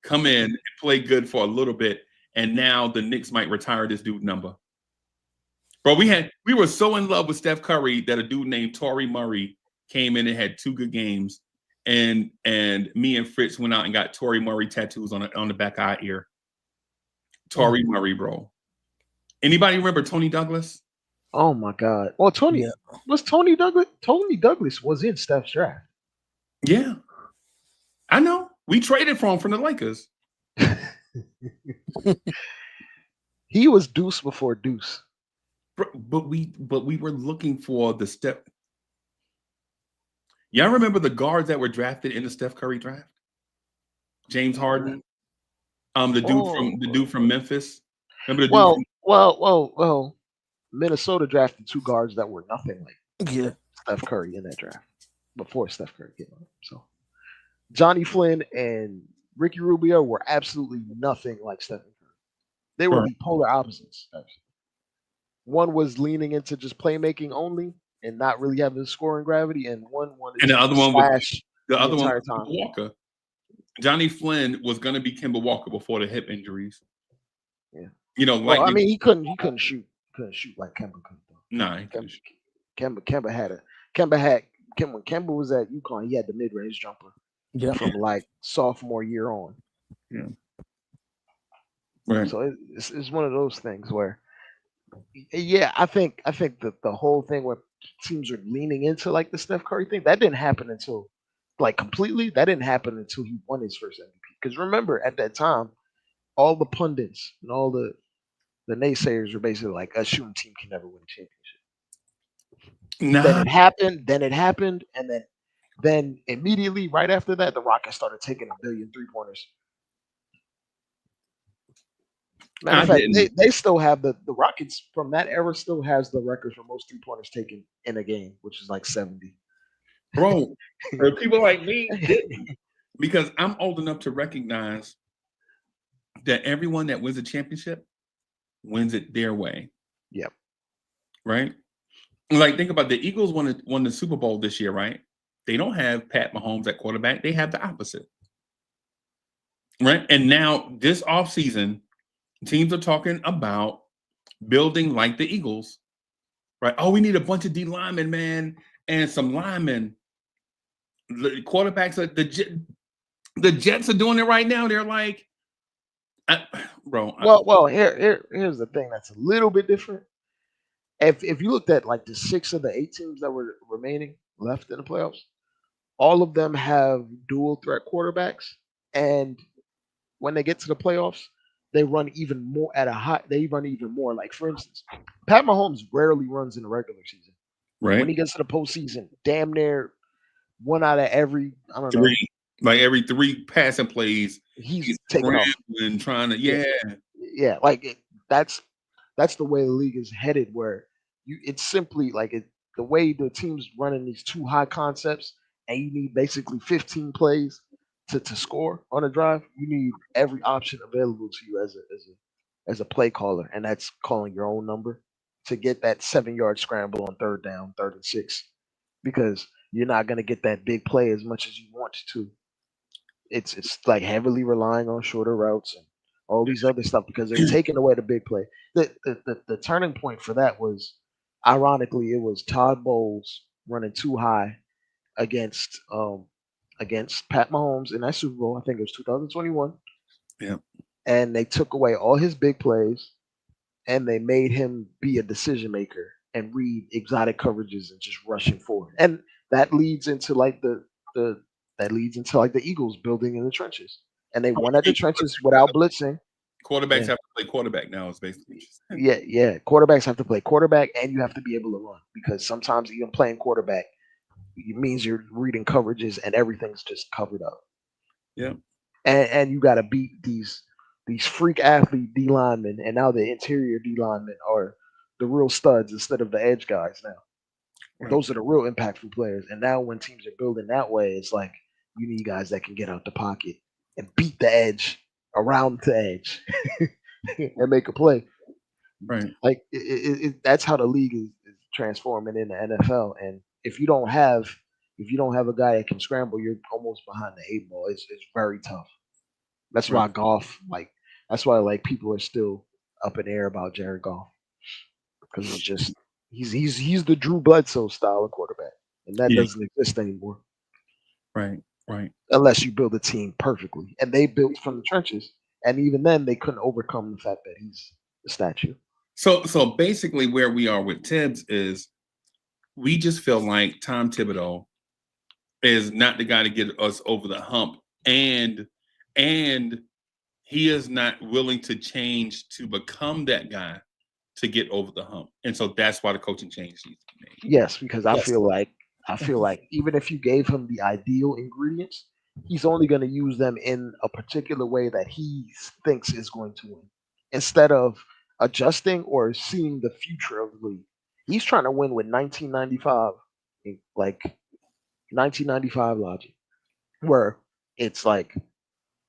[SPEAKER 4] come in and play good for a little bit, and now the Knicks might retire this dude number. Bro, we were so in love with Steph Curry that a dude named Torrey Murray came in and had 2 good games, and me and Fritz went out and got Torrey Murray tattoos on the back of our ear. Torrey Murray, bro. Anybody remember Tony Douglas?
[SPEAKER 6] Oh my God. Well,
[SPEAKER 5] Yeah.
[SPEAKER 6] Tony Douglas. Tony Douglas was in Steph's draft.
[SPEAKER 4] Yeah, I know. We traded for him from the Lakers.
[SPEAKER 6] He was Deuce before Deuce.
[SPEAKER 4] But we were looking for the step. Y'all remember the guards that were drafted in the Steph Curry draft? James Harden, the dude from Memphis. Remember the dude?
[SPEAKER 6] Well. Minnesota drafted two guards that were nothing like
[SPEAKER 5] Yeah.
[SPEAKER 6] Steph Curry in that draft before Steph Curry came out. So Johnny Flynn and Ricky Rubio were absolutely nothing like Stephen Curry. They were the polar opposites. Actually. One was leaning into just playmaking only and not really having scoring gravity, and one wanted
[SPEAKER 4] And
[SPEAKER 6] to
[SPEAKER 4] the other one was
[SPEAKER 6] the
[SPEAKER 4] the other one
[SPEAKER 6] entire
[SPEAKER 4] was
[SPEAKER 6] time.
[SPEAKER 4] Kemba Walker. Johnny Flynn was going to be Kemba Walker before the hip injuries.
[SPEAKER 6] Yeah,
[SPEAKER 4] you know,
[SPEAKER 6] well,
[SPEAKER 4] like
[SPEAKER 6] I mean, he couldn't shoot. Couldn't shoot like Kemba could.
[SPEAKER 4] Nah, he couldn't shoot.
[SPEAKER 6] Kemba had when Kemba was at UConn, he had the mid range jumper from like sophomore year on.
[SPEAKER 4] Yeah. Right.
[SPEAKER 6] So it's one of those things where, yeah, I think that the whole thing where teams are leaning into like the Steph Curry thing, that didn't happen until like completely. That didn't happen until he won his first MVP. Because remember, at that time, all the pundits and all the naysayers were basically like, a shooting team can never win a championship.
[SPEAKER 4] Nah.
[SPEAKER 6] Then it happened, and then immediately right after that, the Rockets started taking 1 billion 3-pointers. Matter of fact, they still have the Rockets from that era still has the record for most 3-pointers taken in a game, which is like 70.
[SPEAKER 4] Bro, for people like me, because I'm old enough to recognize that everyone that wins a championship wins it their way.
[SPEAKER 6] Yep.
[SPEAKER 4] Right? Like, think about the Eagles won the Super Bowl this year, right? They don't have Pat Mahomes at quarterback. They have the opposite. Right? And now this offseason, teams are talking about building like the Eagles. Right? Oh, we need a bunch of D linemen, man, and some linemen. The quarterbacks, the Jets are doing it right now. They're like, bro.
[SPEAKER 6] Well, here's the thing that's a little bit different. If you looked at like the 6 of the 8 teams that were remaining left in the playoffs, all of them have dual threat quarterbacks, and when they get to the playoffs, they run even more at a high. They run even more. Like for instance, Pat Mahomes rarely runs in the regular season.
[SPEAKER 4] Right.
[SPEAKER 6] When he gets to the postseason, damn near 1 out of every
[SPEAKER 4] know, like every 3 passing plays,
[SPEAKER 6] he's taking off
[SPEAKER 4] and trying to
[SPEAKER 6] yeah. Like that's the way the league is headed. Where it's simply like the way the team's running these 2 high concepts, and you need basically 15 plays to score on a drive. You need every option available to you as a play caller, and that's calling your own number to get that 7-yard scramble on 3rd down, 3rd and 6, because you're not going to get that big play as much as you want to. It's like heavily relying on shorter routes and all these other stuff because they're taking away the big play. The turning point for that was, ironically, it was Todd Bowles running too high against Pat Mahomes in that Super Bowl. I think it was 2021.
[SPEAKER 4] Yeah.
[SPEAKER 6] And they took away all his big plays, and they made him be a decision maker and read exotic coverages and just rushing forward. And that leads into like the Eagles building in the trenches. And they won at the trenches without blitzing.
[SPEAKER 4] Quarterbacks have to play quarterback now, is basically.
[SPEAKER 6] Yeah. Quarterbacks have to play quarterback, and you have to be able to run, because sometimes even playing quarterback, it means you're reading coverages and everything's just covered up.
[SPEAKER 4] Yeah.
[SPEAKER 6] And you got to beat these freak athlete D linemen, and now the interior D linemen are the real studs instead of the edge guys now. Right. Those are the real impactful players. And now when teams are building that way, it's like you need guys that can get out the pocket and beat the edge around the edge and make a play.
[SPEAKER 4] Right.
[SPEAKER 6] Like that's how the league is transforming in the NFL. And if you don't have a guy that can scramble, you're almost behind the 8 ball. It's very tough. That's why that's why people are still up in the air about Jared Goff, because it's just he's the Drew Bledsoe style of quarterback, and that doesn't exist anymore.
[SPEAKER 4] Right.
[SPEAKER 6] Unless you build a team perfectly, and they built from the trenches, and even then they couldn't overcome the fact that he's a statue.
[SPEAKER 4] So basically where we are with Tibbs is we just feel like Tom Thibodeau is not the guy to get us over the hump, and he is not willing to change to become that guy to get over the hump. And so that's why the coaching change needs to be made.
[SPEAKER 6] Yes, because I
[SPEAKER 5] Yes.
[SPEAKER 6] feel like even if you gave him the ideal ingredients, he's only going to use them in a particular way that he thinks is going to win, instead of adjusting or seeing the future of the league. He's trying to win with 1995, like 1995 logic, where it's like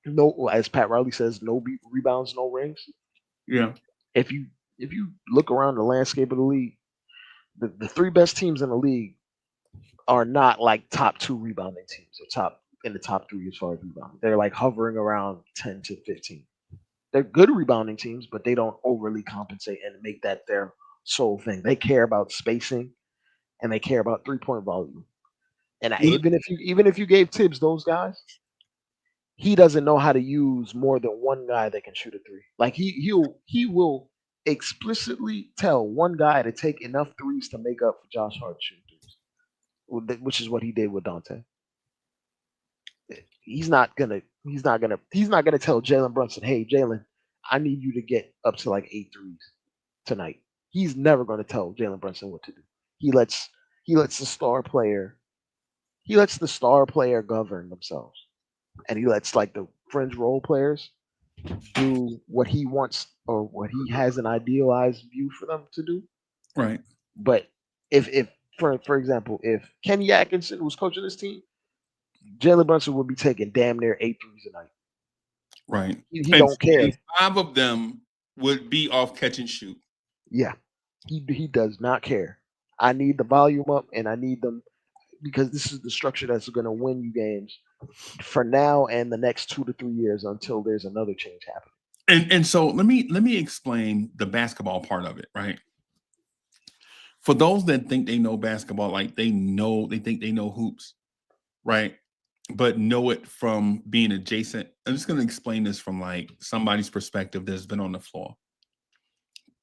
[SPEAKER 6] no, as Pat Riley says, no rebounds, no rings.
[SPEAKER 4] Yeah.
[SPEAKER 6] If you look around the landscape of the league, the three best teams in the league are not like top two rebounding teams or top in the top three as far as rebounding. They're like hovering around 10 to 15. They're good rebounding teams, but they don't overly compensate and make that their sole thing. They care about spacing and they care about 3-point volume. And even if you gave Tibbs those guys, he doesn't know how to use more than one guy that can shoot a three. Like he will explicitly tell one guy to take enough threes to make up for Josh Hart shooting threes, which is what he did with Dante. He's not gonna tell Jalen Brunson, hey Jalen, I need you to get up to like 8 threes tonight. He's never gonna tell Jalen Brunson what to do. He lets the star player govern themselves. And he lets like the fringe role players do what he wants or what he has an idealized view for them to do.
[SPEAKER 4] Right.
[SPEAKER 6] But if for example, if Kenny Atkinson was coaching this team, Jalen Brunson would be taking damn near 8 threes a night.
[SPEAKER 4] Right.
[SPEAKER 6] He don't care.
[SPEAKER 4] And 5 of them would be off catch and shoot.
[SPEAKER 6] Yeah. He does not care. I need the volume up and I need them because this is the structure that's going to win you games for now and the next 2 to 3 years until there's another change happening.
[SPEAKER 4] And so let me explain the basketball part of it, right? For those that think they know basketball, like they think they know hoops, right? But know it from being adjacent. I'm just going to explain this from like somebody's perspective that's been on the floor.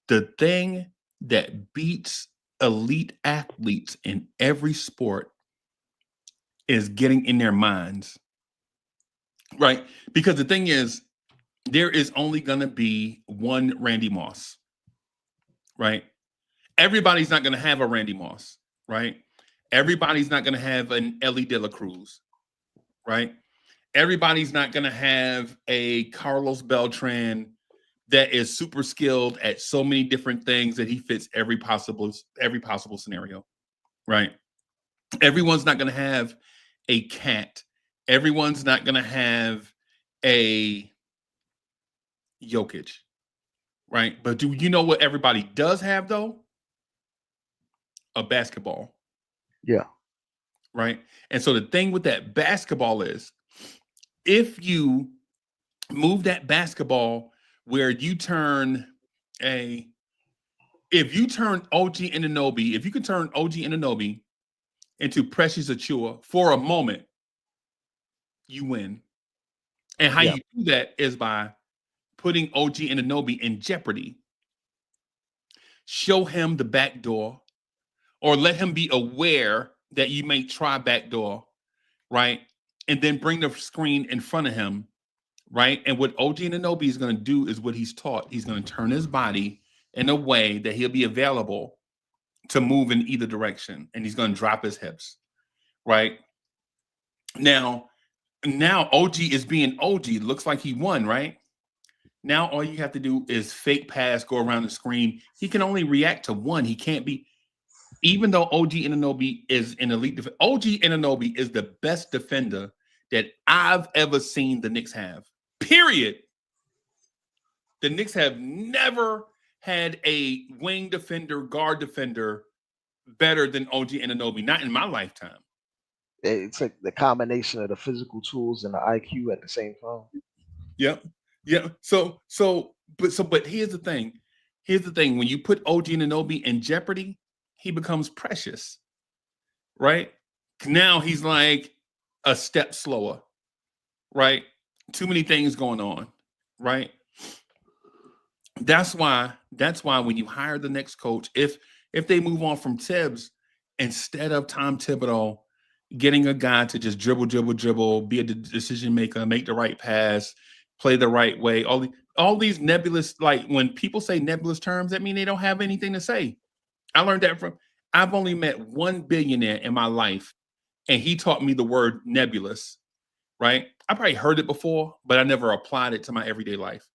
[SPEAKER 4] The thing that beats elite athletes in every sport is getting in their minds, right? Because the thing is, there is only going to be one Randy Moss, right? Everybody's not going to have a Randy Moss, right? Everybody's not going to have an Ellie De La Cruz, right? Everybody's not going to have a Carlos Beltran that is super skilled at so many different things that he fits every possible scenario, right? Everyone's not going to have a Cat. Everyone's not going to have a Jokic, right? But do you know what everybody does have, though? A basketball.
[SPEAKER 6] Yeah.
[SPEAKER 4] Right? And so the thing with that basketball is, if you move that basketball where you turn OG Anunoby, if you can turn OG Anunoby into Precious Achiuwa for a moment, you win. And how you do that is by putting OG Anunoby in jeopardy. Show him the back door, or let him be aware that you may try back door, right? And then bring the screen in front of him, right? And what OG Anunoby is going to do is what he's taught. He's going to turn his body in a way that he'll be available to move in either direction, and he's going to drop his hips, right? Now OG is being OG. Looks like he won, right? Now all you have to do is fake pass, go around the screen. He can only react to one. He can't be, even though OG Anunoby is an elite defender. OG Anunoby is the best defender that I've ever seen the Knicks have. Period. The Knicks have never had a wing defender, guard defender better than OG Anunoby. Not in my lifetime.
[SPEAKER 6] It's like the combination of the physical tools and the IQ at the same time.
[SPEAKER 4] Yep. Yeah. But here's the thing. When you put OG Anunoby in jeopardy, he becomes Precious, right? Now he's like a step slower, right? Too many things going on, right? That's why when you hire the next coach, if they move on from Tibbs, instead of Tom Thibodeau getting a guy to just dribble, be a decision maker, make the right pass, play the right way, all these nebulous, like when people say nebulous terms, that mean they don't have anything to say. I learned that I've only met one billionaire in my life, and he taught me the word nebulous, right? I probably heard it before, but I never applied it to my everyday life.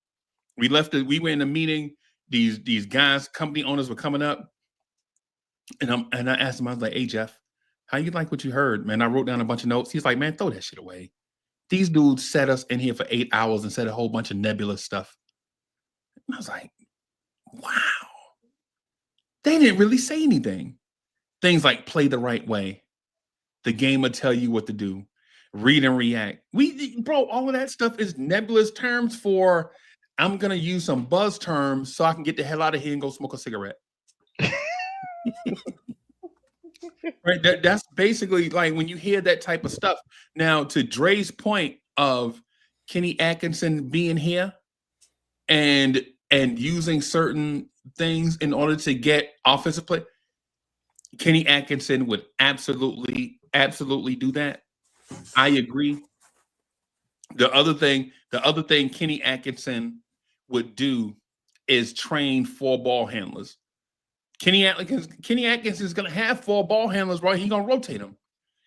[SPEAKER 4] We were in a meeting, these guys, company owners were coming up, and I asked him, I was like, hey Jeff, how you like what you heard, man? I wrote down a bunch of notes. He's like, man, throw that shit away. These dudes set us in here for 8 hours and said a whole bunch of nebulous stuff. And I was like, wow. They didn't really say anything. Things like play the right way. The game will tell you what to do. Read and react. Bro, all of that stuff is nebulous terms for, I'm going to use some buzz terms so I can get the hell out of here and go smoke a cigarette. Right? That's basically like when you hear that type of stuff. Now, to Dre's point of Kenny Atkinson being here and using certain things in order to get offensive play, Kenny Atkinson would absolutely do that. I agree. The other thing Kenny Atkinson would do is train 4 ball handlers. Kenny Atkinson is going to have 4 ball handlers, right? He's going to rotate them.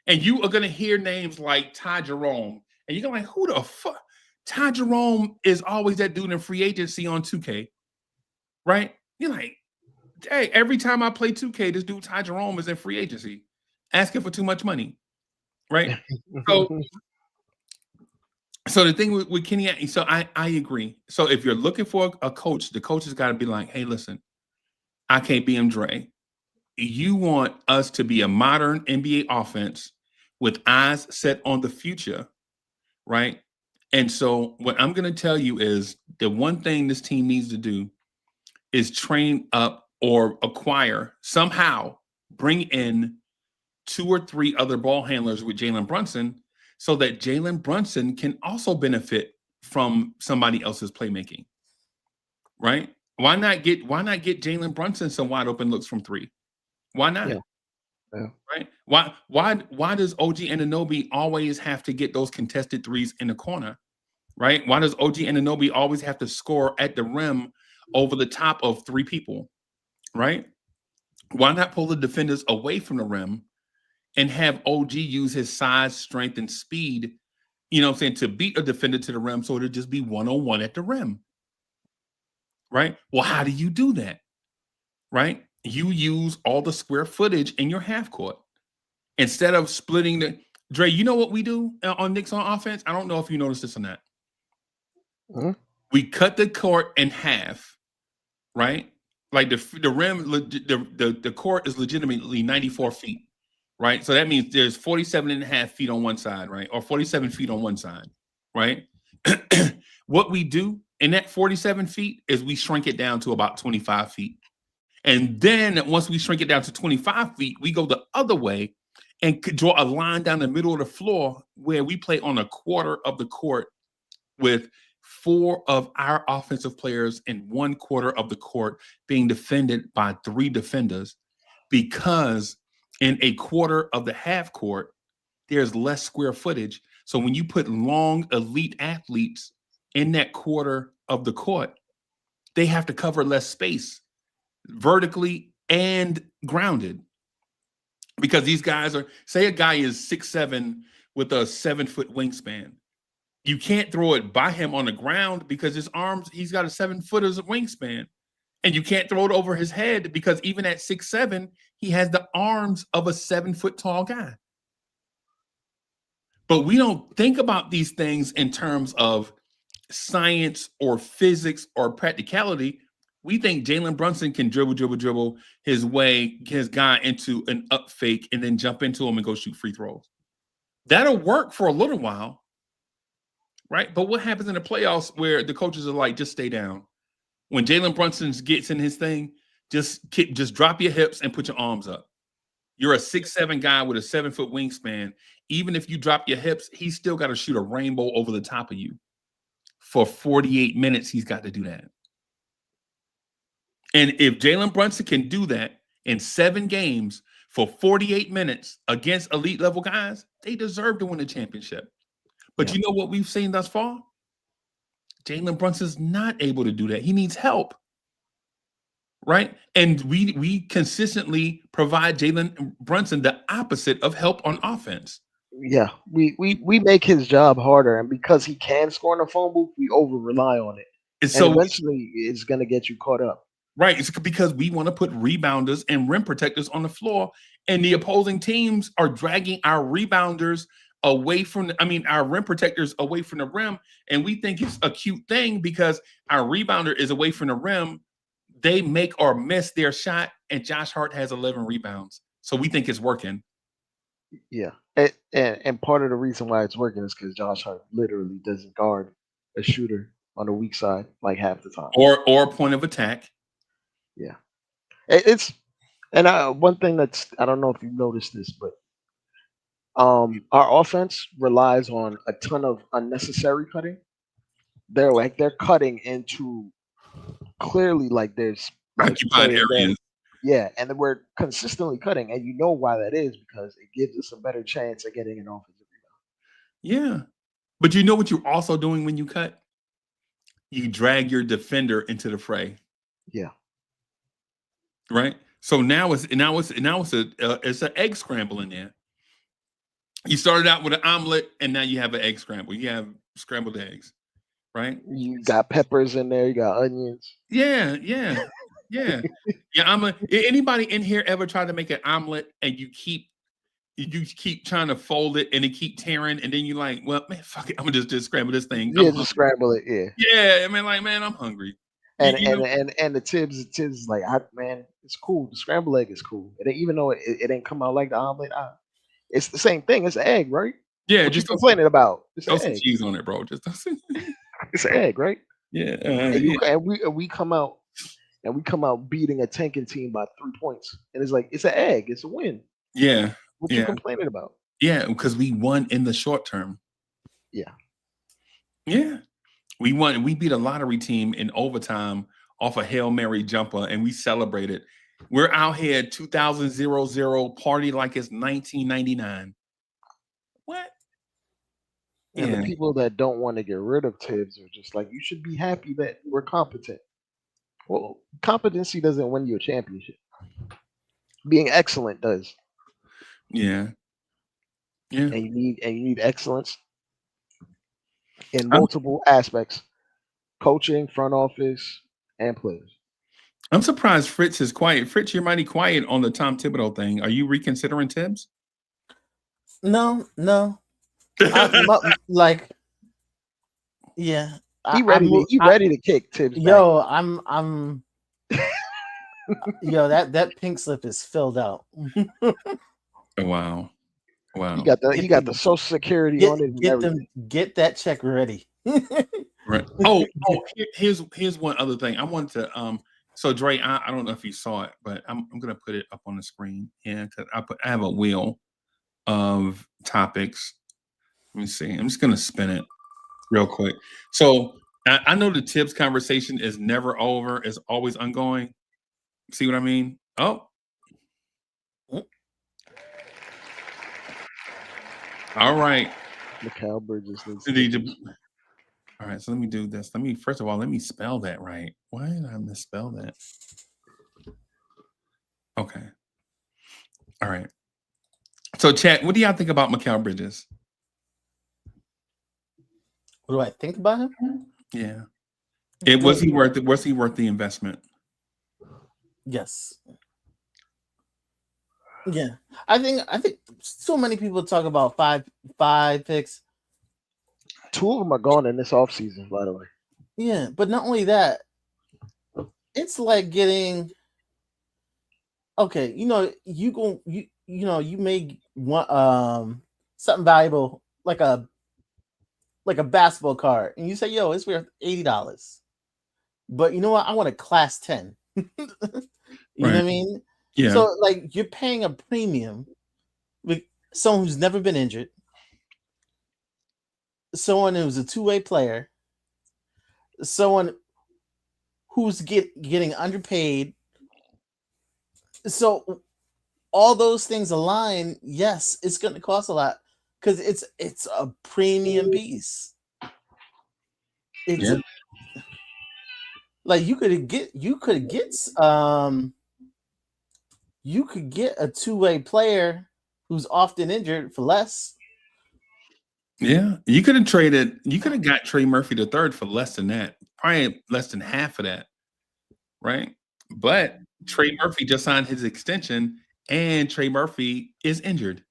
[SPEAKER 4] And you are going to hear names like Ty Jerome. And you're going to be like, who the fuck? Ty Jerome is always that dude in free agency on 2K, right? You're like, hey, every time I play 2K, this dude Ty Jerome is in free agency, asking for too much money, right? So the thing with Kenny, so I agree. So if you're looking for a coach, the coach has got to be like, hey, listen, I can't be him, Dre. You want us to be a modern NBA offense with eyes set on the future, right? And so what I'm going to tell you is the one thing this team needs to do is train up or acquire, somehow bring in 2 or 3 other ball handlers with Jalen Brunson so that Jalen Brunson can also benefit from somebody else's playmaking, right? Why not get Jalen Brunson some wide open looks from 3? Why not?
[SPEAKER 6] Yeah.
[SPEAKER 4] Right? Why does OG Anunoby always have to get those contested threes in the corner? Right? Why does OG Anunoby always have to score at the rim over the top of 3 people? Right? Why not pull the defenders away from the rim and have OG use his size, strength, and speed, you know what I'm saying, to beat a defender to the rim so it'll just be 1-on-1 at the rim? Right? Well, how do you do that? Right? You use all the square footage in your half court. Instead of splitting the Dre, you know what we do on Knicks on offense? I don't know if you noticed this or not.
[SPEAKER 6] Mm-hmm.
[SPEAKER 4] We cut the court in half, right? Like the rim, the court is legitimately 94 feet, right? So that means there's 47 and a half feet on one side, right? Or 47 feet on one side, right? What we do in that 47 feet is we shrink it down to about 25 feet. And then once we shrink it down to 25 feet, we go the other way and draw a line down the middle of the floor where we play on a quarter of the court with 4 of our offensive players and 1/4 of the court being defended by 3 defenders, because in a quarter of the half court, there's less square footage. So when you put long elite athletes in that quarter of the court, they have to cover less space vertically and grounded, because these guys are, say a guy is 6'7" with a 7-foot wingspan. You can't throw it by him on the ground because his arms, he's got a 7-footer's wingspan. And you can't throw it over his head because even at 6'7", he has the arms of a 7-foot tall guy. But we don't think about these things in terms of science or physics or practicality. We think Jalen Brunson can dribble his guy into an up fake and then jump into him and go shoot free throws. That'll work for a little while, right? But what happens in the playoffs where the coaches are like, just stay down? When Jalen Brunson gets in his thing, just drop your hips and put your arms up. You're a 6'7" guy with a 7-foot wingspan. Even if you drop your hips, he's still got to shoot a rainbow over the top of you. For 48 minutes, he's got to do that. And if Jalen Brunson can do that in 7 games for 48 minutes against elite level guys, they deserve to win a championship. But you know what we've seen thus far? Jalen Brunson's not able to do that. He needs help. Right? And we consistently provide Jalen Brunson the opposite of help on offense.
[SPEAKER 6] Yeah, we make his job harder, and because he can score in the phone booth, we over rely on it.
[SPEAKER 4] And
[SPEAKER 6] And
[SPEAKER 4] so
[SPEAKER 6] eventually, it's gonna get you caught up.
[SPEAKER 4] right, it's because we want to put rebounders and rim protectors on the floor, and the opposing teams are dragging our rebounders away from our rim protectors away from the rim, and we think it's a cute thing because our rebounder is away from the rim. They make or miss their shot, and Josh Hart has 11 rebounds. So we think it's working.
[SPEAKER 6] Yeah, and part of the reason why it's working is because Josh Hart literally doesn't guard a shooter on the weak side like half the time.
[SPEAKER 4] Or point of attack.
[SPEAKER 6] Yeah, it's one thing that's, I don't know if you've noticed this, but our offense relies on a ton of unnecessary cutting. They're cutting into clearly like there's like
[SPEAKER 4] Occupied
[SPEAKER 6] players there.
[SPEAKER 4] areas.
[SPEAKER 6] Yeah, and then we're consistently cutting, and you know why that is, because it gives us a better chance of getting an offensive rebound.
[SPEAKER 4] Yeah. But you know what you're also doing when you cut? You drag your defender into the fray.
[SPEAKER 6] Yeah.
[SPEAKER 4] Right? So now it's an egg scramble in there. You started out with an omelet, and now you have an egg scramble. You have scrambled eggs, right?
[SPEAKER 6] You got peppers in there, you got onions.
[SPEAKER 4] Yeah. Anybody in here ever tried to make an omelet and you keep trying to fold it and it keep tearing, and then you're like, well, man, fuck it, I'm gonna just scramble this thing.
[SPEAKER 6] Yeah, just scramble it. Yeah.
[SPEAKER 4] Yeah, I mean, like, man, I'm hungry.
[SPEAKER 6] And the Tibbs is like, man, it's cool. The scrambled egg is cool. And even though it ain't come out like the omelet, it's the same thing. It's an egg, right?
[SPEAKER 4] Yeah,
[SPEAKER 6] what
[SPEAKER 4] just
[SPEAKER 6] you complaining about? It's
[SPEAKER 4] throw
[SPEAKER 6] an
[SPEAKER 4] some
[SPEAKER 6] egg.
[SPEAKER 4] cheese on it, bro. Just
[SPEAKER 6] It's an egg, right?
[SPEAKER 4] Yeah.
[SPEAKER 6] And we come out beating a tanking team by 3 points, and it's like, it's an egg. It's a win.
[SPEAKER 4] Yeah.
[SPEAKER 6] What you complaining about?
[SPEAKER 4] Yeah, because we won in the short term.
[SPEAKER 6] Yeah.
[SPEAKER 4] Yeah. We won. We beat a lottery team in overtime off a Hail Mary jumper, and we celebrated. We're out here 2000 party like it's 1999. What?
[SPEAKER 6] And the people that don't want to get rid of Tibbs are just like, you should be happy that we're competent. Well, competency doesn't win you a championship. Being excellent does.
[SPEAKER 4] Yeah. Yeah.
[SPEAKER 6] And you need excellence in multiple aspects: coaching, front office, and players.
[SPEAKER 4] I'm surprised Fritz is quiet. Fritz, you're mighty quiet on the Tom Thibodeau thing. Are you reconsidering Tibbs?
[SPEAKER 5] No. Yeah.
[SPEAKER 6] He ready to kick Tibbs.
[SPEAKER 5] Yo, I'm yo, that pink slip is filled out.
[SPEAKER 4] Wow.
[SPEAKER 6] He got the Social Security on it.
[SPEAKER 5] Get that check ready.
[SPEAKER 4] Right. Oh, here's one other thing. I wanted to so Dre, I don't know if you saw it, but I'm gonna put it up on the screen. Yeah, because I have a wheel of topics. Let me see. I'm just gonna spin it real quick. So I know the Tibbs conversation is never over, it's always ongoing. See what I mean? Oh. All right.
[SPEAKER 6] Mikal Bridges
[SPEAKER 4] all right, so let me do this. First of all, let me spell that right. Why did I misspell that? Okay. All right. So, chat, what do y'all think about Mikal Bridges?
[SPEAKER 5] What do I think about him?
[SPEAKER 4] Yeah. Was he worth the investment?
[SPEAKER 5] Yes. Yeah. I think so many people talk about five picks.
[SPEAKER 6] 2 of them are gone in this offseason, by the way.
[SPEAKER 5] Yeah, but not only that, it's like getting you may want something valuable like a basketball card, and you say, yo, it's worth $80. But you know what? I want a class 10. You know what I mean?
[SPEAKER 4] Yeah.
[SPEAKER 5] So like you're paying a premium with someone who's never been injured, someone who's a two-way player, someone who's getting underpaid. So all those things align. Yes, it's going to cost a lot because it's a premium piece. It's like you could get a two-way player who's often injured for less.
[SPEAKER 4] Yeah, you could have traded. You could have got Trey Murphy the third for less than that, probably less than half of that, right? But Trey Murphy just signed his extension, and Trey Murphy is injured.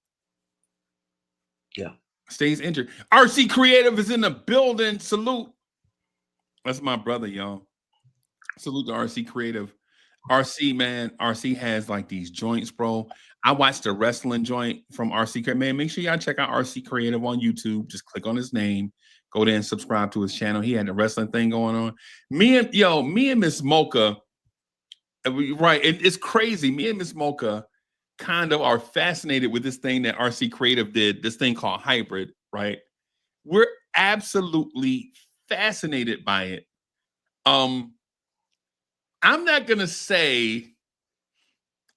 [SPEAKER 6] Yeah,
[SPEAKER 4] stays injured. RC Creative is in the building. Salute. That's my brother, y'all. Salute to RC Creative. RC, man, RC has like these joints, bro. I watched the wrestling joint from RC Creative. Man, make sure y'all check out RC Creative on YouTube. Just click on his name. Go there and subscribe to his channel. He had a wrestling thing going on. Me and Miss Mocha, right? It's crazy. Me and Miss Mocha kind of are fascinated with this thing that RC Creative did, this thing called hybrid, right? We're absolutely fascinated by it. I'm not gonna say,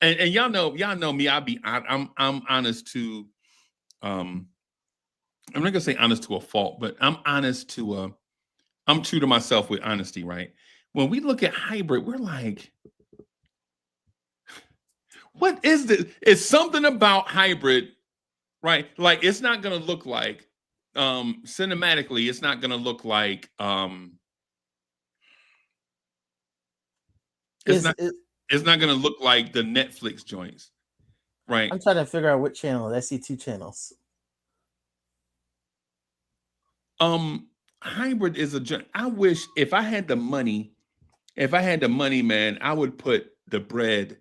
[SPEAKER 4] and y'all know me. I'm honest to, I'm not gonna say honest to a fault, but I'm honest to, I'm true to myself with honesty, right? When we look at hybrid, we're like, what is this? It's something about hybrid, right? Like it's not gonna look like, cinematically, it's not gonna look like, it's not going to look like the Netflix joints, right?
[SPEAKER 5] I'm trying to figure out what channel. I see two channels.
[SPEAKER 4] Hybrid is a. I wish if I had the money, man, I would put the bread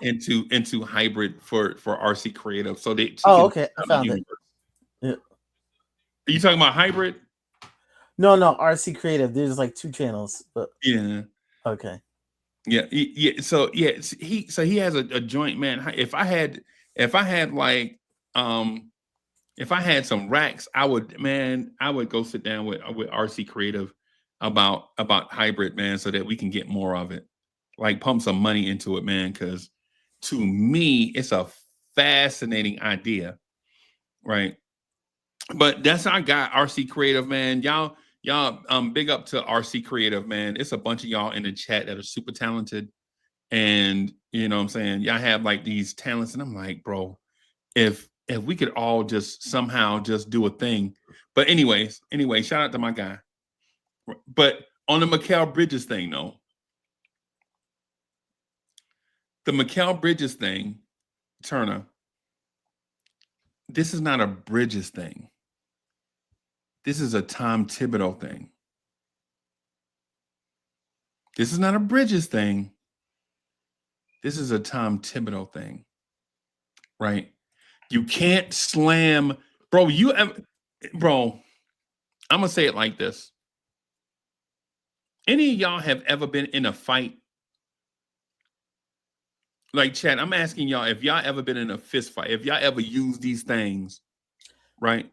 [SPEAKER 4] into hybrid for RC Creative. So they.
[SPEAKER 5] Okay, I found it. Yeah.
[SPEAKER 4] Are you talking about hybrid?
[SPEAKER 5] No, RC Creative. There's like two channels, but
[SPEAKER 4] yeah.
[SPEAKER 5] Okay.
[SPEAKER 4] Yeah. So he has a joint, man. If I had some racks, I would go sit down with RC Creative about hybrid, man, so that we can get more of it. Like pump some money into it, man, because to me, it's a fascinating idea, right? But that's our guy, RC Creative, man. Y'all, big up to RC Creative, man. It's a bunch of y'all in the chat that are super talented. And you know what I'm saying? Y'all have like these talents. And I'm like, bro, if we could all just somehow just do a thing. But anyway, shout out to my guy. But on the Mikal Bridges thing, though. The Mikal Bridges thing, Turner, this is not a Bridges thing. This is a Tom Thibodeau thing. This is not a Bridges thing. This is a Tom Thibodeau thing, right? You can't slam, bro. I'm gonna say it like this. Any of y'all have ever been in a fight? Like, Chad, I'm asking y'all if y'all ever been in a fist fight, if y'all ever used these things, right?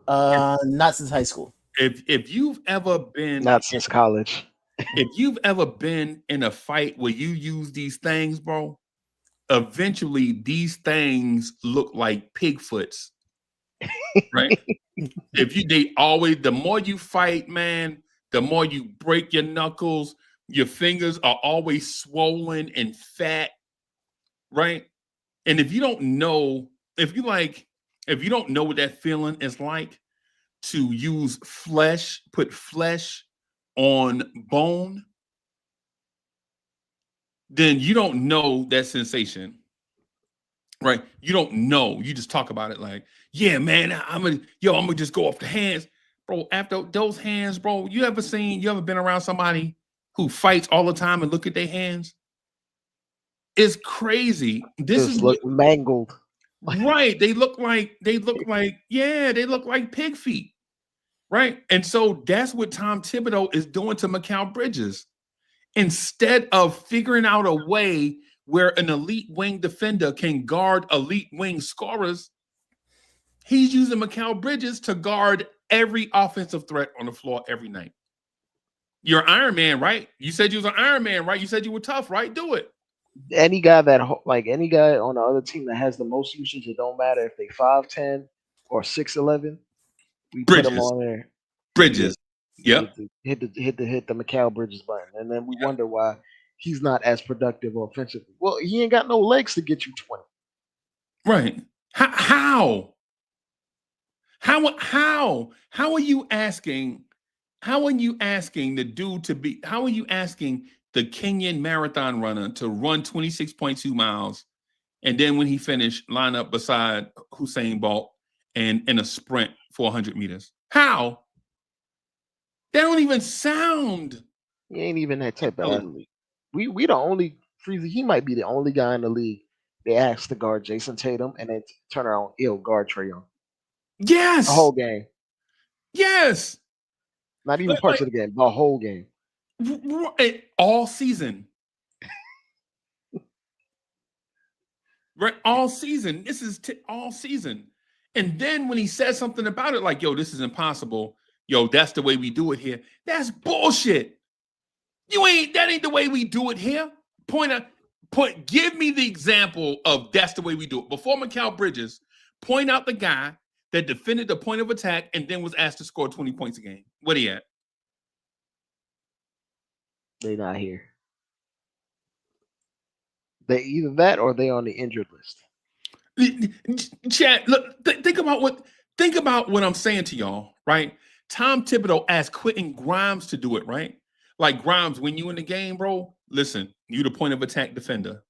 [SPEAKER 5] Not since high school.
[SPEAKER 4] If you've ever been,
[SPEAKER 6] not since college.
[SPEAKER 4] If you've ever been in a fight where you use these things, bro, eventually these things look like pig foots, right? The more you fight, man, the more you break your knuckles. Your fingers are always swollen and fat, right? And if you don't know what that feeling is like to use flesh, put flesh on bone, then you don't know that sensation, right? You don't know. You just talk about it like, yeah, man, I'm gonna just go off the hands, bro. After those hands, bro, you ever been around somebody who fights all the time and look at their hands? It's crazy. This
[SPEAKER 6] just look mangled.
[SPEAKER 4] Right. They look like pig feet. Right. And so that's what Tom Thibodeau is doing to Mikal Bridges. Instead of figuring out a way where an elite wing defender can guard elite wing scorers, he's using Mikal Bridges to guard every offensive threat on the floor every night. You're Iron Man, right? You said you was an Iron Man, right? You said you were tough, right? Do it.
[SPEAKER 6] Any guy that any guy on the other team that has the most usage, it don't matter if they 5'10" or 6'11. We put him
[SPEAKER 4] Bridges.
[SPEAKER 6] on there. Yeah,
[SPEAKER 4] Bridges. Yep.
[SPEAKER 6] hit the Mikal Bridges button, and then we wonder why he's not as productive offensively. Well, he ain't got no legs to get you 20.
[SPEAKER 4] Right. How? How are you asking? How are you asking the dude to be? How are you asking the Kenyan marathon runner to run 26.2 miles, and then when he finished, line up beside Usain Bolt and in a sprint for 100 meters? How? That don't even sound.
[SPEAKER 6] He ain't even that type of
[SPEAKER 4] Oh,
[SPEAKER 6] athlete. We the only Freezie. He might be the only guy in the league they asked to guard Jason Tatum and then turn around guard Trae Young the
[SPEAKER 4] yes,
[SPEAKER 6] whole game.
[SPEAKER 4] yes.
[SPEAKER 6] Not even parts of the game, the whole game.
[SPEAKER 4] All season. Right, all season. This is all season. And then when he says something about it, like, yo, this is impossible. Yo, that's the way we do it here. That's bullshit. That ain't the way we do it here. Give me the example of that's the way we do it. Before Mikal Bridges, point out the guy that defended the point of attack and then was asked to score 20 points a game. What he at?
[SPEAKER 6] They not here. They either that or they on the injured list.
[SPEAKER 4] Chad, look, think about what I'm saying to y'all, right? Tom Thibodeau asked Quentin Grimes to do it, right? Like, Grimes, when you in the game, bro, listen, you the point of attack defender.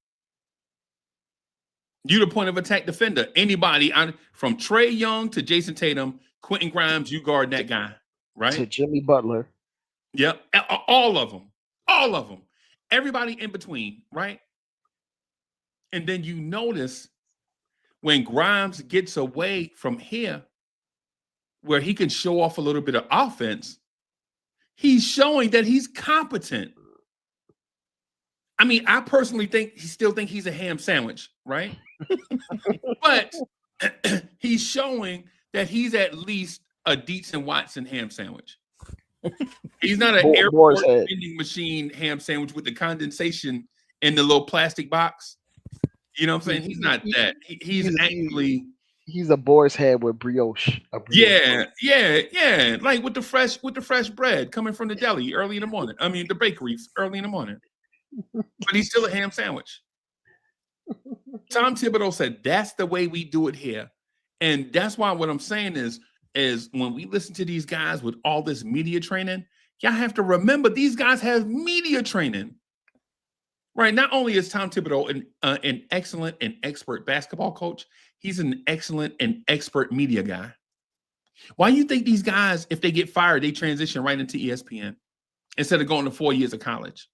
[SPEAKER 4] You the point of attack defender. Anybody from Trae Young to Jason Tatum, Quentin Grimes, you guard that guy, right?
[SPEAKER 6] To Jimmy Butler.
[SPEAKER 4] Yep, all of them, everybody in between, right? And then you notice when Grimes gets away from here, where he can show off a little bit of offense, he's showing that he's competent. I mean, I personally still think he's a ham sandwich, right? But he's showing that he's at least a Deetz Watson ham sandwich. He's not an airport vending machine ham sandwich with the condensation in the little plastic box. You know what I'm saying? He's not that. He's
[SPEAKER 6] a boar's head with brioche.
[SPEAKER 4] Yeah. Like with the fresh bread coming from the deli early in the morning. I mean, the bakery early in the morning. But he's still a ham sandwich. Tom Thibodeau said that's the way we do it here. And that's why what I'm saying is when we listen to these guys with all this media training, y'all have to remember these guys have media training. Right? Not only is Tom Thibodeau an excellent and expert basketball coach, he's an excellent and expert media guy. Why do you think these guys, if they get fired, they transition right into ESPN instead of going to 4 years of college?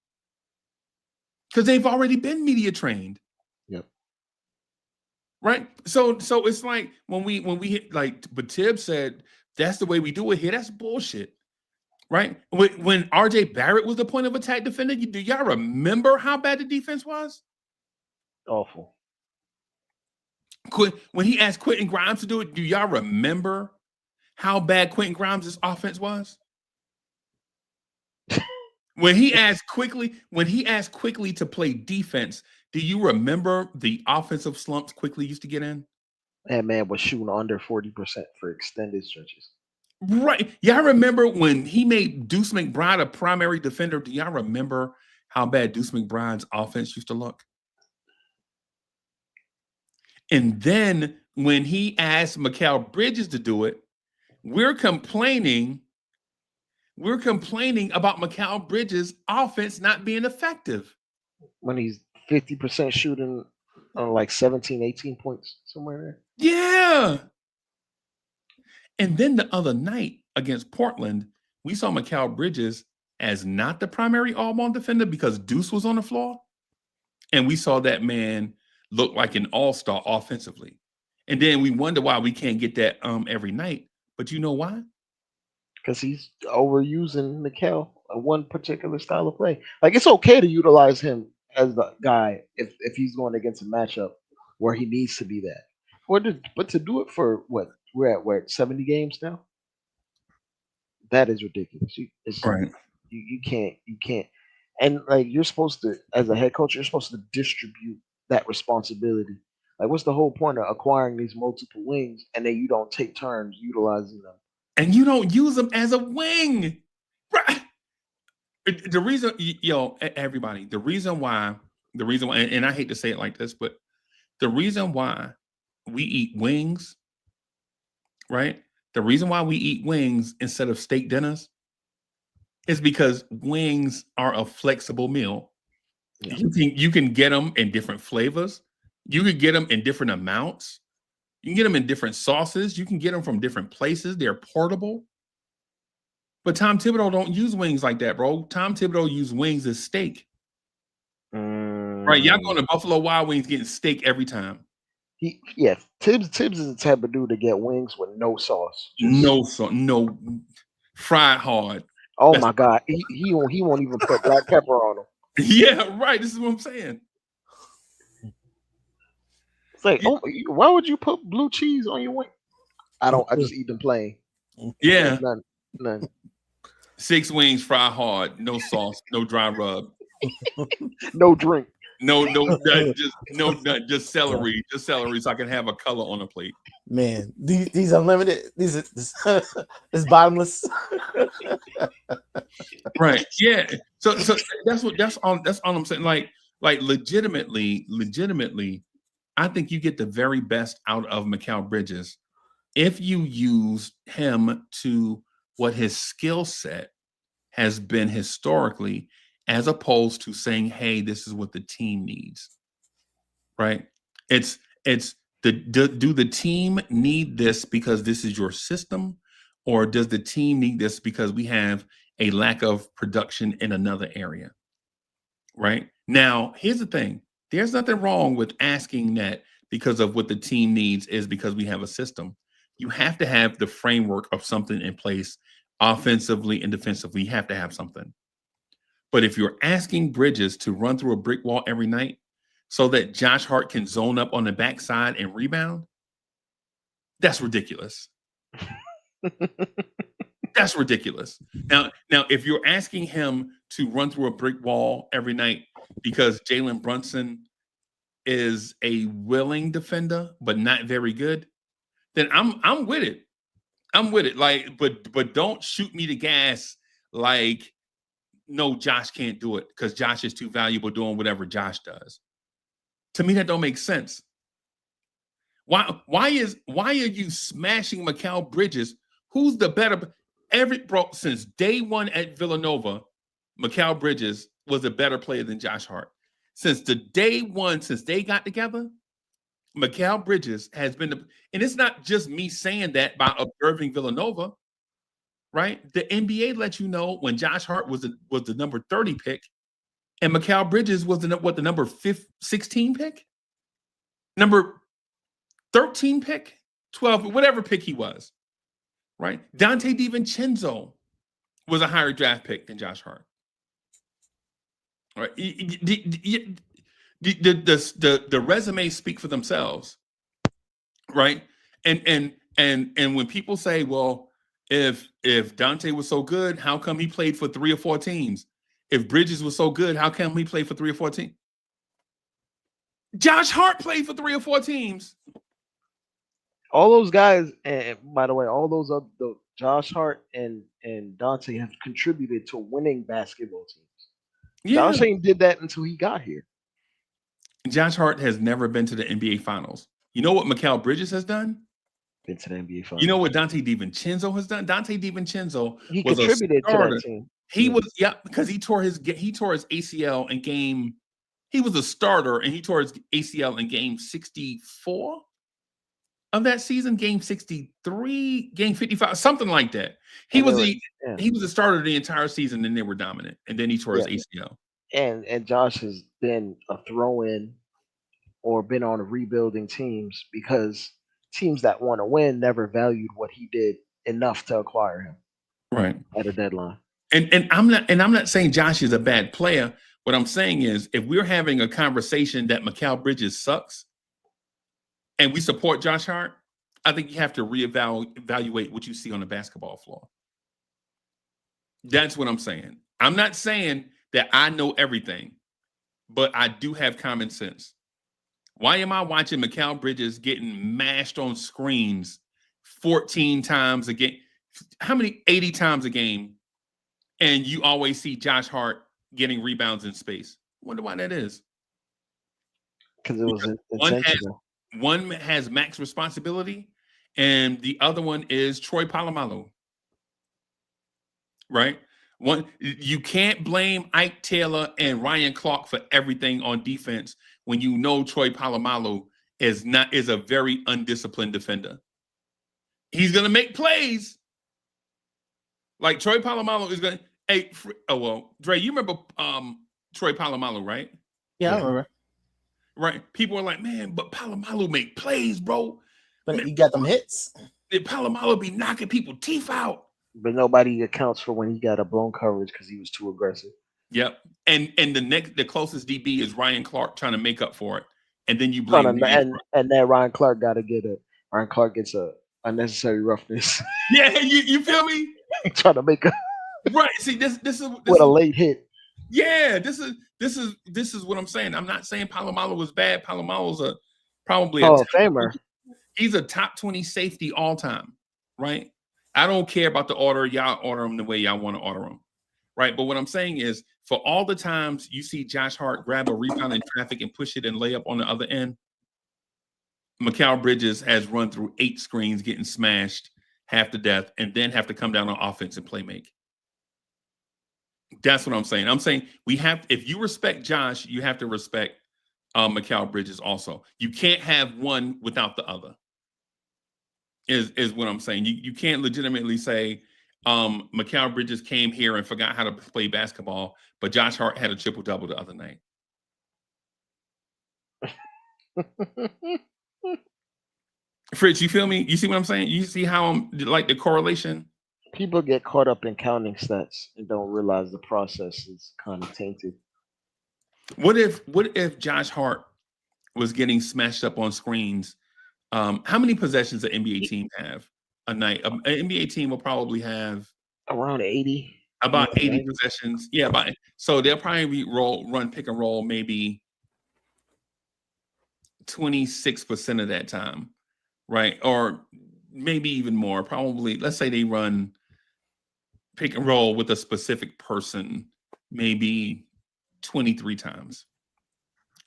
[SPEAKER 4] Because they've already been media trained.
[SPEAKER 6] Yep.
[SPEAKER 4] Right? So it's like when we hit, like, but Tibb said that's the way we do it here. That's bullshit. Right? When RJ Barrett was the point of attack defender, do y'all remember how bad the defense was?
[SPEAKER 6] Awful.
[SPEAKER 4] When he asked Quentin Grimes to do it, do y'all remember how bad Quentin Grimes' offense was? When he asked quickly to play defense, do you remember the offensive slumps Quickly used to get in?
[SPEAKER 6] That man was shooting under 40% for extended stretches.
[SPEAKER 4] Right. Y'all remember when he made Deuce McBride a primary defender? Do y'all remember how bad Deuce McBride's offense used to look? And then when he asked Mikal Bridges to do it, we're complaining about Mikal Bridges' offense not being effective.
[SPEAKER 6] When he's 50% shooting on like 17, 18 points, somewhere there.
[SPEAKER 4] Yeah. And then the other night against Portland, we saw Mikal Bridges as not the primary all-ball defender because Deuce was on the floor. And we saw that man look like an all-star offensively. And then we wonder why we can't get that every night. But you know why?
[SPEAKER 6] Because he's overusing Mikal one particular style of play. Like, it's okay to utilize him as the guy if he's going against a matchup where he needs to be that. But to do it for what? We're at 70 games now? That is ridiculous.
[SPEAKER 4] Right.
[SPEAKER 6] You can't. And like you're supposed to, as a head coach, you're supposed to distribute that responsibility. Like, what's the whole point of acquiring these multiple wings and then you don't take turns utilizing them?
[SPEAKER 4] And you don't use them as a wing, right? The reason, everybody, the reason why, and I hate to say it like this, but the reason why we eat wings, right? The reason why we eat wings instead of steak dinners is because wings are a flexible meal.
[SPEAKER 6] Yeah.
[SPEAKER 4] You can get them in different flavors. You can get them in different amounts. You can get them in different sauces. You can get them from different places. They're portable. But Tom Thibodeau don't use wings like that, bro. Tom Thibodeau use wings as steak. Right? Y'all going to Buffalo Wild Wings getting steak every time.
[SPEAKER 6] Tibbs is the type of dude to get wings with no sauce.
[SPEAKER 4] No, fried hard.
[SPEAKER 6] Oh my God, he won't even put black pepper on them.
[SPEAKER 4] Yeah, right. This is what I'm saying.
[SPEAKER 6] It's like, why would you put blue cheese on your wing? I just eat them plain.
[SPEAKER 4] Yeah,
[SPEAKER 6] none.
[SPEAKER 4] 6 wings, fried hard, no sauce, no dry rub,
[SPEAKER 6] no drink.
[SPEAKER 4] No, just celery, so I can have a color on a plate.
[SPEAKER 5] Man, these unlimited, this bottomless.
[SPEAKER 4] Right. Yeah. So that's all I'm saying. Like legitimately, I think you get the very best out of Mikal Bridges if you use him to what his skill set has been historically, as opposed to saying, hey, this is what the team needs. Right? Do the team need this because this is your system, or does the team need this because we have a lack of production in another area? Right? Now, here's the thing. There's nothing wrong with asking that because of what the team needs is because we have a system. You have to have the framework of something in place offensively and defensively. You have to have something. But if you're asking Bridges to run through a brick wall every night so that Josh Hart can zone up on the backside and rebound, that's ridiculous. That's ridiculous. Now, if you're asking him to run through a brick wall every night because Jalen Brunson is a willing defender but not very good, then I'm with it. I'm with it. Like, but don't shoot me the gas like, no, Josh can't do it because Josh is too valuable doing whatever Josh does. To me, that don't make sense. Why are you smashing Mikal Bridges? Who's the better? Since day one at Villanova, Mikal Bridges was a better player than Josh Hart. Since the day one, since they got together, Mikal Bridges has been and it's not just me saying that by observing Villanova, right? The NBA let you know when Josh Hart was the number 30 pick, and Mikal Bridges was the number 16 pick, number 13 pick, 12, whatever pick he was, right? Dante DiVincenzo was a higher draft pick than Josh Hart. Right? The resumes speak for themselves, right? And when people say, well, if Dante was so good, how come he played for 3 or 4 teams? If Bridges was so good, how come he played for 3 or 4 teams? Josh Hart played for 3 or 4 teams.
[SPEAKER 6] All those guys, and by the way, all those Josh Hart and Dante have contributed to winning basketball teams. Yeah. Josh ain't did that until he got here.
[SPEAKER 4] Josh Hart has never been to the NBA Finals. You know what Mikal Bridges has done?
[SPEAKER 6] Been to the NBA Finals.
[SPEAKER 4] You know what Dante DiVincenzo has done? Dante DiVincenzo was
[SPEAKER 6] contributed to that team.
[SPEAKER 4] He was because he tore his ACL in game. He was a starter and he tore his ACL in game 64 of that season, game 63, game 55, something like that. He was a starter the entire season and they were dominant. And then he tore his ACL.
[SPEAKER 6] And Josh has been a throw-in or been on a rebuilding teams because teams that want to win never valued what he did enough to acquire him.
[SPEAKER 4] Right.
[SPEAKER 6] At a deadline.
[SPEAKER 4] And I'm not saying Josh is a bad player. What I'm saying is if we're having a conversation that Mikal Bridges sucks and we support Josh Hart, I think you have to reevaluate what you see on the basketball floor. That's what I'm saying. I'm not saying that I know everything, but I do have common sense. Why am I watching Mikal Bridges getting mashed on screens 14 times a game? How many? 80 times a game. And you always see Josh Hart getting rebounds in space. Wonder why that is.
[SPEAKER 6] Because it was
[SPEAKER 4] One has,
[SPEAKER 6] intentional.
[SPEAKER 4] one has max responsibility, and the other one is Troy Polamalu. Right? One, you can't blame Ike Taylor and Ryan Clark for everything on defense when you know Troy Polamalu is a very undisciplined defender. He's gonna make plays. Like Troy Polamalu is gonna. Hey, Dre, you remember Troy Polamalu, right?
[SPEAKER 5] Yeah, I remember.
[SPEAKER 4] Right. People are like, man, but Polamalu make plays, bro.
[SPEAKER 5] But
[SPEAKER 4] Man,
[SPEAKER 5] he got them hits.
[SPEAKER 4] Polamalu be knocking people teeth out.
[SPEAKER 6] But nobody accounts for when he got a blown coverage because he was too aggressive.
[SPEAKER 4] Yep. And the closest DB is Ryan Clark trying to make up for it. And then you blame
[SPEAKER 6] and then Ryan Clark got to Ryan Clark gets a unnecessary roughness.
[SPEAKER 4] Yeah, you feel me?
[SPEAKER 6] Trying to make a
[SPEAKER 4] right. See, this is
[SPEAKER 6] with a late hit.
[SPEAKER 4] Yeah, this is what I'm saying. I'm not saying Polamalu was bad. Polamalu's probably
[SPEAKER 6] Hall of Famer.
[SPEAKER 4] He's a top 20 safety all time, right? I don't care about the order. Y'all order them the way y'all want to order them, right? But what I'm saying is, for all the times you see Josh Hart grab a rebound in traffic and push it and lay up on the other end, Mikal Bridges has run through 8 screens, getting smashed half to death, and then have to come down on offense and play make. That's what I'm saying. I'm saying if you respect Josh, you have to respect Mikal Bridges also. You can't have one without the other. Is what I'm saying. You can't legitimately say Mikal Bridges came here and forgot how to play basketball, but Josh Hart had a triple-double the other night. Fritz, you feel me? You see what I'm saying? You see how I'm like the correlation?
[SPEAKER 6] People get caught up in counting stats and don't realize the process is kind of tainted.
[SPEAKER 4] What if Josh Hart was getting smashed up on screens? How many possessions an NBA team have a night? An NBA team will probably have
[SPEAKER 6] around 80.
[SPEAKER 4] About 80 possessions. Yeah, so they'll probably run pick and roll maybe 26% of that time, right? Or maybe even more. Probably, let's say they run pick and roll with a specific person maybe 23 times,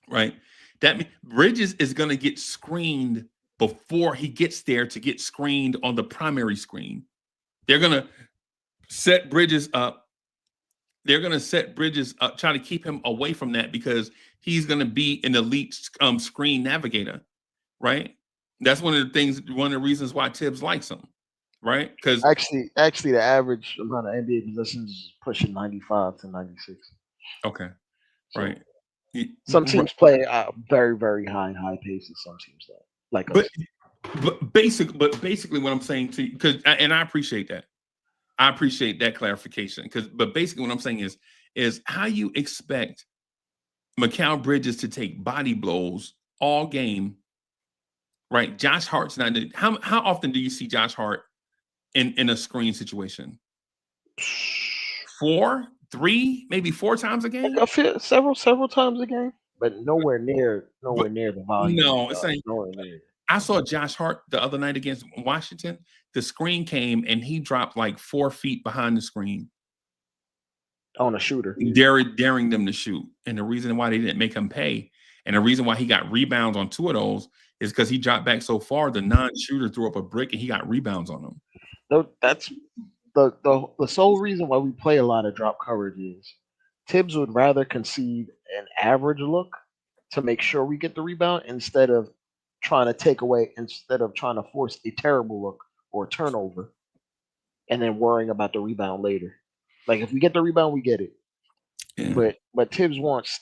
[SPEAKER 4] right? That means Bridges is going to get screened before he gets there to get screened on the primary screen. They're going to set Bridges up. They're going to set Bridges up, try to keep him away from that because he's going to be an elite screen navigator, right? That's one of the reasons why Tibbs likes him, right? Because
[SPEAKER 6] actually, the average amount of NBA possessions is pushing 95 to 96.
[SPEAKER 4] Okay, so, right.
[SPEAKER 6] Some teams play very, very high paces. Some teams don't. Like us.
[SPEAKER 4] But basically, what I'm saying to you, and I appreciate that. I appreciate that clarification but basically what I'm saying is how you expect Mikal Bridges to take body blows all game, right? Josh Hart's not. How often do you see Josh Hart in a screen situation? 4, 3, maybe 4 times a game.
[SPEAKER 6] Several times a game, but nowhere near the volume.
[SPEAKER 4] No, it's like nowhere near. I saw Josh Hart the other night against Washington. The screen came and he dropped like 4 feet behind the screen
[SPEAKER 6] on a shooter,
[SPEAKER 4] daring them to shoot. And the reason why they didn't make him pay, and the reason why he got rebounds on 2 of those, is because he dropped back so far. The non-shooter threw up a brick and he got rebounds on him.
[SPEAKER 6] No, that's the sole reason why we play a lot of drop coverage is Tibbs would rather concede an average look to make sure we get the rebound instead of trying to force a terrible look or a turnover and then worrying about the rebound later. Like if we get the rebound, we get it. Yeah. But Tibbs wants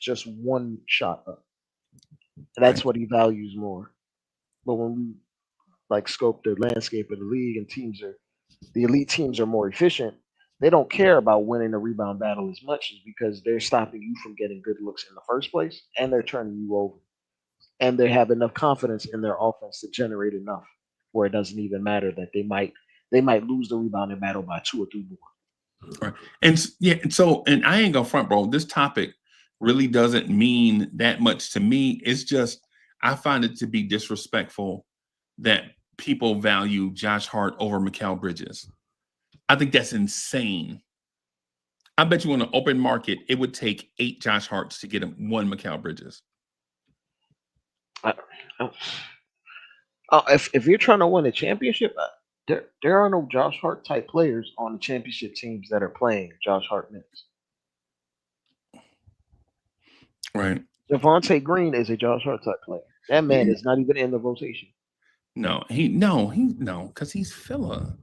[SPEAKER 6] just one shot up. That's what he values more. But when we scope the landscape of the league and the elite teams are more efficient, they don't care about winning the rebound battle as much because they're stopping you from getting good looks in the first place and they're turning you over. And they have enough confidence in their offense to generate enough where it doesn't even matter that they might lose the rebounding battle by 2 or 3 more.
[SPEAKER 4] Right. And and I ain't gonna front, bro. This topic really doesn't mean that much to me. It's just I find it to be disrespectful that people value Josh Hart over Mikal Bridges. I think that's insane. I bet you on the open market, it would take 8 Josh Harts to get him 1 Mikal Bridges.
[SPEAKER 6] If you're trying to win a championship, there are no Josh Hart type players on the championship teams that are playing Josh Hart minutes.
[SPEAKER 4] Right.
[SPEAKER 6] Javonte Green is a Josh Hart type player. That man is not even in the rotation.
[SPEAKER 4] No, because he's filler.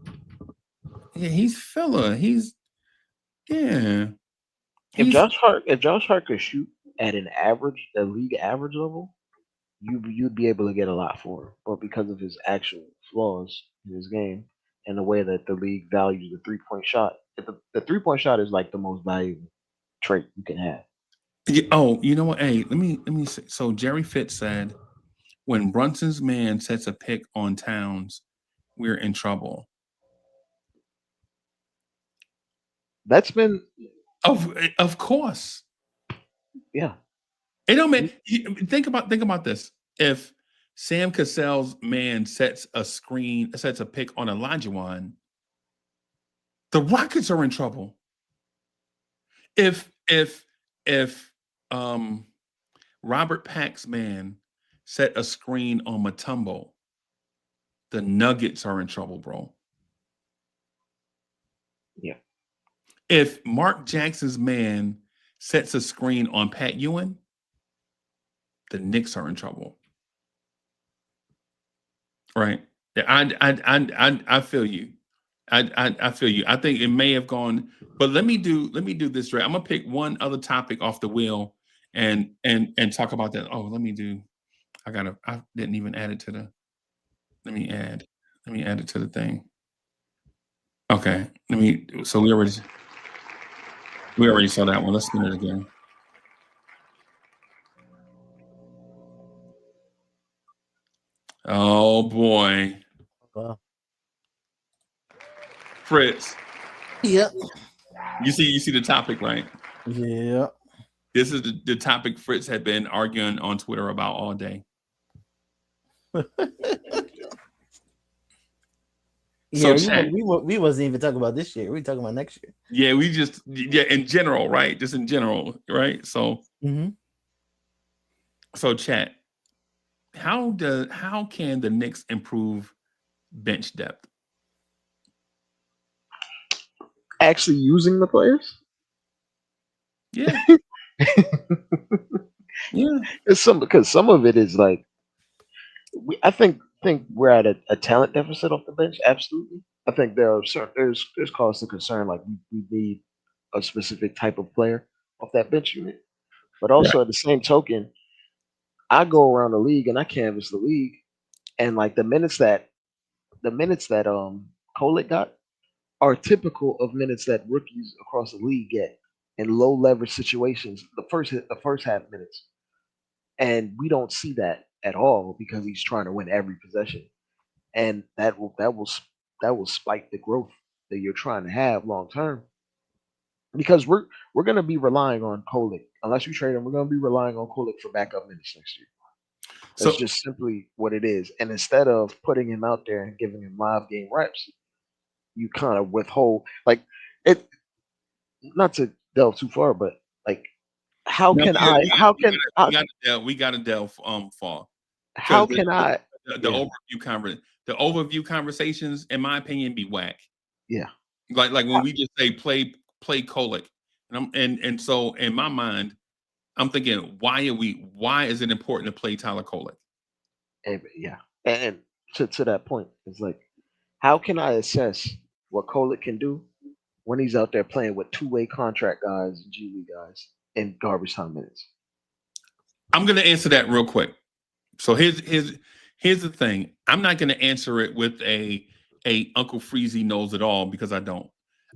[SPEAKER 4] Yeah, he's filler. He's
[SPEAKER 6] If Josh Hart could shoot at the league average level, you'd be able to get a lot for him. But because of his actual flaws in his game and the way that the league values the 3-point shot, the 3-point shot is like the most valuable trait you can have.
[SPEAKER 4] Yeah, oh, you know what? Hey, let me say. So Jerry Fitz said, when Brunson's man sets a pick on Towns, we're in trouble.
[SPEAKER 6] That's been
[SPEAKER 4] of course.
[SPEAKER 6] Yeah.
[SPEAKER 4] It don't mean think about this. If Sam Cassell's man sets a pick on Olajuwon, the Rockets are in trouble. If Robert Pack's man set a screen on Mutombo, the Nuggets are in trouble, bro.
[SPEAKER 6] Yeah.
[SPEAKER 4] If Mark Jackson's man sets a screen on Pat Ewing, the Knicks are in trouble. Right? I feel you. I feel you. I think it may have gone, but let me do this right. I'm gonna pick one other topic off the wheel and talk about that. Oh, I didn't even add it to the let me add it to the thing. Okay. So we already saw that one. Let's spin it again. Oh boy.
[SPEAKER 5] Wow.
[SPEAKER 4] Fritz.
[SPEAKER 5] Yep.
[SPEAKER 4] You see the topic, right?
[SPEAKER 5] Yeah.
[SPEAKER 4] This is the topic Fritz had been arguing on Twitter about all day.
[SPEAKER 5] Yeah, we wasn't even talking about this year. We talking about next year.
[SPEAKER 4] Yeah, in general, right? Just in general, right? So, so chat. How can the Knicks improve bench depth?
[SPEAKER 6] Actually using the players?
[SPEAKER 4] Yeah. Yeah.
[SPEAKER 6] Because some of it is like I think we're at a talent deficit off the bench. Absolutely. I think there's cause to concern. Like we need a specific type of player off that bench unit. But also at the same token, I go around the league and I canvass the league, and like the minutes that Kolek got are typical of minutes that rookies across the league get in low leverage situations. The first half minutes, and we don't see that at all because he's trying to win every possession, and that will spike the growth that you're trying to have long term. Because we're going to be relying on Kolek unless you trade him. We're going to be relying on Kolek for backup minutes next year. That's just simply what it is. And instead of putting him out there and giving him live game reps, you kind of withhold like it. Not to delve too far, but like, we
[SPEAKER 4] gotta delve far.
[SPEAKER 6] How can I?
[SPEAKER 4] The overview conversations, in my opinion, be whack.
[SPEAKER 6] Yeah.
[SPEAKER 4] Like when we just say play Kolek, and so in my mind, I'm thinking, why is it important to play Tyler Kolek?
[SPEAKER 6] Yeah, and to that point, it's like, how can I assess what Kolek can do when he's out there playing with two-way contract guys and G League guys in garbage time minutes?
[SPEAKER 4] I'm gonna answer that real quick. So here's the thing. I'm not gonna answer it with a Uncle Freezie knows it all, because I don't.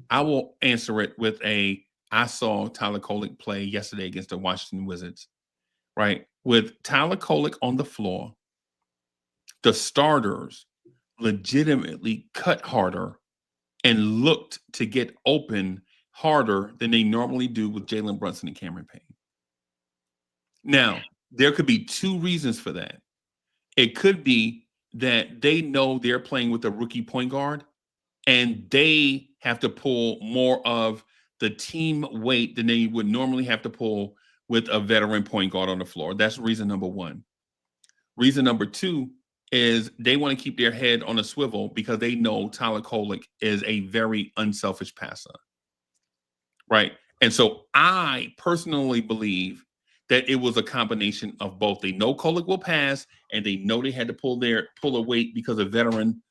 [SPEAKER 4] I will answer it with I saw Tyler Kolek play yesterday against the Washington Wizards, right? With Tyler Kolek on the floor, the starters legitimately cut harder and looked to get open harder than they normally do with Jalen Brunson and Cameron Payne. Now, there could be two reasons for that. It could be that they know they're playing with a rookie point guard and they have to pull more of the team weight than they would normally have to pull with a veteran point guard on the floor. That's reason number one. Reason number two is they want to keep their head on a swivel because they know Tyler Kolek is a very unselfish passer. Right. And so I personally believe that it was a combination of both. They know Kolek will pass, and they know they had to pull a weight because a veteran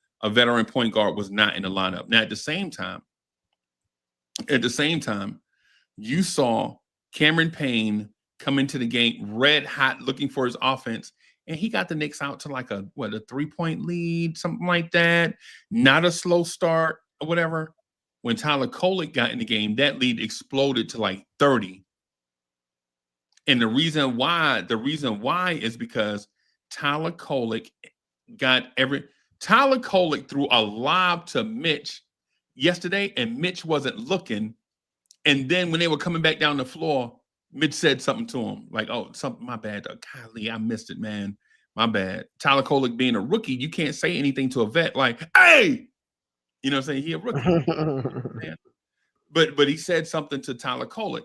[SPEAKER 4] point guard was not in the lineup. Now, at the same time, you saw Cameron Payne come into the game red hot looking for his offense, and he got the Knicks out to like a 3-point lead, something like that. Not a slow start or whatever. When Tyler Kolek got in the game, that lead exploded to like 30. And the reason why is because Tyler Kolek threw a lob to Mitch yesterday, and Mitch wasn't looking. And then when they were coming back down the floor, Mitch said something to him, like, "Oh, something, my bad. Golly, I missed it, man. My bad." Tyler Kolek being a rookie, you can't say anything to a vet like, "Hey," you know what I'm saying? He a rookie. But he said something to Tyler Kolek,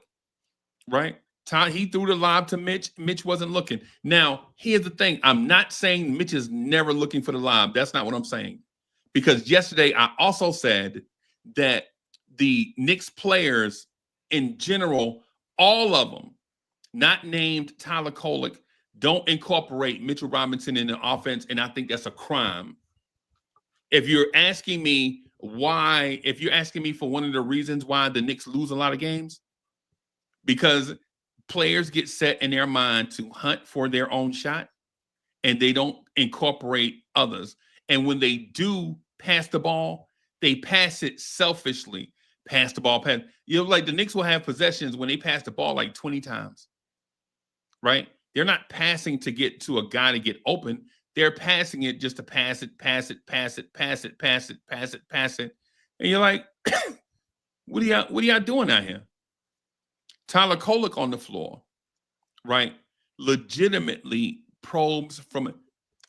[SPEAKER 4] right? He threw the lob to Mitch. Mitch wasn't looking. Now, here's the thing. I'm not saying Mitch is never looking for the lob. That's not what I'm saying. Because yesterday I also said that the Knicks players in general, all of them, not named Tyler Kolek, don't incorporate Mitchell Robinson in the offense, and I think that's a crime. If you're asking me for one of the reasons why the Knicks lose a lot of games, because players get set in their mind to hunt for their own shot, and they don't incorporate others. And when they do pass the ball, they pass it selfishly. Pass the ball, pass. Like the Knicks will have possessions when they pass the ball like 20 times, right? They're not passing to get to a guy to get open. They're passing it just to pass it. And you're like, what are y'all doing out here? Tyler Kolek on the floor, right? Legitimately probes from it.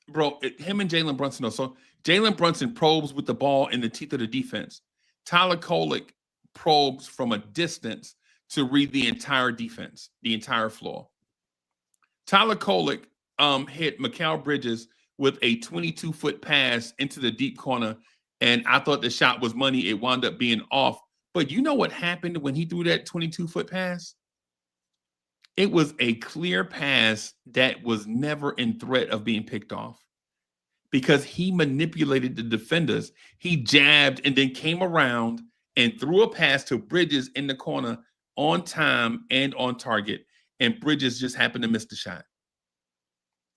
[SPEAKER 4] Bro, him and Jalen Brunson are so Jalen Brunson probes with the ball in the teeth of the defense. Tyler Kolek probes from a distance to read the entire defense, the entire floor. Tyler Kolek hit Mikal Bridges with a 22-foot pass into the deep corner, and I thought the shot was money. It wound up being off. But you know what happened when he threw that 22-foot pass? It was a clear pass that was never in threat of being picked off because he manipulated the defenders. He jabbed and then came around and threw a pass to Bridges in the corner on time and on target, and Bridges just happened to miss the shot.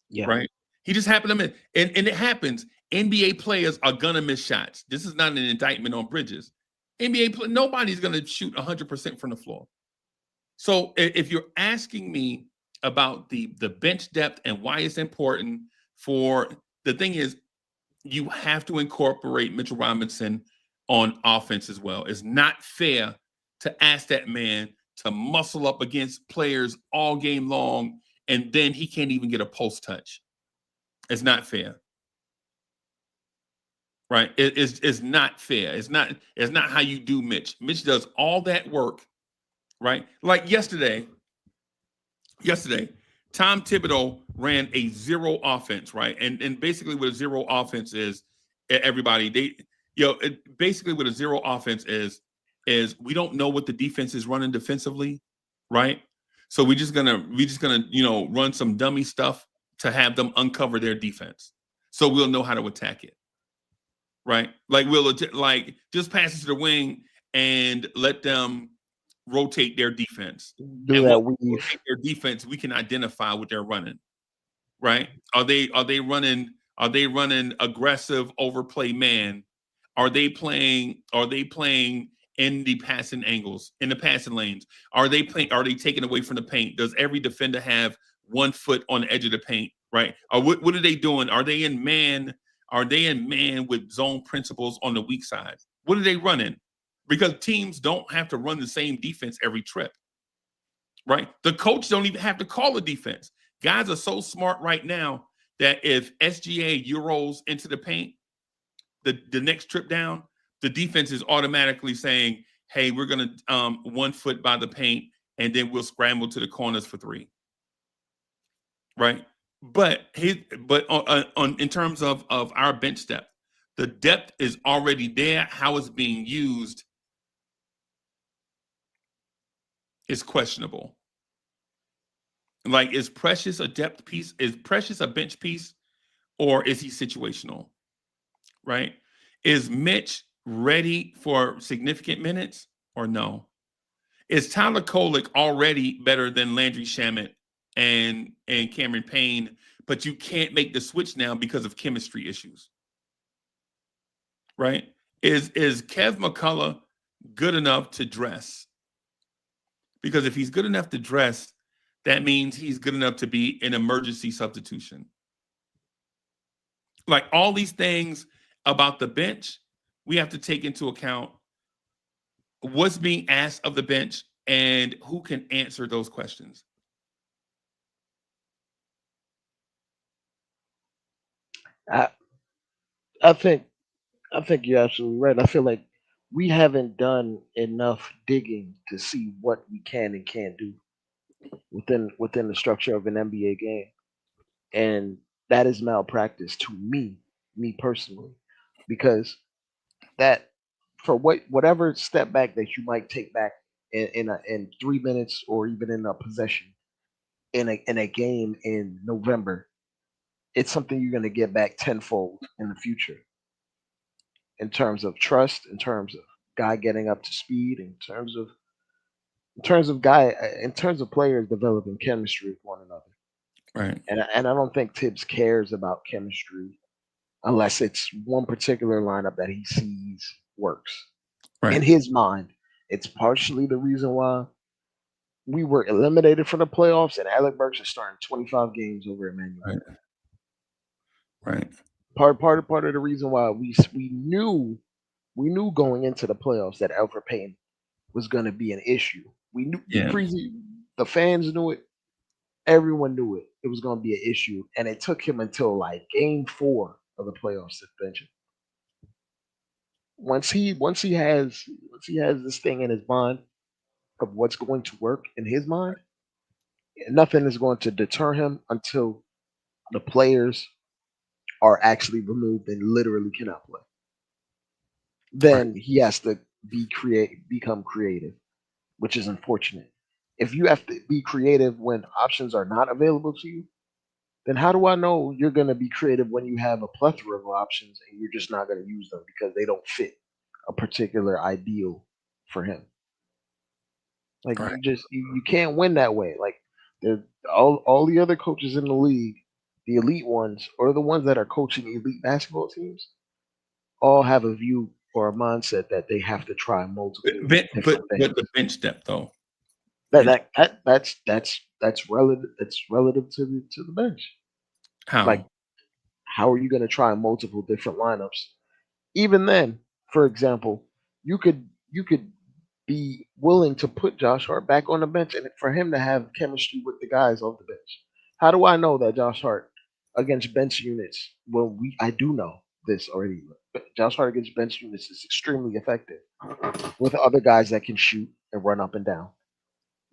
[SPEAKER 6] Yeah.
[SPEAKER 4] Right? He just happened to miss. And it happens. NBA players are going to miss shots. This is not an indictment on Bridges. Nobody's going to shoot 100% from the floor. So if you're asking me about the bench depth and why it's important the thing is, you have to incorporate Mitchell Robinson on offense as well. It's not fair to ask that man to muscle up against players all game long, and then he can't even get a post touch. It's not fair. Right? It's not fair. It's not how you do Mitch. Mitch does all that work, right? Like yesterday, Tom Thibodeau ran a zero offense, right? And basically what a zero offense is, everybody, basically what a zero offense is we don't know what the defense is running defensively, right? So we're just gonna run some dummy stuff to have them uncover their defense, so we'll know how to attack it, right? Like we'll just pass it to the wing and let them rotate their defense.
[SPEAKER 6] Do that weave.
[SPEAKER 4] Their defense, we can identify what they're running, right? Are they running aggressive overplay man? Are they playing in the passing angles, in the passing lanes? Are they taking away from the paint? Does every defender have 1 foot on the edge of the paint, right? Or what are they doing? Are they in man with zone principles on the weak side? What are they running? because teams don't have to run the same defense every trip, right? The coach don't even have to call a defense. Guys are so smart right now that if SGA Euros into the paint, the next trip down, the defense is automatically saying, hey, we're going to 1 foot by the paint, and then we'll scramble to the corners for 3. Right? But in terms of our bench depth, the depth is already there. How it's being used is questionable. Like, is Precious a depth piece? Is Precious a bench piece, or is he situational? Right? Is Mitch ready for significant minutes or no? Is Tyler Kolek already better than Landry Shamet and Cameron Payne, but you can't make the switch now because of chemistry issues? Right? Is Kev McCullough good enough to dress? Because if he's good enough to dress, that means he's good enough to be an emergency substitution. Like, all these things about the bench, we have to take into account what's being asked of the bench and who can answer those questions.
[SPEAKER 6] I think you're absolutely right. I feel like we haven't done enough digging to see what we can and can't do within the structure of an NBA game, and that is malpractice to me personally, because that for whatever step back that you might take back in 3 minutes or even in a possession in a game in November, it's something you're going to get back tenfold in the future, in terms of trust, in terms of guy getting up to speed, in terms of players developing chemistry with one another.
[SPEAKER 4] Right.
[SPEAKER 6] And I don't think Tibbs cares about chemistry unless it's one particular lineup that he sees works.
[SPEAKER 4] Right.
[SPEAKER 6] In his mind, it's partially the reason why we were eliminated from the playoffs, and Alec Burks is starting 25 games over Emmanuel.
[SPEAKER 4] Right.
[SPEAKER 6] Part of the reason why we knew going into the playoffs that Alfred Payton was going to be an issue. We knew, Freezie, the fans knew it. Everyone knew it. It was going to be an issue, and it took him until like Game 4 of the playoffs to bench him. Once he has this thing in his mind of what's going to work in his mind, nothing is going to deter him until the players are actually removed and literally cannot play. Then he has to become creative, which is unfortunate. If you have to be creative when options are not available to you, then how do I know you're going to be creative when you have a plethora of options and you're just not going to use them because they don't fit a particular ideal for him? Like, you can't win that way. Like, all the other coaches in the league, the elite ones or the ones that are coaching elite basketball teams, all have a view or a mindset that they have to try multiple different things.
[SPEAKER 4] But the bench depth, though,
[SPEAKER 6] that's relative. It's relative to the bench.
[SPEAKER 4] how?
[SPEAKER 6] Like, how are you going to try multiple different lineups? Even then, for example, you could be willing to put Josh Hart back on the bench and for him to have chemistry with the guys off the bench. How do I know that Josh Hart against bench units? Well, I do know this already. But Josh Hart against bench units is extremely effective with other guys that can shoot and run up and down.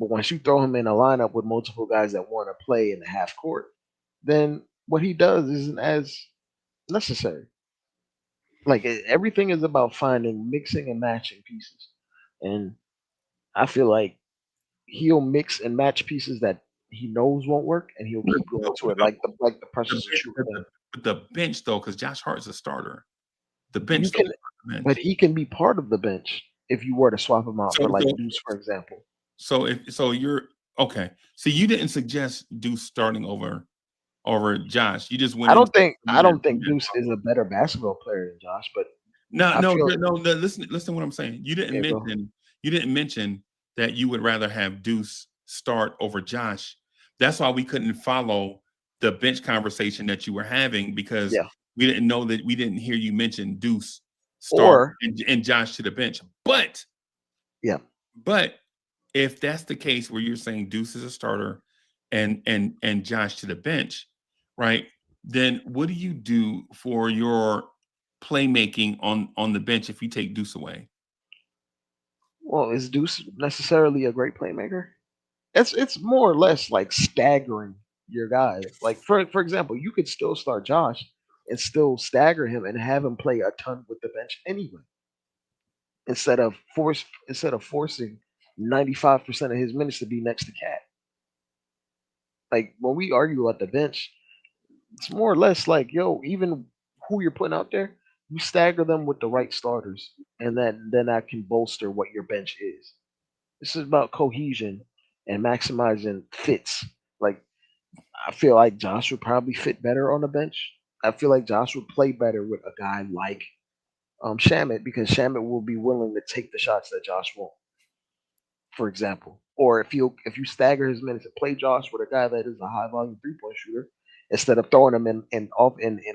[SPEAKER 6] But once you throw him in a lineup with multiple guys that want to play in the half court, then what he does isn't as necessary. Like, everything is about finding, mixing, and matching pieces. And I feel like he'll mix and match pieces that he knows won't work, and he'll keep going to it, like the Precious Achiuwa.
[SPEAKER 4] But the bench, though, because Josh Hart is a starter. The bench,
[SPEAKER 6] but he can be part of the bench if you were to swap him out for Deuce, for example.
[SPEAKER 4] So you're okay. So you didn't suggest Deuce starting over Josh. You just went.
[SPEAKER 6] I don't think Deuce is a better basketball player than Josh, but
[SPEAKER 4] no. Listen to what I'm saying. You didn't mention that you would rather have Deuce start over Josh. That's why we couldn't follow the bench conversation that you were having, because we didn't know that we didn't hear you mention Deuce start
[SPEAKER 6] Or
[SPEAKER 4] and Josh to the bench. But
[SPEAKER 6] yeah,
[SPEAKER 4] if that's the case where you're saying Deuce is a starter and Josh to the bench, right? Then what do you do for your playmaking on the bench if you take Deuce away?
[SPEAKER 6] well, is Deuce necessarily a great playmaker? It's more or less like staggering your guys. Like for example, you could still start Josh and still stagger him and have him play a ton with the bench anyway, instead of forcing 95% of his minutes to be next to Cat. Like when we argue about the bench, it's more or less like, yo, even who you're putting out there, you stagger them with the right starters, and then that can bolster what your bench is. This is about cohesion and maximizing fits. Like I feel like Josh would probably fit better on the bench. I feel like Josh would play better with a guy like Shamit, because Shamit will be willing to take the shots that Josh won't, for example. Or if you stagger his minutes and play Josh with a guy that is a high volume 3-point shooter, instead of throwing him in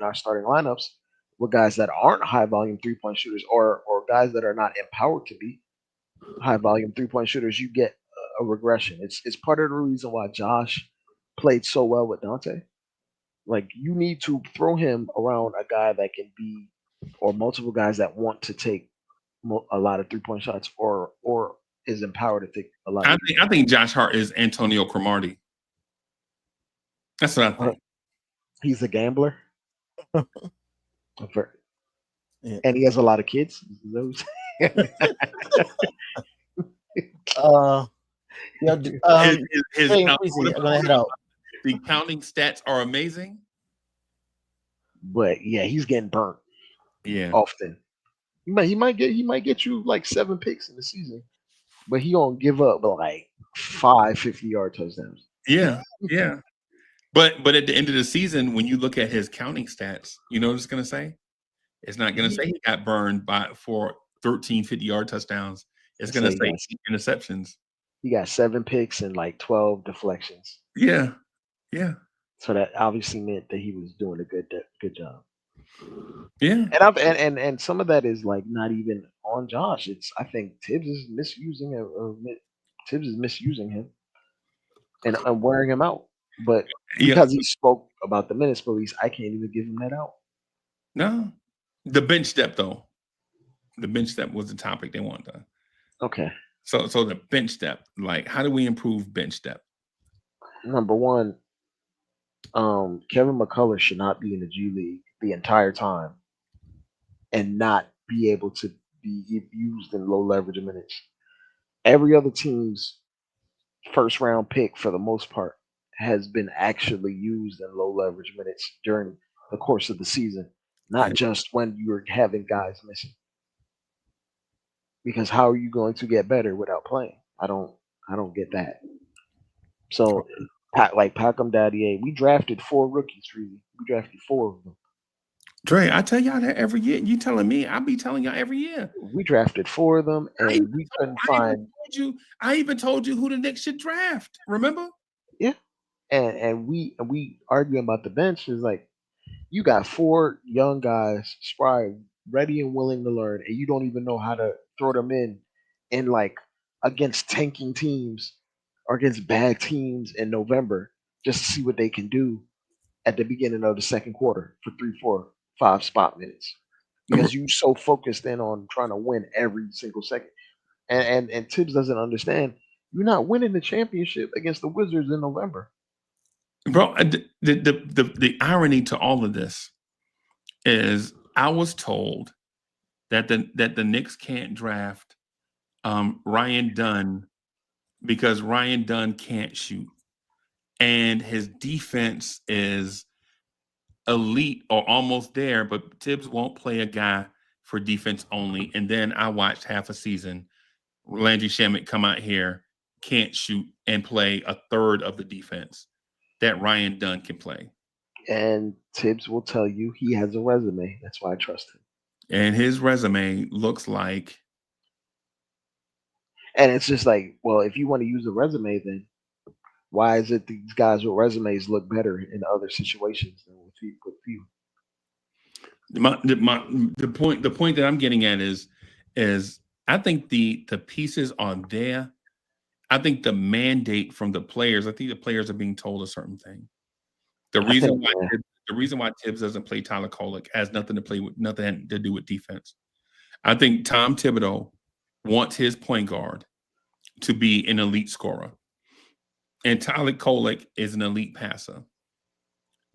[SPEAKER 6] our starting lineups with guys that aren't high volume 3-point shooters, or guys that are not empowered to be high volume 3-point shooters, you get a regression. It's part of the reason why Josh played so well with Dante. Like you need to throw him around a guy that can be, or multiple guys that want to take a lot of 3-point shots, or is empowered to take a lot.
[SPEAKER 4] I think Josh Hart is Antonio Cromartie. That's what I think.
[SPEAKER 6] He's a gambler.
[SPEAKER 5] Yeah.
[SPEAKER 6] And he has a lot of kids.
[SPEAKER 5] Yo, hey, Freezie, I'm gonna head out.
[SPEAKER 4] The counting stats are amazing.
[SPEAKER 6] But yeah, he's getting burnt.
[SPEAKER 4] Yeah.
[SPEAKER 6] Often. He might get you like 7 picks in the season, but he gonna give up like 5 50-yard touchdowns.
[SPEAKER 4] Yeah, yeah. But at the end of the season, when you look at his counting stats, you know what it's gonna say? It's not gonna say he got burned for 13 50-yard touchdowns. It's gonna say interceptions.
[SPEAKER 6] He got 7 picks and like 12 deflections.
[SPEAKER 4] Yeah, yeah.
[SPEAKER 6] So that obviously meant that he was doing a good job.
[SPEAKER 4] Yeah.
[SPEAKER 6] And some of that is like not even on Josh. I think Tibbs is misusing him and wearing him out. But because he spoke about the minutes police, I can't even give him that out.
[SPEAKER 4] No. The bench depth, though. The bench depth was the topic they wanted to.
[SPEAKER 6] Okay.
[SPEAKER 4] So the bench depth, like how do we improve bench depth?
[SPEAKER 6] Number one, Kevin McCullough should not be in the G League the entire time and not be able to be used in low leverage minutes. Every other team's first round pick, for the most part, has been actually used in low leverage minutes during the course of the season, not just when you're having guys missing. Because how are you going to get better without playing? I don't get that. So, like Pacom Daddier, we drafted 4 rookies. Really, we drafted 4 of them.
[SPEAKER 4] Dre, I tell y'all that every year. You telling me? I be telling y'all every year.
[SPEAKER 6] We drafted 4 of them, and we couldn't find.
[SPEAKER 4] I even told you who the Knicks should draft. Remember?
[SPEAKER 6] Yeah, and we arguing about the bench is like, you got 4 young guys, spry, ready and willing to learn, and you don't even know how to throw them in like against tanking teams or against bad teams in November, just to see what they can do at the beginning of the second quarter for 3, 4, 5 spot minutes, because you so focused in on trying to win every single second. And Tibbs doesn't understand. You're not winning the championship against the Wizards in November.
[SPEAKER 4] Bro, the irony to all of this is I was told that the Knicks can't draft Ryan Dunn because Ryan Dunn can't shoot, and his defense is elite or almost there, but Tibbs won't play a guy for defense only. And then I watched half a season, Landry Shamet come out here, can't shoot, and play a third of the defense that Ryan Dunn can play.
[SPEAKER 6] And Tibbs will tell you he has a resume. That's why I trust him.
[SPEAKER 4] And his resume looks like.
[SPEAKER 6] And it's just like, well, if you want to use a resume, then why is it these guys with resumes look better in other situations than with you?
[SPEAKER 4] The point that I'm getting at is I think the pieces are there. I think the mandate from the players. I think the players are being told a certain thing. The reason why Tibbs doesn't play Tyler Kolek has nothing to do with defense. I think Tom Thibodeau wants his point guard to be an elite scorer, and Tyler Kolek is an elite passer.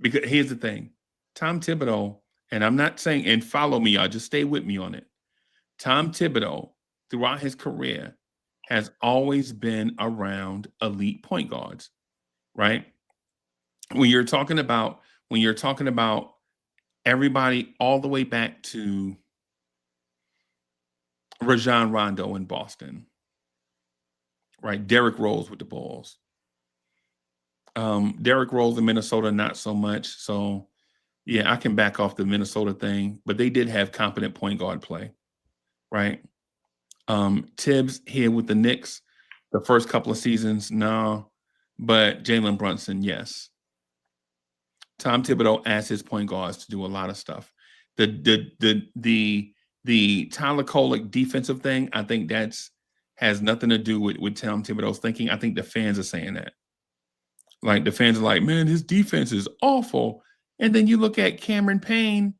[SPEAKER 4] Because here's the thing, Tom Thibodeau, and I'm not saying, and follow me, y'all, just stay with me on it. Tom Thibodeau, throughout his career, has always been around elite point guards, right? When you're talking about everybody all the way back to Rajon Rondo in Boston, right? Derrick Rose with the Bulls. Derrick Rose in Minnesota, not so much. So, yeah, I can back off the Minnesota thing, but they did have competent point guard play, right? Tibbs here with the Knicks, the first couple of seasons, no, but Jalen Brunson, yes. Tom Thibodeau asked his point guards to do a lot of stuff. The Tyler Kolek defensive thing, I think has nothing to do with Tom Thibodeau's thinking. I think the fans are saying that. Like the fans are like, man, his defense is awful. And then you look at Cameron Payne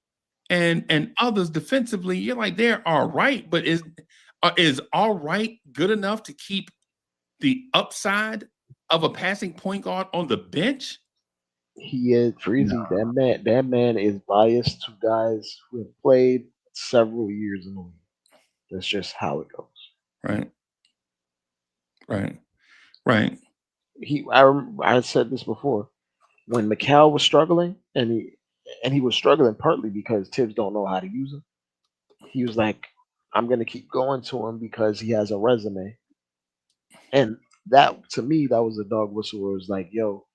[SPEAKER 4] and others defensively, you're like, they're all right, but is all right good enough to keep the upside of a passing point guard on the bench?
[SPEAKER 6] He is Freezie. No. That man is biased to guys who have played several years in the league. That's just how it goes.
[SPEAKER 4] Right.
[SPEAKER 6] I said this before. When Mikal was struggling, and he was struggling partly because Tibbs don't know how to use him. He was like, I'm going to keep going to him because he has a resume. And that, to me, that was a dog whistle where it was like, yo,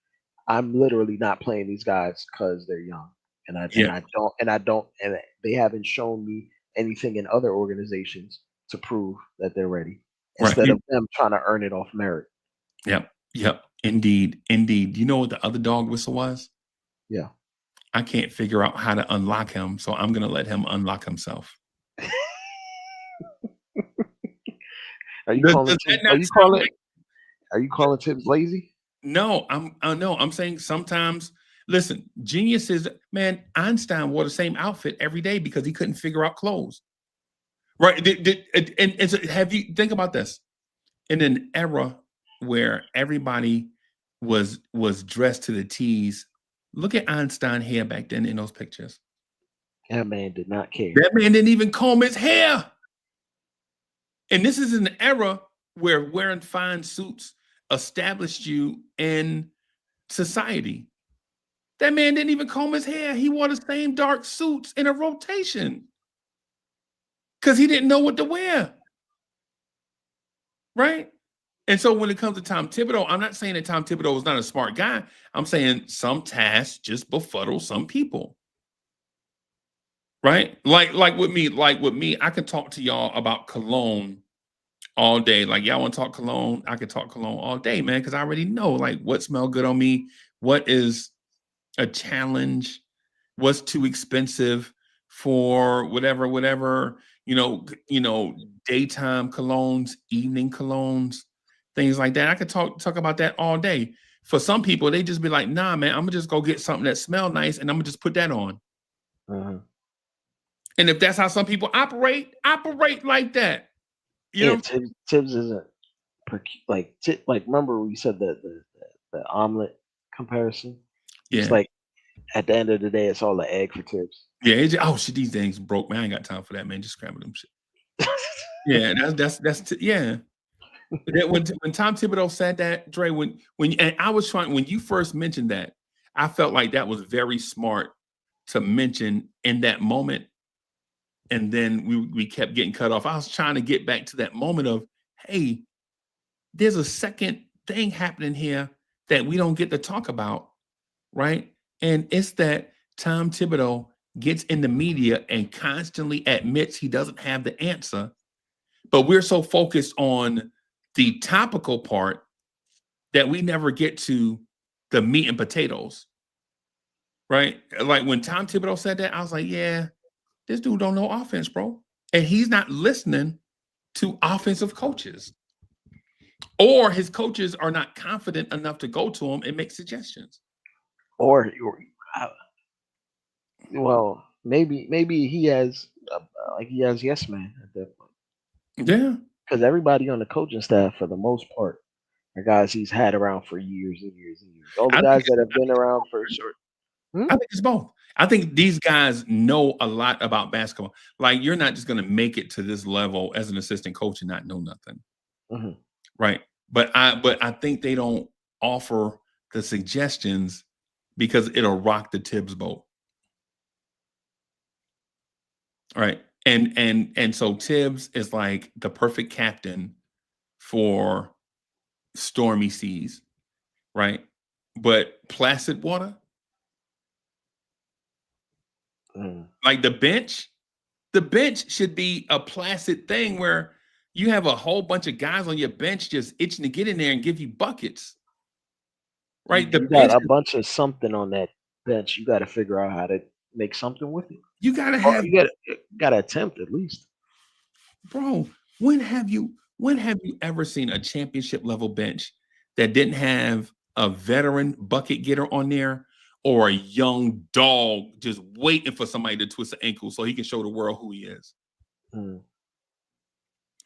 [SPEAKER 6] I'm literally not playing these guys because they're young. And they haven't shown me anything in other organizations to prove that they're ready. Instead of them trying to earn it off merit.
[SPEAKER 4] Yep. Indeed. You know what the other dog whistle was?
[SPEAKER 6] Yeah.
[SPEAKER 4] I can't figure out how to unlock him, so I'm going to let him unlock himself.
[SPEAKER 6] Are you calling Tibbs lazy?
[SPEAKER 4] No, I'm saying sometimes. Listen, geniuses, man. Einstein wore the same outfit every day because he couldn't figure out clothes. Right? And so have you think about this? In an era where everybody was dressed to the T's, look at Einstein hair back then in those pictures.
[SPEAKER 6] That man did not care.
[SPEAKER 4] That man didn't even comb his hair. And this is an era where wearing fine suits established you in society. That man didn't even comb his hair. He wore the same dark suits in a rotation because he didn't know what to wear. Right? And so when it comes to Tom Thibodeau, I'm not saying that Tom Thibodeau is not a smart guy. I'm saying some tasks just befuddle some people. Right? Like with me, I could talk to y'all about cologne all day. Like, y'all want to talk cologne? I could talk cologne all day, man, because I already know like what smells good on me, what is a challenge, what's too expensive for whatever, daytime colognes, evening colognes, things like that. I could talk about that all day. For some people, they just be like, nah, man, I'm gonna just go get something that smells nice and I'm gonna just put that on.
[SPEAKER 6] Uh-huh.
[SPEAKER 4] And if that's how some people operate like that. You know,
[SPEAKER 6] Tibbs isn't like remember we said the omelet comparison?
[SPEAKER 4] Yeah.
[SPEAKER 6] It's like at the end of the day, it's all an egg for Tibbs.
[SPEAKER 4] Yeah. Shit, these things broke, man. I ain't got time for that, man. Just scramble them shit. Yeah, yeah. When Tom Thibodeau said that, Dre, when you first mentioned that, I felt like that was very smart to mention in that moment. And then we kept getting cut off. I was trying to get back to that moment of, hey, there's a second thing happening here that we don't get to talk about, right? And it's that Tom Thibodeau gets in the media and constantly admits he doesn't have the answer. But we're so focused on the topical part that we never get to the meat and potatoes, right? Like when Tom Thibodeau said that, I was like, yeah, This dude don't know offense, bro. And he's not listening to offensive coaches. Or his coaches are not confident enough to go to him and make suggestions.
[SPEAKER 6] Or well, maybe he has yes man at that point.
[SPEAKER 4] Yeah.
[SPEAKER 6] Because everybody on the coaching staff, for the most part, are guys he's had around for years and years and years. All the guys that have been around for short.
[SPEAKER 4] I think it's both. I think these guys know a lot about basketball. Like, you're not just going to make it to this level as an assistant coach and not know nothing.
[SPEAKER 6] Mhm.
[SPEAKER 4] Right. But I think they don't offer the suggestions because it'll rock the Tibbs boat. Right. And so Tibbs is like the perfect captain for stormy seas. Right. But placid water, like the bench should be a placid thing where you have a whole bunch of guys on your bench just itching to get in there and give you buckets. Right?
[SPEAKER 6] You got a bunch of something on that bench. You got to figure out how to make something with it.
[SPEAKER 4] You gotta have,
[SPEAKER 6] you gotta attempt at least.
[SPEAKER 4] bro. When have you ever seen a championship level bench that didn't have a veteran bucket getter on there or a young dog just waiting for somebody to twist an ankle so he can show the world who he is?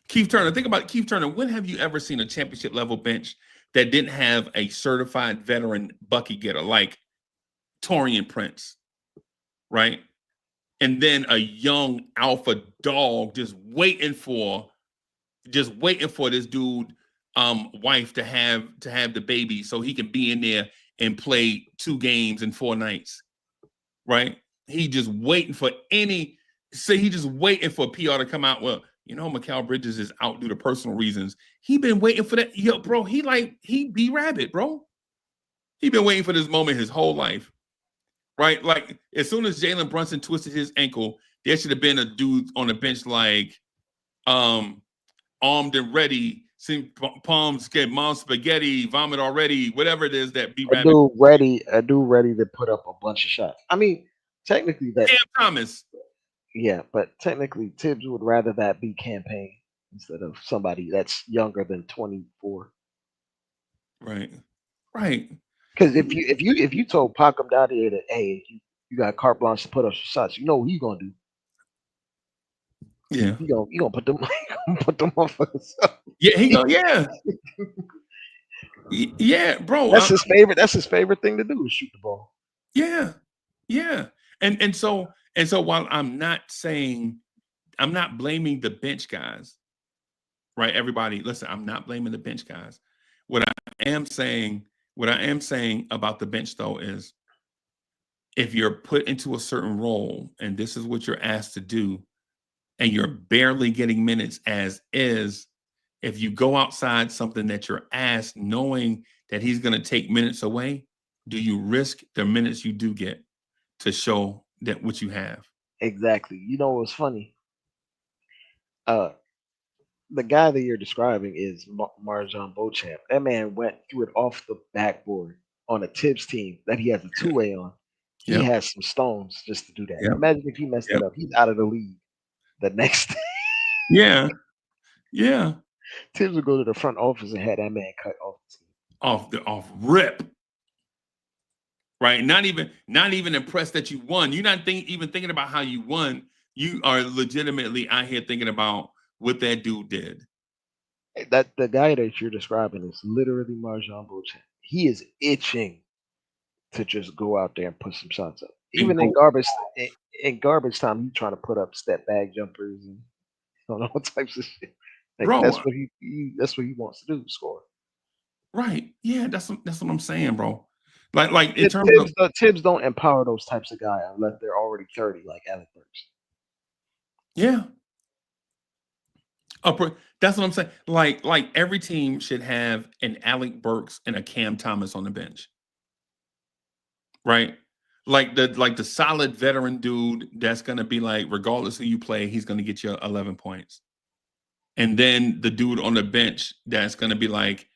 [SPEAKER 4] Keith Turner, think about Keith Turner. When have you ever seen a championship level bench that didn't have a certified veteran bucket getter like Torian Prince, right? And then a young alpha dog just waiting for this dude wife to have the baby so he can be in there and play 2 games in 4 nights, right? He just waiting for he just waiting for a PR to come out. Well, you know, Mikal Bridges is out due to personal reasons. He been waiting for that. Yo, bro, he be rabbit, bro. He been waiting for this moment his whole life, right? Like, as soon as Jalen Brunson twisted his ankle, there should have been a dude on the bench like, armed and ready, sing palms, get mom spaghetti, vomit already, whatever it is that be rabbit.
[SPEAKER 6] A dude ready to put up a bunch of shots. I mean, technically that
[SPEAKER 4] Cam Thomas.
[SPEAKER 6] Yeah, but technically Tibbs would rather that be campaign instead of somebody that's younger than 24.
[SPEAKER 4] Right. Right.
[SPEAKER 6] Because if you told Pacom down there that, hey, you got carte blanche to put up some shots, you know what he's gonna do?
[SPEAKER 4] Yeah.
[SPEAKER 6] He gonna put them motherfuckers up.
[SPEAKER 4] Yeah, yeah, bro.
[SPEAKER 6] That's his favorite. That's his favorite thing to do is shoot the ball.
[SPEAKER 4] Yeah, yeah. And so while I'm not blaming the bench guys, right? Everybody, listen, I'm not blaming the bench guys. What I am saying about the bench though is, if you're put into a certain role and this is what you're asked to do, and you're barely getting minutes as is, if you go outside something that you're asked, knowing that he's going to take minutes away, do you risk the minutes you do get to show that what you have?
[SPEAKER 6] Exactly. You know what's funny? The guy that you're describing is Marjan Beauchamp. That man went through it off the backboard on a Tibbs team that he has a 2-way on. He has some stones just to do that.
[SPEAKER 4] Yep.
[SPEAKER 6] Imagine if he messed it up. He's out of the league the next day.
[SPEAKER 4] Yeah. Yeah.
[SPEAKER 6] Tibbs would go to the front office and had that man cut off the team.
[SPEAKER 4] Off rip. Right. Not even impressed that you won. You're not even thinking about how you won. You are legitimately out here thinking about what that dude did.
[SPEAKER 6] That the guy that you're describing is literally Marjan Beauchamp. He is itching to just go out there and put some shots up. Even in garbage time, he's trying to put up step back jumpers and all types of shit. Like, bro, that's what he wants to do, score.
[SPEAKER 4] Right. Yeah, that's what I'm saying, bro. Like in terms of
[SPEAKER 6] Tibbs don't empower those types of guys unless they're already 30, like Alec Burks.
[SPEAKER 4] Yeah. That's what I'm saying. Like every team should have an Alec Burks and a Cam Thomas on the bench. Right? Like the solid veteran dude that's gonna be like, regardless who you play, he's gonna get you 11 points. And then the dude on the bench that's gonna be like,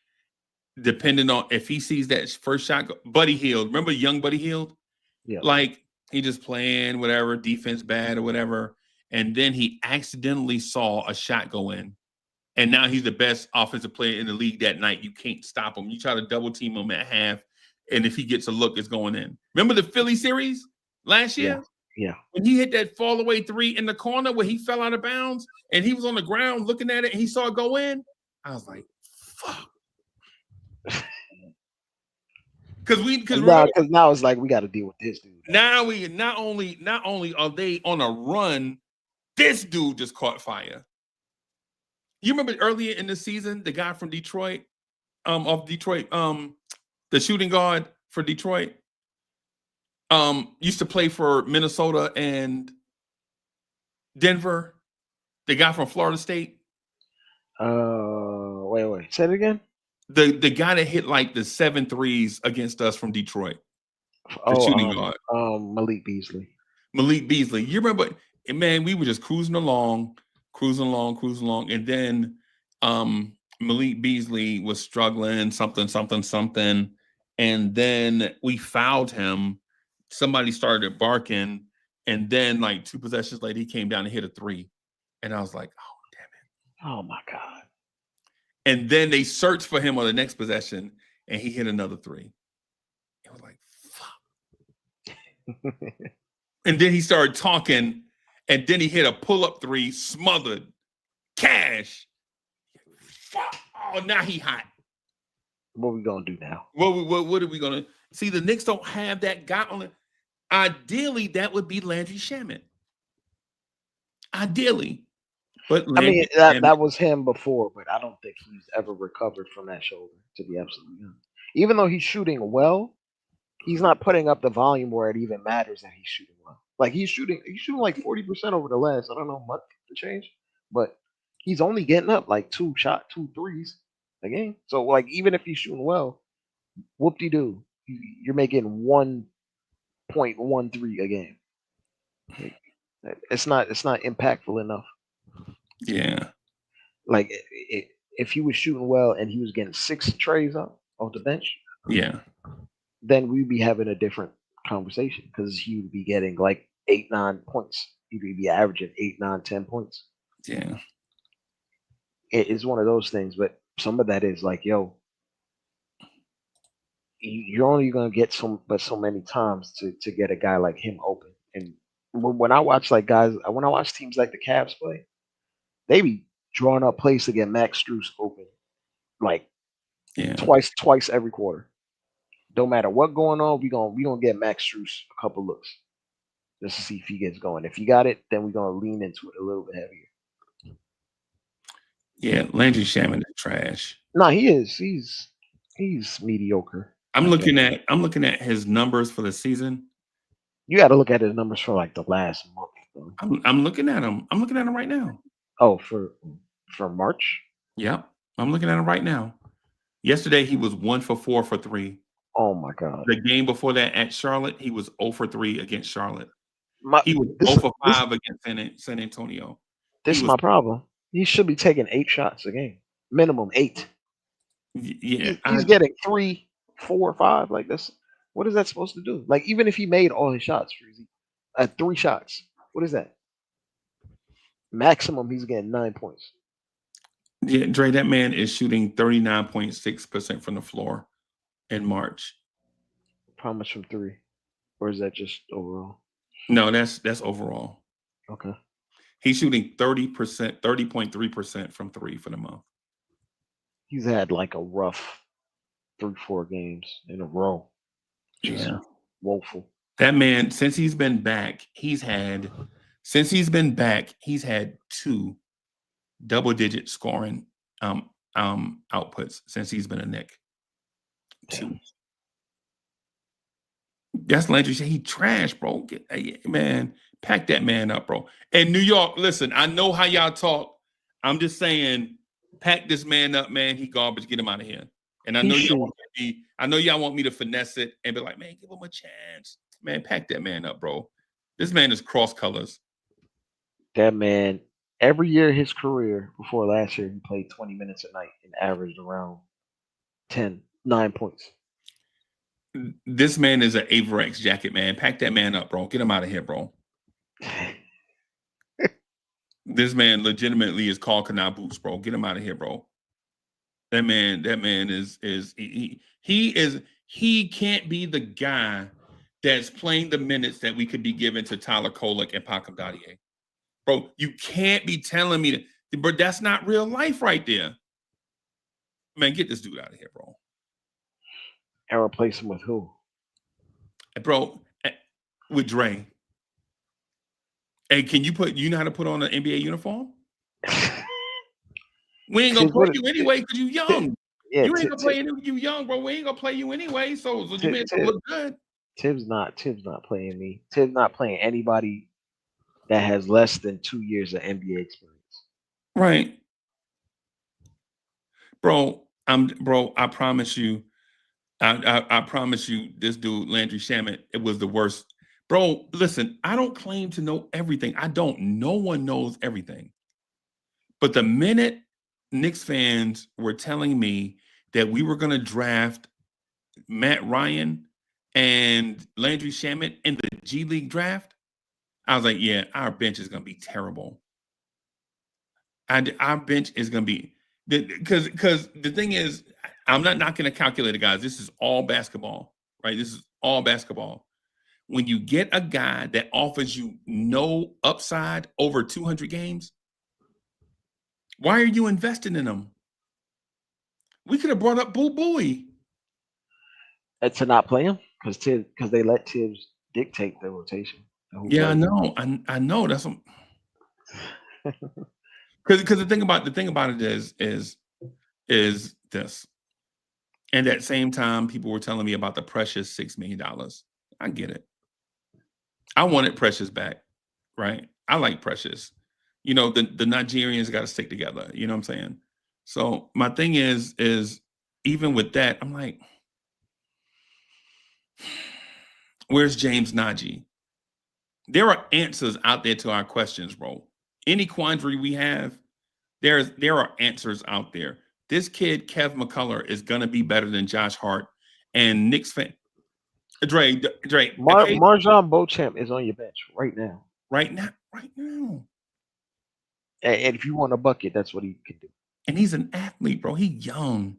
[SPEAKER 4] depending on if he sees that first shot, Buddy Hield. Remember young Buddy Hield?
[SPEAKER 6] Yeah.
[SPEAKER 4] Like He just playing whatever, defense bad or whatever. And then he accidentally saw a shot go in. And now he's the best offensive player in the league that night. You can't stop him. You try to double team him at half. And if he gets a look, it's going in. Remember the Philly series last year?
[SPEAKER 6] Yeah.
[SPEAKER 4] When he hit that fall away three in the corner where he fell out of bounds and he was on the ground looking at it and he saw it go in. I was like, fuck. Because
[SPEAKER 6] now it's like we got to deal with this dude.
[SPEAKER 4] Now we not only are they on a run, this dude just caught fire. You remember earlier in the season, the guy from Detroit, the shooting guard for Detroit, used to play for Minnesota and Denver. The guy from Florida State.
[SPEAKER 6] Wait. Say it again.
[SPEAKER 4] The guy that hit like the 7 threes against us from Detroit. The shooting guard.
[SPEAKER 6] Malik Beasley.
[SPEAKER 4] You remember, man, we were just cruising along, and then Malik Beasley was struggling, something, and then we fouled him. Somebody started barking, and then like 2 possessions later, he came down and hit a 3. And I was like, oh, damn it.
[SPEAKER 6] Oh, my God.
[SPEAKER 4] And then they searched for him on the next possession, and he hit another 3. It was like, fuck. And then he started talking, and then he hit a pull-up 3, smothered. Cash. Fuck. Oh, now he hot.
[SPEAKER 6] What are we going to do now?
[SPEAKER 4] What are we going to... See, the Knicks don't have that guy on it. Ideally, that would be Landry Shamet. Ideally. But
[SPEAKER 6] Landry, that was him before, but I don't think he's ever recovered from that shoulder, to be absolutely honest. Even though he's shooting well, he's not putting up the volume where it even matters that he's shooting well. Like he's shooting like 40% over the last, I don't know, month to change, but he's only getting up like 2 threes a game. So like even if he's shooting well, whoop-de-doo, you're making 1.13 a game. It's not impactful enough.
[SPEAKER 4] Yeah.
[SPEAKER 6] Like if he was shooting well and he was getting 6 trays off the bench,
[SPEAKER 4] yeah,
[SPEAKER 6] then we'd be having a different conversation because he would be getting like 8-9 points. He'd be averaging 8-9-10 points.
[SPEAKER 4] Yeah.
[SPEAKER 6] It is one of those things, but some of that is like, yo, you're only gonna get so many times to get a guy like him open. And when I watch teams like the Cavs play, they be drawing up plays to get Max Strus open, like twice every quarter. Don't matter what going on, we gonna get Max Strus a couple looks just to see if he gets going. If you got it, then we're gonna lean into it a little bit heavier.
[SPEAKER 4] Yeah, Landry Shamet is trash.
[SPEAKER 6] No, he is. He's mediocre.
[SPEAKER 4] I'm looking at his numbers for the season.
[SPEAKER 6] You got to look at his numbers for like the last month. Though.
[SPEAKER 4] I'm looking at him. I'm looking at him right now.
[SPEAKER 6] Oh, for March?
[SPEAKER 4] Yep, I'm looking at him right now. Yesterday he was 1 for 4 for 3.
[SPEAKER 6] Oh my God!
[SPEAKER 4] The game before that at Charlotte, he was 0 for 3 against Charlotte. He was 0 for 5 against San Antonio.
[SPEAKER 6] This is my problem. He should be taking 8 shots a game, minimum 8.
[SPEAKER 4] Yeah,
[SPEAKER 6] he's getting 3, 4, 5 like this. What is that supposed to do? Like even if he made all his shots, Freezie, 3 shots, what is that? Maximum, he's getting 9 points.
[SPEAKER 4] Yeah, Dre, that man is shooting 39.6% from the floor in March.
[SPEAKER 6] How much from 3? Or is that just overall?
[SPEAKER 4] No, that's overall.
[SPEAKER 6] Okay.
[SPEAKER 4] He's shooting 30.3% from 3 for the month.
[SPEAKER 6] He's had like a rough 3-4 games in a row. Just woeful.
[SPEAKER 4] That man, since he's been back, he's had 2 double-digit scoring outputs since he's been a Knick. 2. That's Landry. He trash, bro. Man, pack that man up, bro. And New York, listen, I know how y'all talk. I'm just saying, pack this man up, man. He garbage. Get him out of here. And I know y'all want me to finesse it and be like, man, give him a chance. Man, pack that man up, bro. This man is cross colors.
[SPEAKER 6] That man, every year of his career before last year, he played 20 minutes a night and averaged around 9 points.
[SPEAKER 4] This man is an Averex jacket, man. Pack that man up, bro. Get him out of here, bro. This man legitimately is called canal boots, bro. Get him out of here, bro. That man is he can't be the guy that's playing the minutes that we could be giving to Tyler Kolek and Pacom Dadier. Bro, you can't be telling me that, bro, that's not real life right there. Man, get this dude out of here, bro.
[SPEAKER 6] And replace him with who?
[SPEAKER 4] Bro, with Dre. Hey, you know how to put on an NBA uniform? We ain't gonna play you anyway because you young.
[SPEAKER 6] Yeah,
[SPEAKER 4] you ain't gonna play you young, bro. We ain't gonna play you anyway. So you made it look good.
[SPEAKER 6] Tibbs not playing me. Tibbs not playing anybody that has less than 2 years of NBA experience.
[SPEAKER 4] Right. Bro, I promise you, I promise you, this dude, Landry Shamet, it was the worst. Bro, listen, I don't claim to know everything. I don't. No one knows everything. But the minute Knicks fans were telling me that we were going to draft Matt Ryan and Landry Shamet in the G League draft, I was like, yeah, our bench is going to be terrible. And our bench is going to be, because the thing is, I'm not knocking a calculator, guys. This is all basketball, right? This is all basketball. When you get a guy that offers you no upside over 200 games, why are you investing in him? We could have brought up Boo Booey.
[SPEAKER 6] To not play him because they let Tibbs dictate the rotation.
[SPEAKER 4] Yeah, I know. I know. That's because the thing about it is this. And at the same time, people were telling me about the precious $6 million. I get it. I wanted Precious back, right? I like Precious. You know, the Nigerians got to stick together. You know what I'm saying? So my thing is even with that, I'm like, where's James Najee? There are answers out there to our questions, bro. Any quandary we have, there are answers out there. This kid, Kev McCullough, is gonna be better than Josh Hart and Knicks fan. Dre.
[SPEAKER 6] Marjon Beauchamp is on your bench right now.
[SPEAKER 4] Right now.
[SPEAKER 6] And if you want a bucket, that's what he can do.
[SPEAKER 4] And he's an athlete, bro. He's young.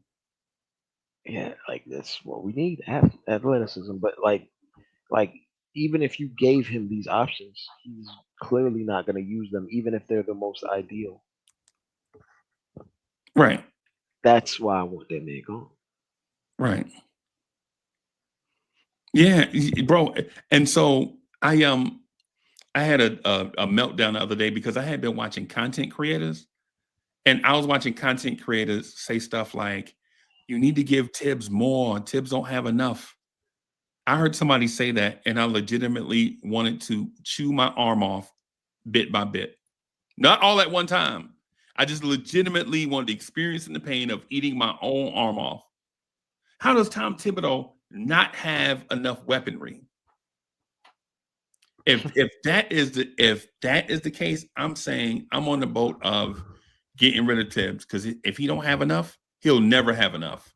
[SPEAKER 6] Yeah, like that's what we need, athleticism. But like even if you gave him these options, he's clearly not going to use them, even if they're the most ideal.
[SPEAKER 4] Right.
[SPEAKER 6] That's why I want that man gone.
[SPEAKER 4] Right. Yeah, bro. And so I had a meltdown the other day because I had been watching content creators, and I was watching content creators say stuff like, you need to give Tibbs more. Tibbs don't have enough. I heard somebody say that, and I legitimately wanted to chew my arm off bit by bit. Not all at one time. I just legitimately wanted to experience the pain of eating my own arm off. How does Tom Thibodeau not have enough weaponry? If that is the case, I'm saying I'm on the boat of getting rid of Tibbs, because if he don't have enough, he'll never have enough.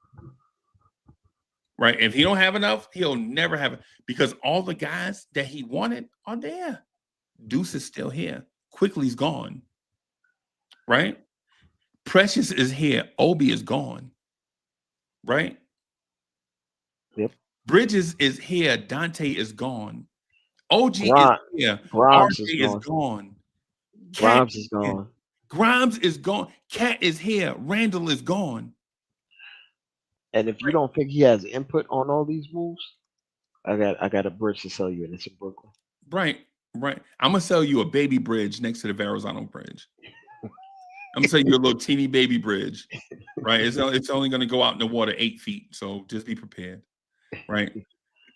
[SPEAKER 4] Right? If he don't have enough, he'll never have it, because all the guys that he wanted are there. Deuce is still here. Quickly's gone. Right? Precious is here. Obi is gone. Right?
[SPEAKER 6] Yep.
[SPEAKER 4] Bridges is here. Dante is gone. OG is here.
[SPEAKER 6] Grimes
[SPEAKER 4] RJ is gone.
[SPEAKER 6] Grimes is gone.
[SPEAKER 4] Grimes is gone. Cat is here. Randall is gone.
[SPEAKER 6] And if you don't think he has input on all these moves, I got a bridge to sell you, and it's in Brooklyn.
[SPEAKER 4] Right. I'm gonna sell you a baby bridge next to the Verrazano Bridge. I'm gonna sell you a little teeny baby bridge. Right. It's only gonna go out in the water 8 feet. So just be prepared. Right.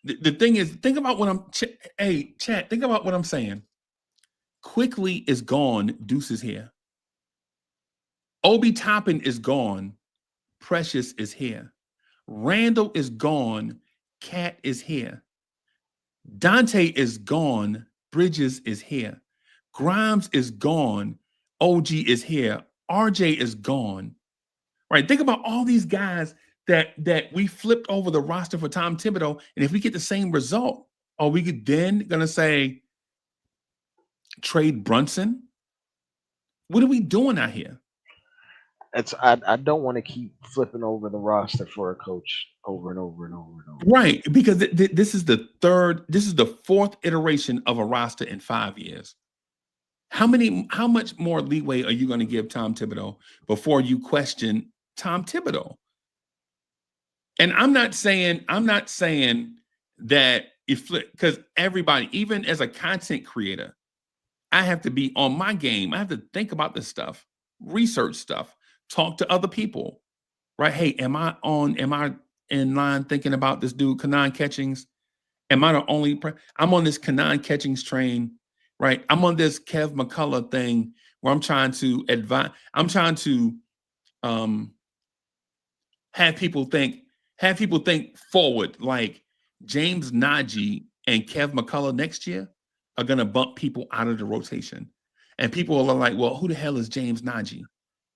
[SPEAKER 4] The thing is, think about what chat, think about what I'm saying. Quickly is gone. Deuce is here. Obi Toppin is gone. Precious is here. Randall is gone. Cat is here. Dante is gone. Bridges is here. Grimes is gone. OG is here. RJ is gone. Right? Think about all these guys that we flipped over the roster for Tom Thibodeau, and if we get the same result, are we then gonna say trade Brunson? What are we doing out here?
[SPEAKER 6] I don't want to keep flipping over the roster for a coach over and over and over and over.
[SPEAKER 4] Right, because this is the fourth iteration of a roster in 5 years. How much more leeway are you going to give Tom Thibodeau before you question Tom Thibodeau? And I'm not saying that because everybody, even as a content creator, I have to be on my game. I have to think about this stuff, research stuff, talk to other people, right? Hey, am I in line thinking about this dude, Kanan Catchings? Am I the only? I'm on this Kanan Catchings train, right? I'm on this Kev McCullough thing where I'm trying to advise. I'm trying to have people think forward. Like James Najee and Kev McCullough next year are going to bump people out of the rotation, and people are like, "Well, who the hell is James Najee?"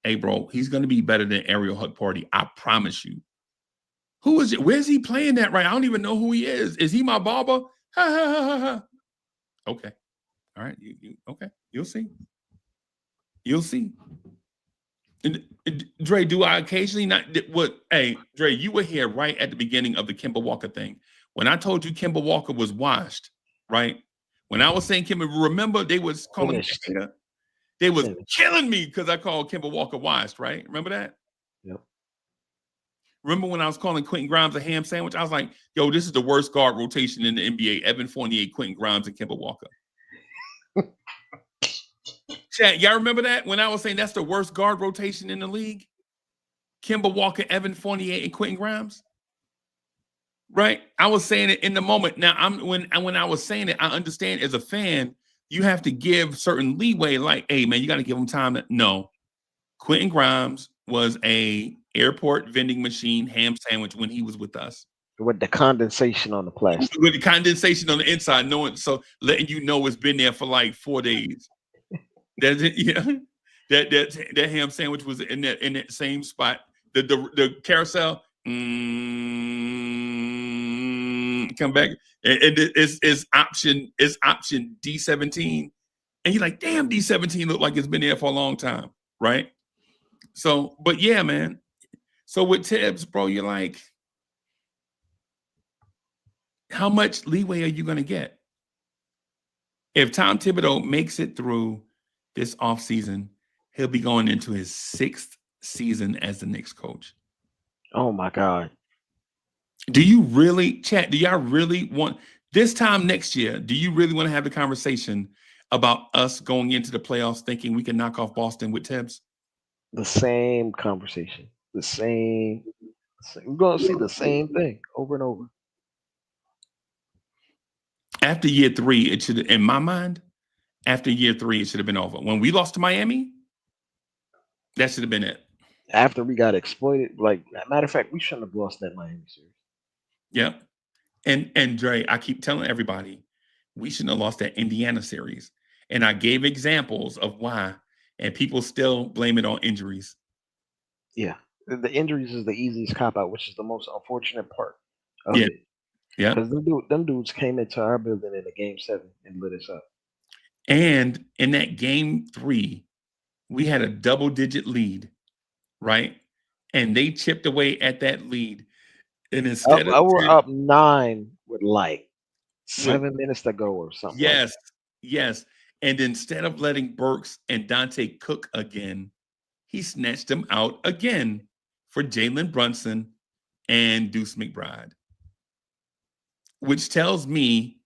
[SPEAKER 4] Hey, bro, he's going to be better than Ariel Hukparty. I promise you. Who is it? Where's he playing that right? I don't even know who he is. Is he my barber? Ha, ha, ha, ha, ha. Okay. All right. Okay. You'll see. You'll see. And, Dre, do I occasionally not what? Hey, Dre, you were here right at the beginning of the Kemba Walker thing. When I told you Kemba Walker was washed, right? When I was saying Kemba, remember they was calling me, they was killing me because I called Kemba Walker washed, right? Remember that?
[SPEAKER 6] Yep.
[SPEAKER 4] Remember when I was calling Quentin Grimes a ham sandwich? I was like, yo, this is the worst guard rotation in the NBA. Evan Fournier, Quentin Grimes, and Kemba Walker. Chat, y'all remember that? When I was saying that's the worst guard rotation in the league? Kemba Walker, Evan Fournier, and Quentin Grimes? Right? I was saying it in the moment. Now, when I was saying it, I understand as a fan, you have to give certain leeway. Like, hey, man, you got to give them time. No. Quentin Grimes was a airport vending machine ham sandwich when he was with us.
[SPEAKER 6] With the condensation on the plastic.
[SPEAKER 4] With the condensation on the inside, letting you know it's been there for like 4 days. That's it, yeah. That ham sandwich was in that same spot. The carousel come back and it's option D17. And you're like, damn, D17 look like it's been there for a long time, right? So, but yeah, man. So with Tibbs, bro, you're like, how much leeway are you going to get? If Tom Thibodeau makes it through this offseason, he'll be going into his 6th season as the Knicks coach.
[SPEAKER 6] Oh, my God.
[SPEAKER 4] Do you really, chat, do y'all really want, this time next year, do you really want to have the conversation about us going into the playoffs thinking we can knock off Boston with Tibbs?
[SPEAKER 6] The same conversation. The same. We're going to see the same thing over and over.
[SPEAKER 4] After year 3, it should, in my mind, after year 3, it should have been over. When we lost to Miami, that should have been it.
[SPEAKER 6] After we got exploited, like, matter of fact, we shouldn't have lost that Miami series.
[SPEAKER 4] Yep. And Dre, I keep telling everybody, we shouldn't have lost that Indiana series. And I gave examples of why, and people still blame it on injuries.
[SPEAKER 6] Yeah. The injuries is the easiest cop-out, which is the most unfortunate part of it.
[SPEAKER 4] Yeah.
[SPEAKER 6] Because them dudes came into our building in a game 7 and lit us up.
[SPEAKER 4] And in that game 3, we had a double-digit lead, right? And they chipped away at that lead. And instead
[SPEAKER 6] we're up 9 with like 7 minutes to go or something.
[SPEAKER 4] Yes, yes. And instead of letting Burks and Dante cook again, he snatched them out again for Jalen Brunson and Deuce McBride. Which tells me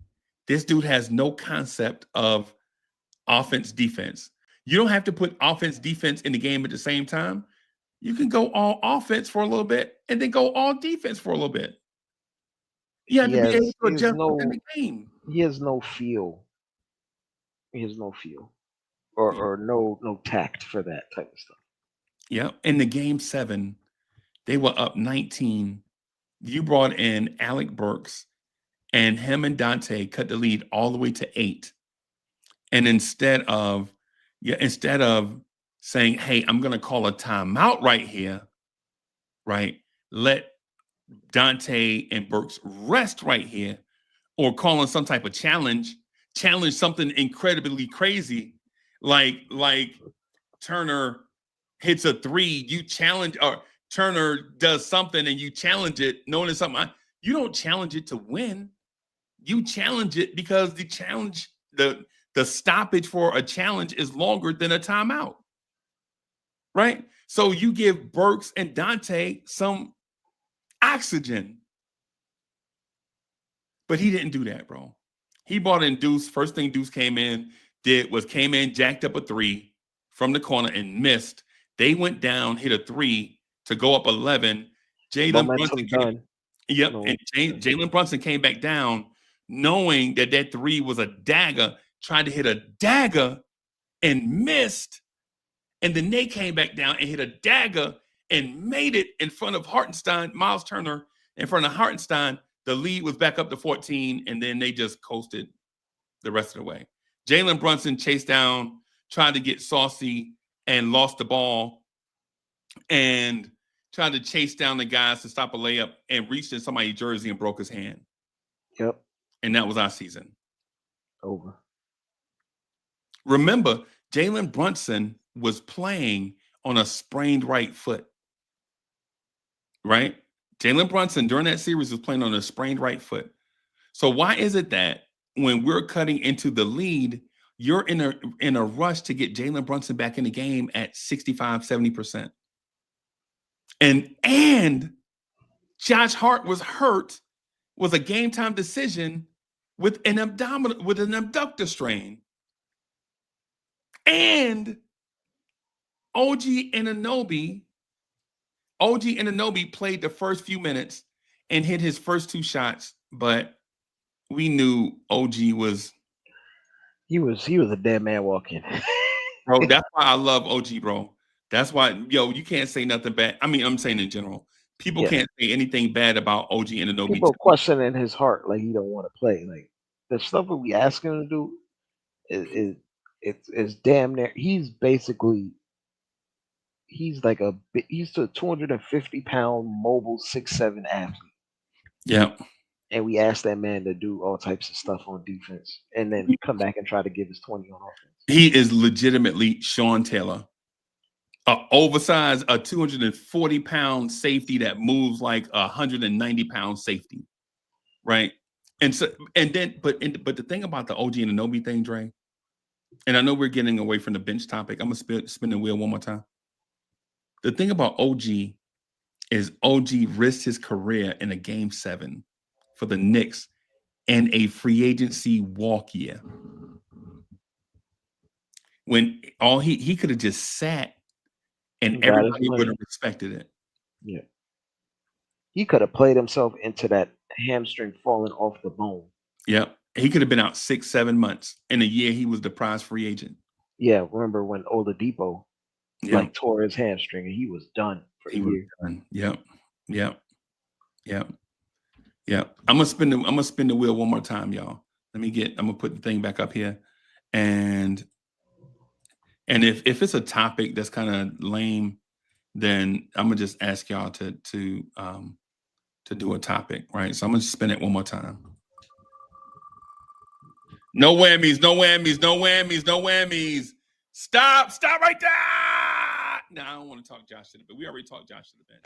[SPEAKER 4] this dude has no concept of offense, defense. You don't have to put offense, defense in the game at the same time. You can go all offense for a little bit and then go all defense for a little bit. You have to be able to adjust in the game.
[SPEAKER 6] He has no feel. He has no feel or no tact for that type of stuff.
[SPEAKER 4] Yeah. In the game 7, they were up 19. You brought in Alec Burks, and him and Dante cut the lead all the way to 8. And instead of saying, hey, I'm going to call a timeout right here, right? Let Dante and Burks rest right here, or calling some type of challenge something incredibly crazy, like Turner hits a three, you challenge, or Turner does something and you challenge it, knowing it's something. You don't challenge it to win. You challenge it because the challenge, the stoppage for a challenge is longer than a timeout, right? So you give Burks and Dante some oxygen. But he didn't do that, bro. He brought in Deuce. First thing Deuce came in, jacked up a three from the corner and missed. They went down, hit a three to go up 11. Jalen Brunson
[SPEAKER 6] done.
[SPEAKER 4] Yep. And Jalen Brunson came back down knowing that three was a dagger, tried to hit a dagger and missed. And then they came back down and hit a dagger and made it in front of Hartenstein, Miles Turner, in front of Hartenstein. The lead was back up to 14, and then they just coasted the rest of the way. Jalen Brunson chased down, tried to get saucy, and lost the ball, and tried to chase down the guys to stop a layup and reached in somebody's jersey and broke his hand.
[SPEAKER 6] Yep.
[SPEAKER 4] And that was our season.
[SPEAKER 6] Over.
[SPEAKER 4] Remember, Jalen Brunson was playing on a sprained right foot, right? Jalen Brunson during that series was playing on a sprained right foot. So why is it that when we're cutting into the lead, you're in a rush to get Jalen Brunson back in the game at 65, 70%? And Josh Hart was hurt, was a game time decision with an abductor strain. And OG Anunoby played the first few minutes and hit his first two shots, but we knew OG was
[SPEAKER 6] he was a dead man walking.
[SPEAKER 4] Bro, that's why I love OG, bro. That's why, you can't say nothing bad. I mean, I'm saying in general, people can't say anything bad about OG Anunoby.
[SPEAKER 6] People questioning his heart, like he don't want to play. Like the stuff that we ask him to do is damn near. He's like he's a 250-pound mobile 6'7" athlete.
[SPEAKER 4] Yeah.
[SPEAKER 6] And we asked that man to do all types of stuff on defense and then come back and try to give us 20 on offense.
[SPEAKER 4] He is legitimately Sean Taylor. An oversized, a 240-pound safety that moves like a 190-pound safety. Right. And so, but the thing about the OG Anunoby thing, Dre, and I know we're getting away from the bench topic. I'm gonna spin the wheel one more time. The thing about OG is OG risked his career in a game 7 for the Knicks and a free agency walk year. When all he could have just sat and everybody would have respected it.
[SPEAKER 6] Yeah. He could have played himself into that hamstring falling off the bone.
[SPEAKER 4] Yep. He could have been out 6-7 months. In a year, he was the prize free agent.
[SPEAKER 6] Yeah. Remember when Oladipo tore his hamstring and he was done for a year.
[SPEAKER 4] Done. Yep. I'm gonna spin the wheel one more time, y'all. I'm gonna put the thing back up here. And if it's a topic that's kind of lame, then I'm gonna just ask y'all to do a topic, right? So I'm gonna spin it one more time. No whammies, no whammies, no whammies, no whammies. Stop right there. No, I don't want to talk Josh to the bench. We already talked Josh to the bench.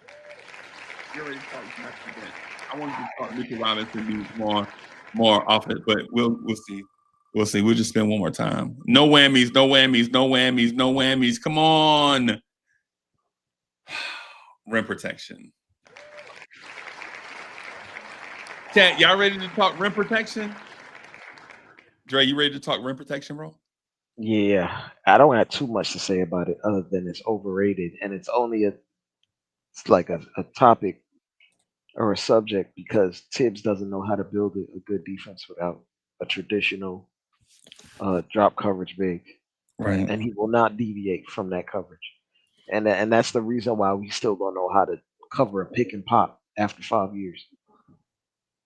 [SPEAKER 4] I wanted to talk Mitchell Robinson more often, but we'll see. We'll see. We'll just spin one more time. No whammies, no whammies, no whammies, no whammies. Come on. Rim protection. Chat, y'all ready to talk rim protection? Dre, you ready to talk rim protection, bro?
[SPEAKER 6] Yeah, I don't have too much to say about it other than it's overrated, and it's only a topic or a subject because Tibbs doesn't know how to build a good defense without a traditional drop coverage big,
[SPEAKER 4] right?
[SPEAKER 6] And he will not deviate from that coverage, and that's the reason why we still don't know how to cover a pick and pop after 5 years.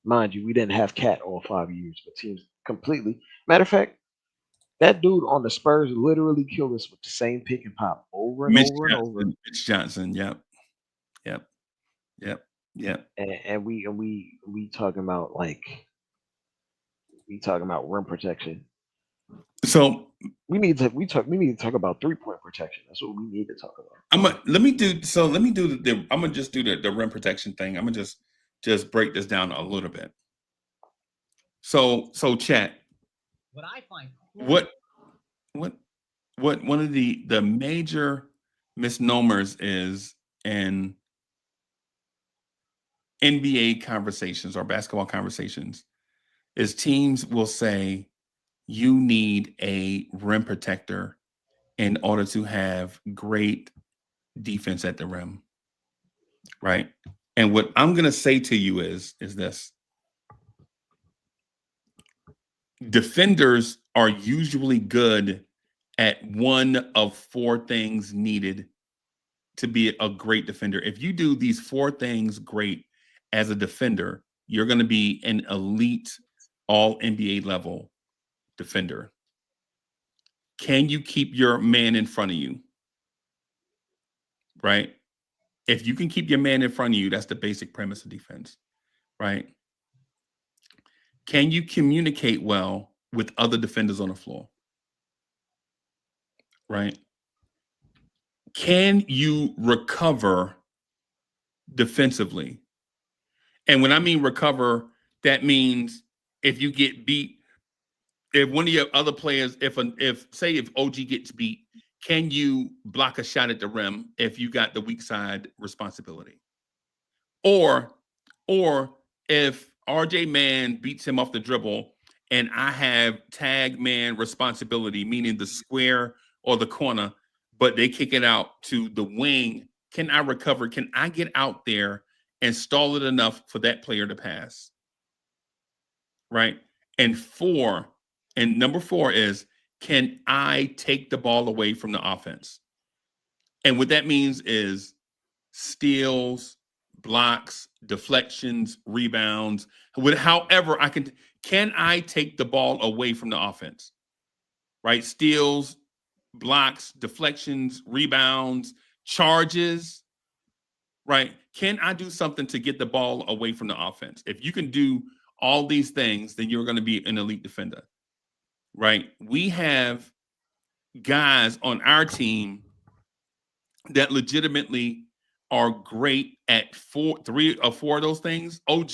[SPEAKER 6] Mind you, we didn't have Cat all 5 years, but teams completely. Matter of fact, that dude on the Spurs literally killed us with the same pick and pop over and over and over.
[SPEAKER 4] Mitch Johnson, yep. Yeah.
[SPEAKER 6] and we talking about rim protection.
[SPEAKER 4] So
[SPEAKER 6] We need to talk about 3-point protection. That's what we need to talk about.
[SPEAKER 4] let me do I'm gonna just do the rim protection thing. I'm gonna just break this down a little bit. So chat.
[SPEAKER 7] What I find
[SPEAKER 4] What one of the major misnomers is in NBA conversations or basketball conversations is teams will say you need a rim protector in order to have great defense at the rim, right? And what I'm going to say to you is this. Defenders are usually good at one of 4 things needed to be a great defender. If you do these 4 things great as a defender, you're going to be an elite all NBA level defender. Can you keep your man in front of you? Right? If you can keep your man in front of you, that's the basic premise of defense, right? Can you communicate well with other defenders on the floor? Right? Can you recover defensively? And when I mean recover, that means if you get beat, if one of your other players, if OG gets beat, can you block a shot at the rim if you got the weak side responsibility? Or if RJ Man beats him off the dribble and I have tag man responsibility, meaning the square or the corner, but they kick it out to the wing, can I recover? Can I get out there and stall it enough for that player to pass? Right? And number 4 is, can I take the ball away from the offense? And what that means is steals, blocks, deflections, rebounds, however I can I take the ball away from the offense? Right? Steals, blocks, deflections, rebounds, charges, right? Can I do something to get the ball away from the offense? If you can do all these things, then you're going to be an elite defender, right? We have guys on our team that legitimately are great at 3 or 4 of those things. OG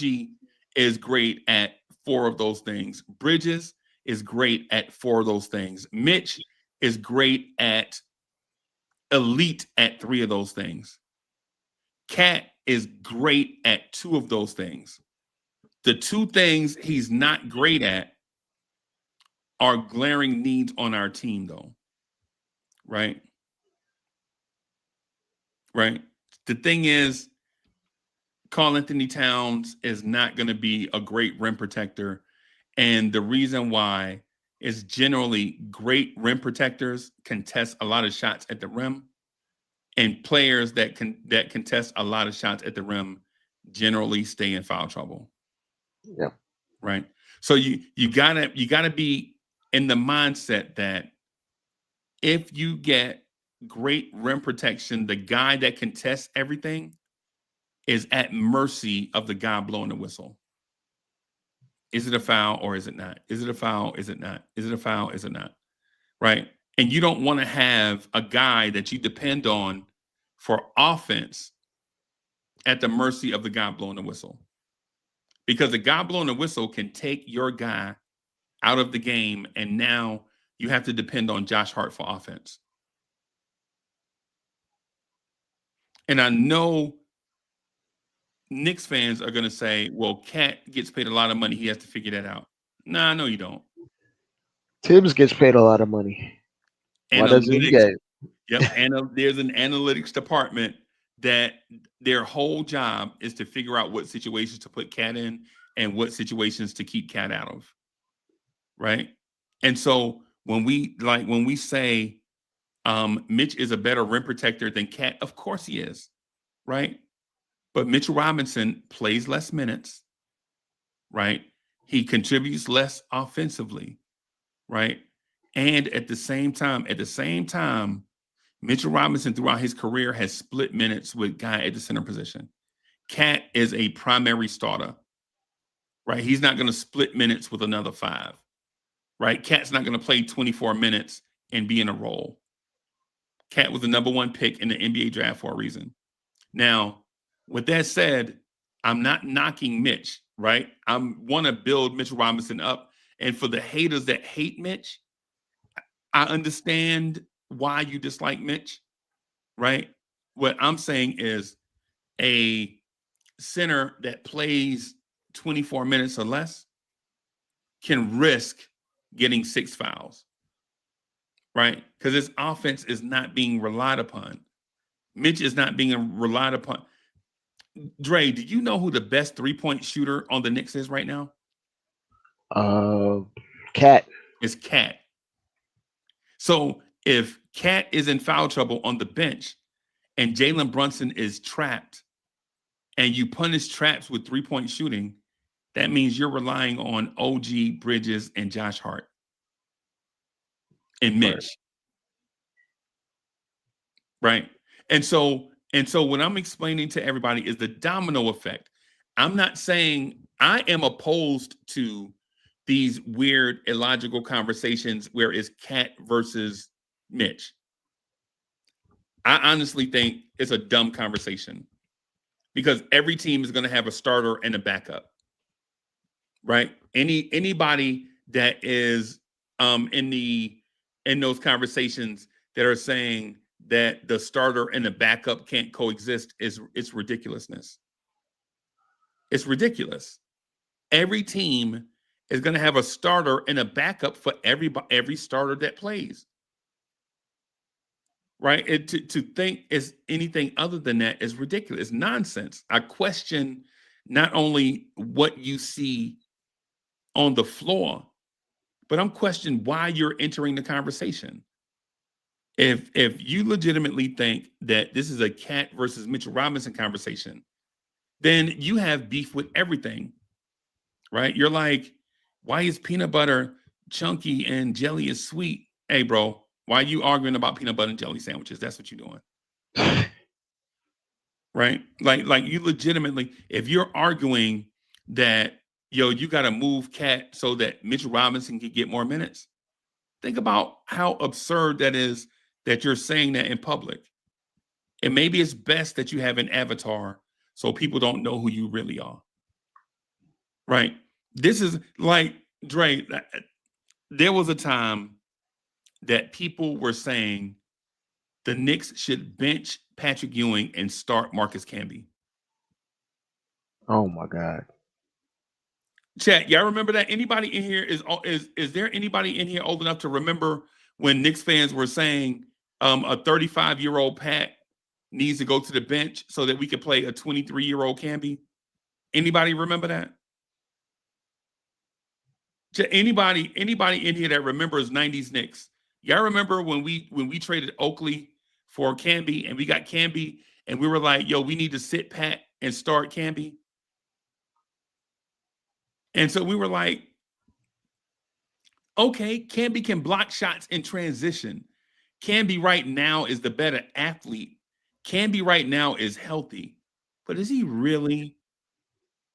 [SPEAKER 4] is great at 4 of those things. Bridges is great at 4 of those things. Mitch is great at elite at 3 of those things. Cat is great at 2 of those things. The 2 things he's not great at are glaring needs on our team, though. Right? Right? The thing is, Karl-Anthony Towns is not going to be a great rim protector. And the reason why is generally great rim protectors contest a lot of shots at the rim. And players that contest a lot of shots at the rim generally stay in foul trouble.
[SPEAKER 6] Yeah.
[SPEAKER 4] Right. So you gotta be in the mindset that if you get great rim protection, the guy that contests everything is at mercy of the guy blowing the whistle. Is it a foul or is it not? Is it a foul? Is it not? Is it a foul? Is it not? Right. And you don't want to have a guy that you depend on for offense at the mercy of the guy blowing the whistle. Because the guy blowing the whistle can take your guy out of the game, and now you have to depend on Josh Hart for offense. And I know Knicks fans are going to say, well, Cat gets paid a lot of money. He has to figure that out. Nah, no, you don't.
[SPEAKER 6] Tibbs gets paid a lot of money. Why doesn't he get it?
[SPEAKER 4] Yep. And there's an analytics department that their whole job is to figure out what situations to put Cat in and what situations to keep Cat out of. Right. And so when we say Mitch is a better rim protector than Cat, of course he is. Right. But Mitchell Robinson plays less minutes. Right. He contributes less offensively. Right. And at the same time, Mitchell Robinson throughout his career has split minutes with guy at the center position. Cat is a primary starter, right? He's not going to split minutes with another 5, right? Cat's not going to play 24 minutes and be in a role. Cat was the #1 pick in the NBA draft for a reason. Now, with that said, I'm not knocking Mitch, right? I want to build Mitchell Robinson up. And for the haters that hate Mitch, I understand why you dislike Mitch, right? What I'm saying is a center that plays 24 minutes or less can risk getting 6 fouls, right? Because his offense is not being relied upon. Mitch is not being relied upon. Dre, do you know who the best 3-point shooter on the Knicks is right now?
[SPEAKER 6] Cat.
[SPEAKER 4] It's Cat. So if Cat is in foul trouble on the bench and Jalen Brunson is trapped and you punish traps with 3-point shooting, that means you're relying on OG, Bridges, and Josh Hart and Mitch. Right. And so what I'm explaining to everybody is the domino effect. I'm not saying I am opposed to these weird, illogical conversations where it's Cat versus Mitch. I honestly think it's a dumb conversation because every team is going to have a starter and a backup, right? Anybody that is in those conversations that are saying that the starter and the backup can't coexist it's ridiculousness. It's ridiculous. Every team is going to have a starter and a backup for every starter that plays. Right? To think is anything other than that is ridiculous. It's nonsense. I question not only what you see on the floor, but I'm questioning why you're entering the conversation. If you legitimately think that this is a Cat versus Mitchell Robinson conversation, then you have beef with everything, right? You're like, why is peanut butter chunky and jelly is sweet? Hey, bro, why are you arguing about peanut butter and jelly sandwiches? That's what you're doing. Right? Like you legitimately, if you're arguing that, you got to move Cat so that Mitchell Robinson can get more minutes, think about how absurd that is that you're saying that in public. And maybe it's best that you have an avatar so people don't know who you really are. Right? This is like, Dre, there was a time that people were saying the Knicks should bench Patrick Ewing and start Marcus Camby.
[SPEAKER 6] Oh my God.
[SPEAKER 4] Chat, y'all remember that? Anybody in here is there anybody in here old enough to remember when Knicks fans were saying a 35-year-old Pat needs to go to the bench so that we could play a 23-year-old Camby? Anybody remember that? Anybody in here that remembers 90s Knicks? Y'all remember when we traded Oakley for Camby and we got Camby and we were like, yo, we need to sit Pat and start Camby? And so we were like, okay, Camby can block shots in transition. Camby right now is the better athlete. Camby right now is healthy. But is he really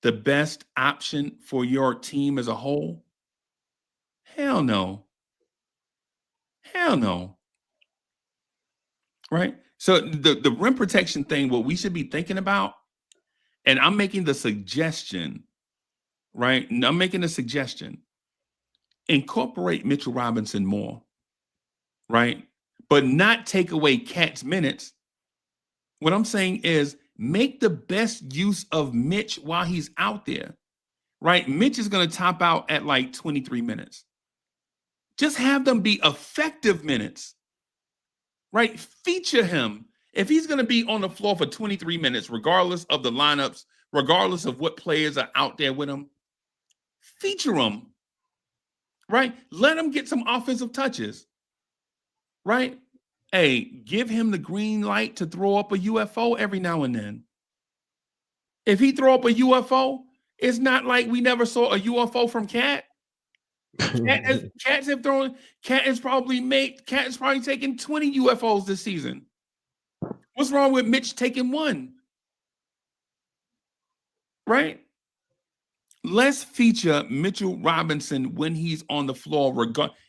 [SPEAKER 4] the best option for your team as a whole? Hell no. Hell no. Right? So the rim protection thing, what we should be thinking about, and I'm making the suggestion, right? And I'm making a suggestion. Incorporate Mitchell Robinson more, right? But not take away Cat's minutes. What I'm saying is make the best use of Mitch while he's out there, right? Mitch is going to top out at like 23 minutes. Just have them be effective minutes, right? Feature him. If he's going to be on the floor for 23 minutes, regardless of the lineups, regardless of what players are out there with him, feature him, right? Let him get some offensive touches, right? Hey, give him the green light to throw up a UFO every now and then. If he throw up a UFO, it's not like we never saw a UFO from Cat. Cat has probably taken 20 UFOs this season. What's wrong with Mitch taking one? right? Let's feature Mitchell Robinson when he's on the floor.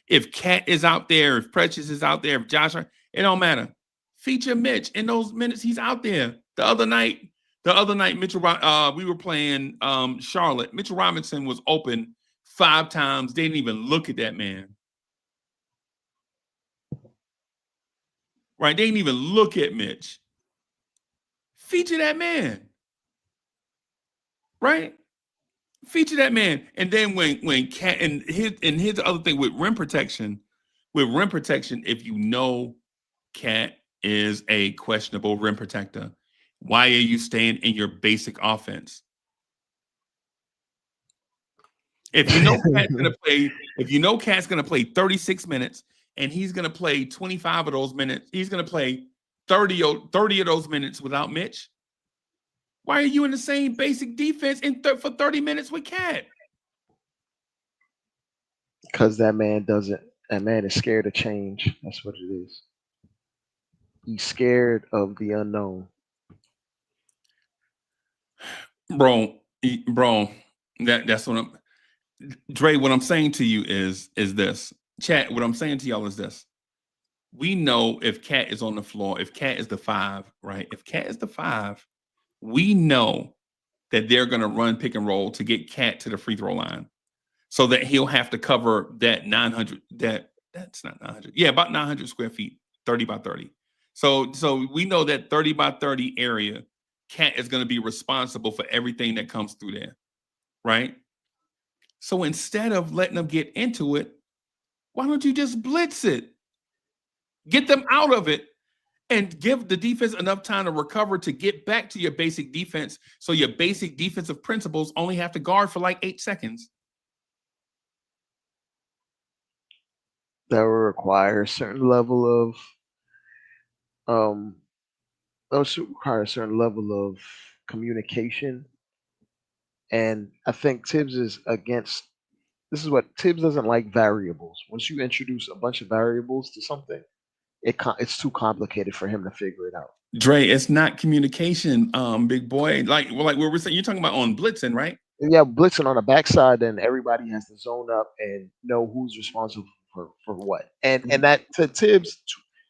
[SPEAKER 4] If Cat is out there, if Precious is out there, if Josh, it don't matter. Feature Mitch in those minutes he's out there. The other night, Mitchell, we were playing Charlotte. Mitchell Robinson was open 5 times. They didn't even look at that man. Right? They didn't even look at Mitch. Feature that man. Right? Feature that man. And then when Cat, and here's the other thing with rim protection, if you know Cat is a questionable rim protector, why are you staying in your basic offense? If you know Cat's gonna play 36 minutes and he's gonna play 25 of those minutes, he's gonna play 30 of those minutes without Mitch. Why are you in the same basic defense for 30 minutes with Cat?
[SPEAKER 6] Because that man is scared of change. That's what it is. He's scared of the unknown.
[SPEAKER 4] Bro, that's what I'm Dre, what I'm saying to you is this. Chat, what I'm saying to y'all is this. We know if Cat is on the floor, if Cat is the 5, right? If Cat is the 5, we know that they're going to run pick and roll to get Cat to the free throw line so that he'll have to cover that 900, that's not 900. Yeah, about 900 square feet, 30 by 30. So we know that 30 by 30 area, Cat is going to be responsible for everything that comes through there, right? So instead of letting them get into it, why don't you just blitz it? Get them out of it and give the defense enough time to recover to get back to your basic defense so your basic defensive principles only have to guard for like 8 seconds.
[SPEAKER 6] That will require a certain level of communication. And I think Tibbs is against. This is what Tibbs doesn't like: variables. Once you introduce a bunch of variables to something, it's too complicated for him to figure it out.
[SPEAKER 4] Dre, it's not communication, big boy. Like what we're saying, you're talking about on blitzing, right?
[SPEAKER 6] Yeah, blitzing on the backside, then everybody has to zone up and know who's responsible for what. And that to Tibbs,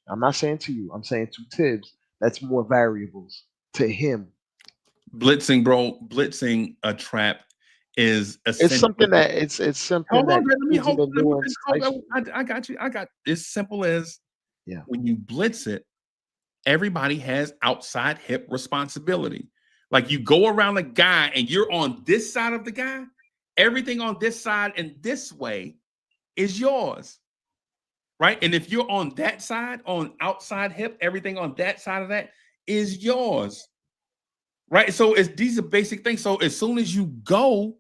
[SPEAKER 6] I'm not saying to you, I'm saying to Tibbs, that's more variables to him.
[SPEAKER 4] Blitzing, bro, blitzing a trap is
[SPEAKER 6] It's something that it's something that
[SPEAKER 4] I got you. It's simple as when you blitz it, everybody has outside hip responsibility. Like you go around a guy and you're on this side of the guy, everything on this side and this way is yours. Right? And if you're on that side, on outside hip, everything on that side of that is yours. Right? So these are basic things. So as soon as you go,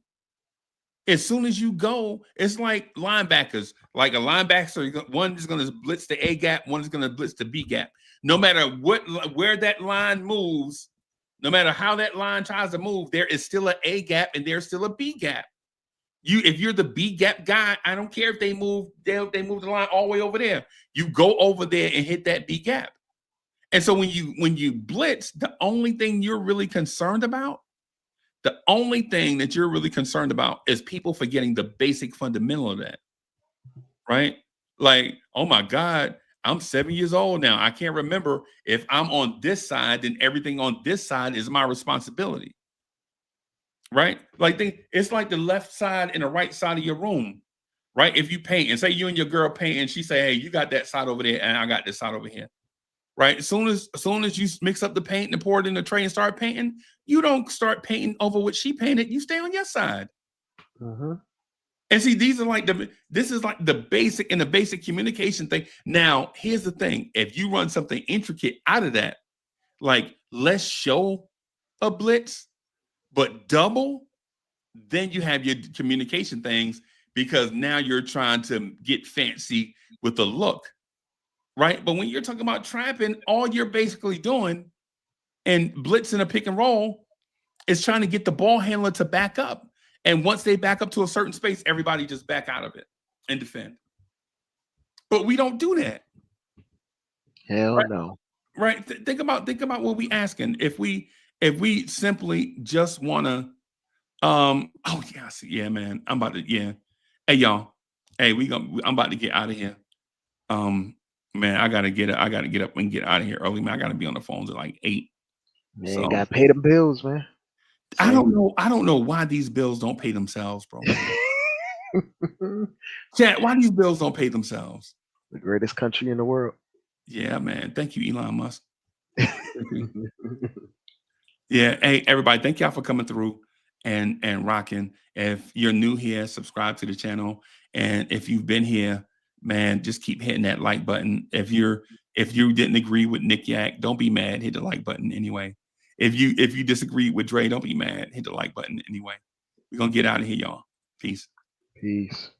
[SPEAKER 4] it's like linebackers. Like a linebacker, one is going to blitz the A gap, one is going to blitz the B gap. No matter where that line moves, no matter how that line tries to move, there is still an A gap and there's still a B gap. If you're the B gap guy, I don't care if they move the line all the way over there. You go over there and hit that B gap. And so when you blitz, the only thing you're really concerned about is people forgetting the basic fundamental of that. Right? Like, oh my God, I'm 7 years old now. I can't remember if I'm on this side, then everything on this side is my responsibility. Right? Like it's like the left side and the right side of your room. Right? If you paint and say you and your girl paint and she say, hey, you got that side over there and I got this side over here. Right? As soon as you mix up the paint and pour it in the tray and start painting, you don't start painting over what she painted. You stay on your side.
[SPEAKER 6] Mm-hmm.
[SPEAKER 4] And see, this is like the basic communication thing. Now, here's the thing. If you run something intricate out of that, like let's show a blitz, but double, then you have your communication things because now you're trying to get fancy with the look, right? But when you're talking about trapping, all you're basically doing and blitzing a pick and roll is trying to get the ball handler to back up. And once they back up to a certain space, everybody just back out of it and defend. But we don't do that.
[SPEAKER 6] Hell
[SPEAKER 4] right?
[SPEAKER 6] No.
[SPEAKER 4] Right. Think about what we asking. If we simply just want to Oh yeah, I see. Yeah, man. I'm about to. Yeah. Hey y'all. Hey, I'm about to get out of here. Man, I gotta get up and get out of here early. Man, I gotta be on the phones at like 8.
[SPEAKER 6] Man,
[SPEAKER 4] So
[SPEAKER 6] gotta pay them bills, man.
[SPEAKER 4] I don't know why these bills don't pay themselves, bro. Chat, why these bills don't pay themselves?
[SPEAKER 6] The greatest country in the world.
[SPEAKER 4] Yeah, man. Thank you, Elon Musk. Yeah. Hey, everybody, thank y'all for coming through and rocking. If you're new here, subscribe to the channel. And if you've been here, man, just keep hitting that like button. If you didn't agree with Nick Yak, don't be mad. Hit the like button anyway. If you disagree with Dre, don't be mad. Hit the like button anyway. We're gonna get out of here, y'all. Peace.
[SPEAKER 6] Peace.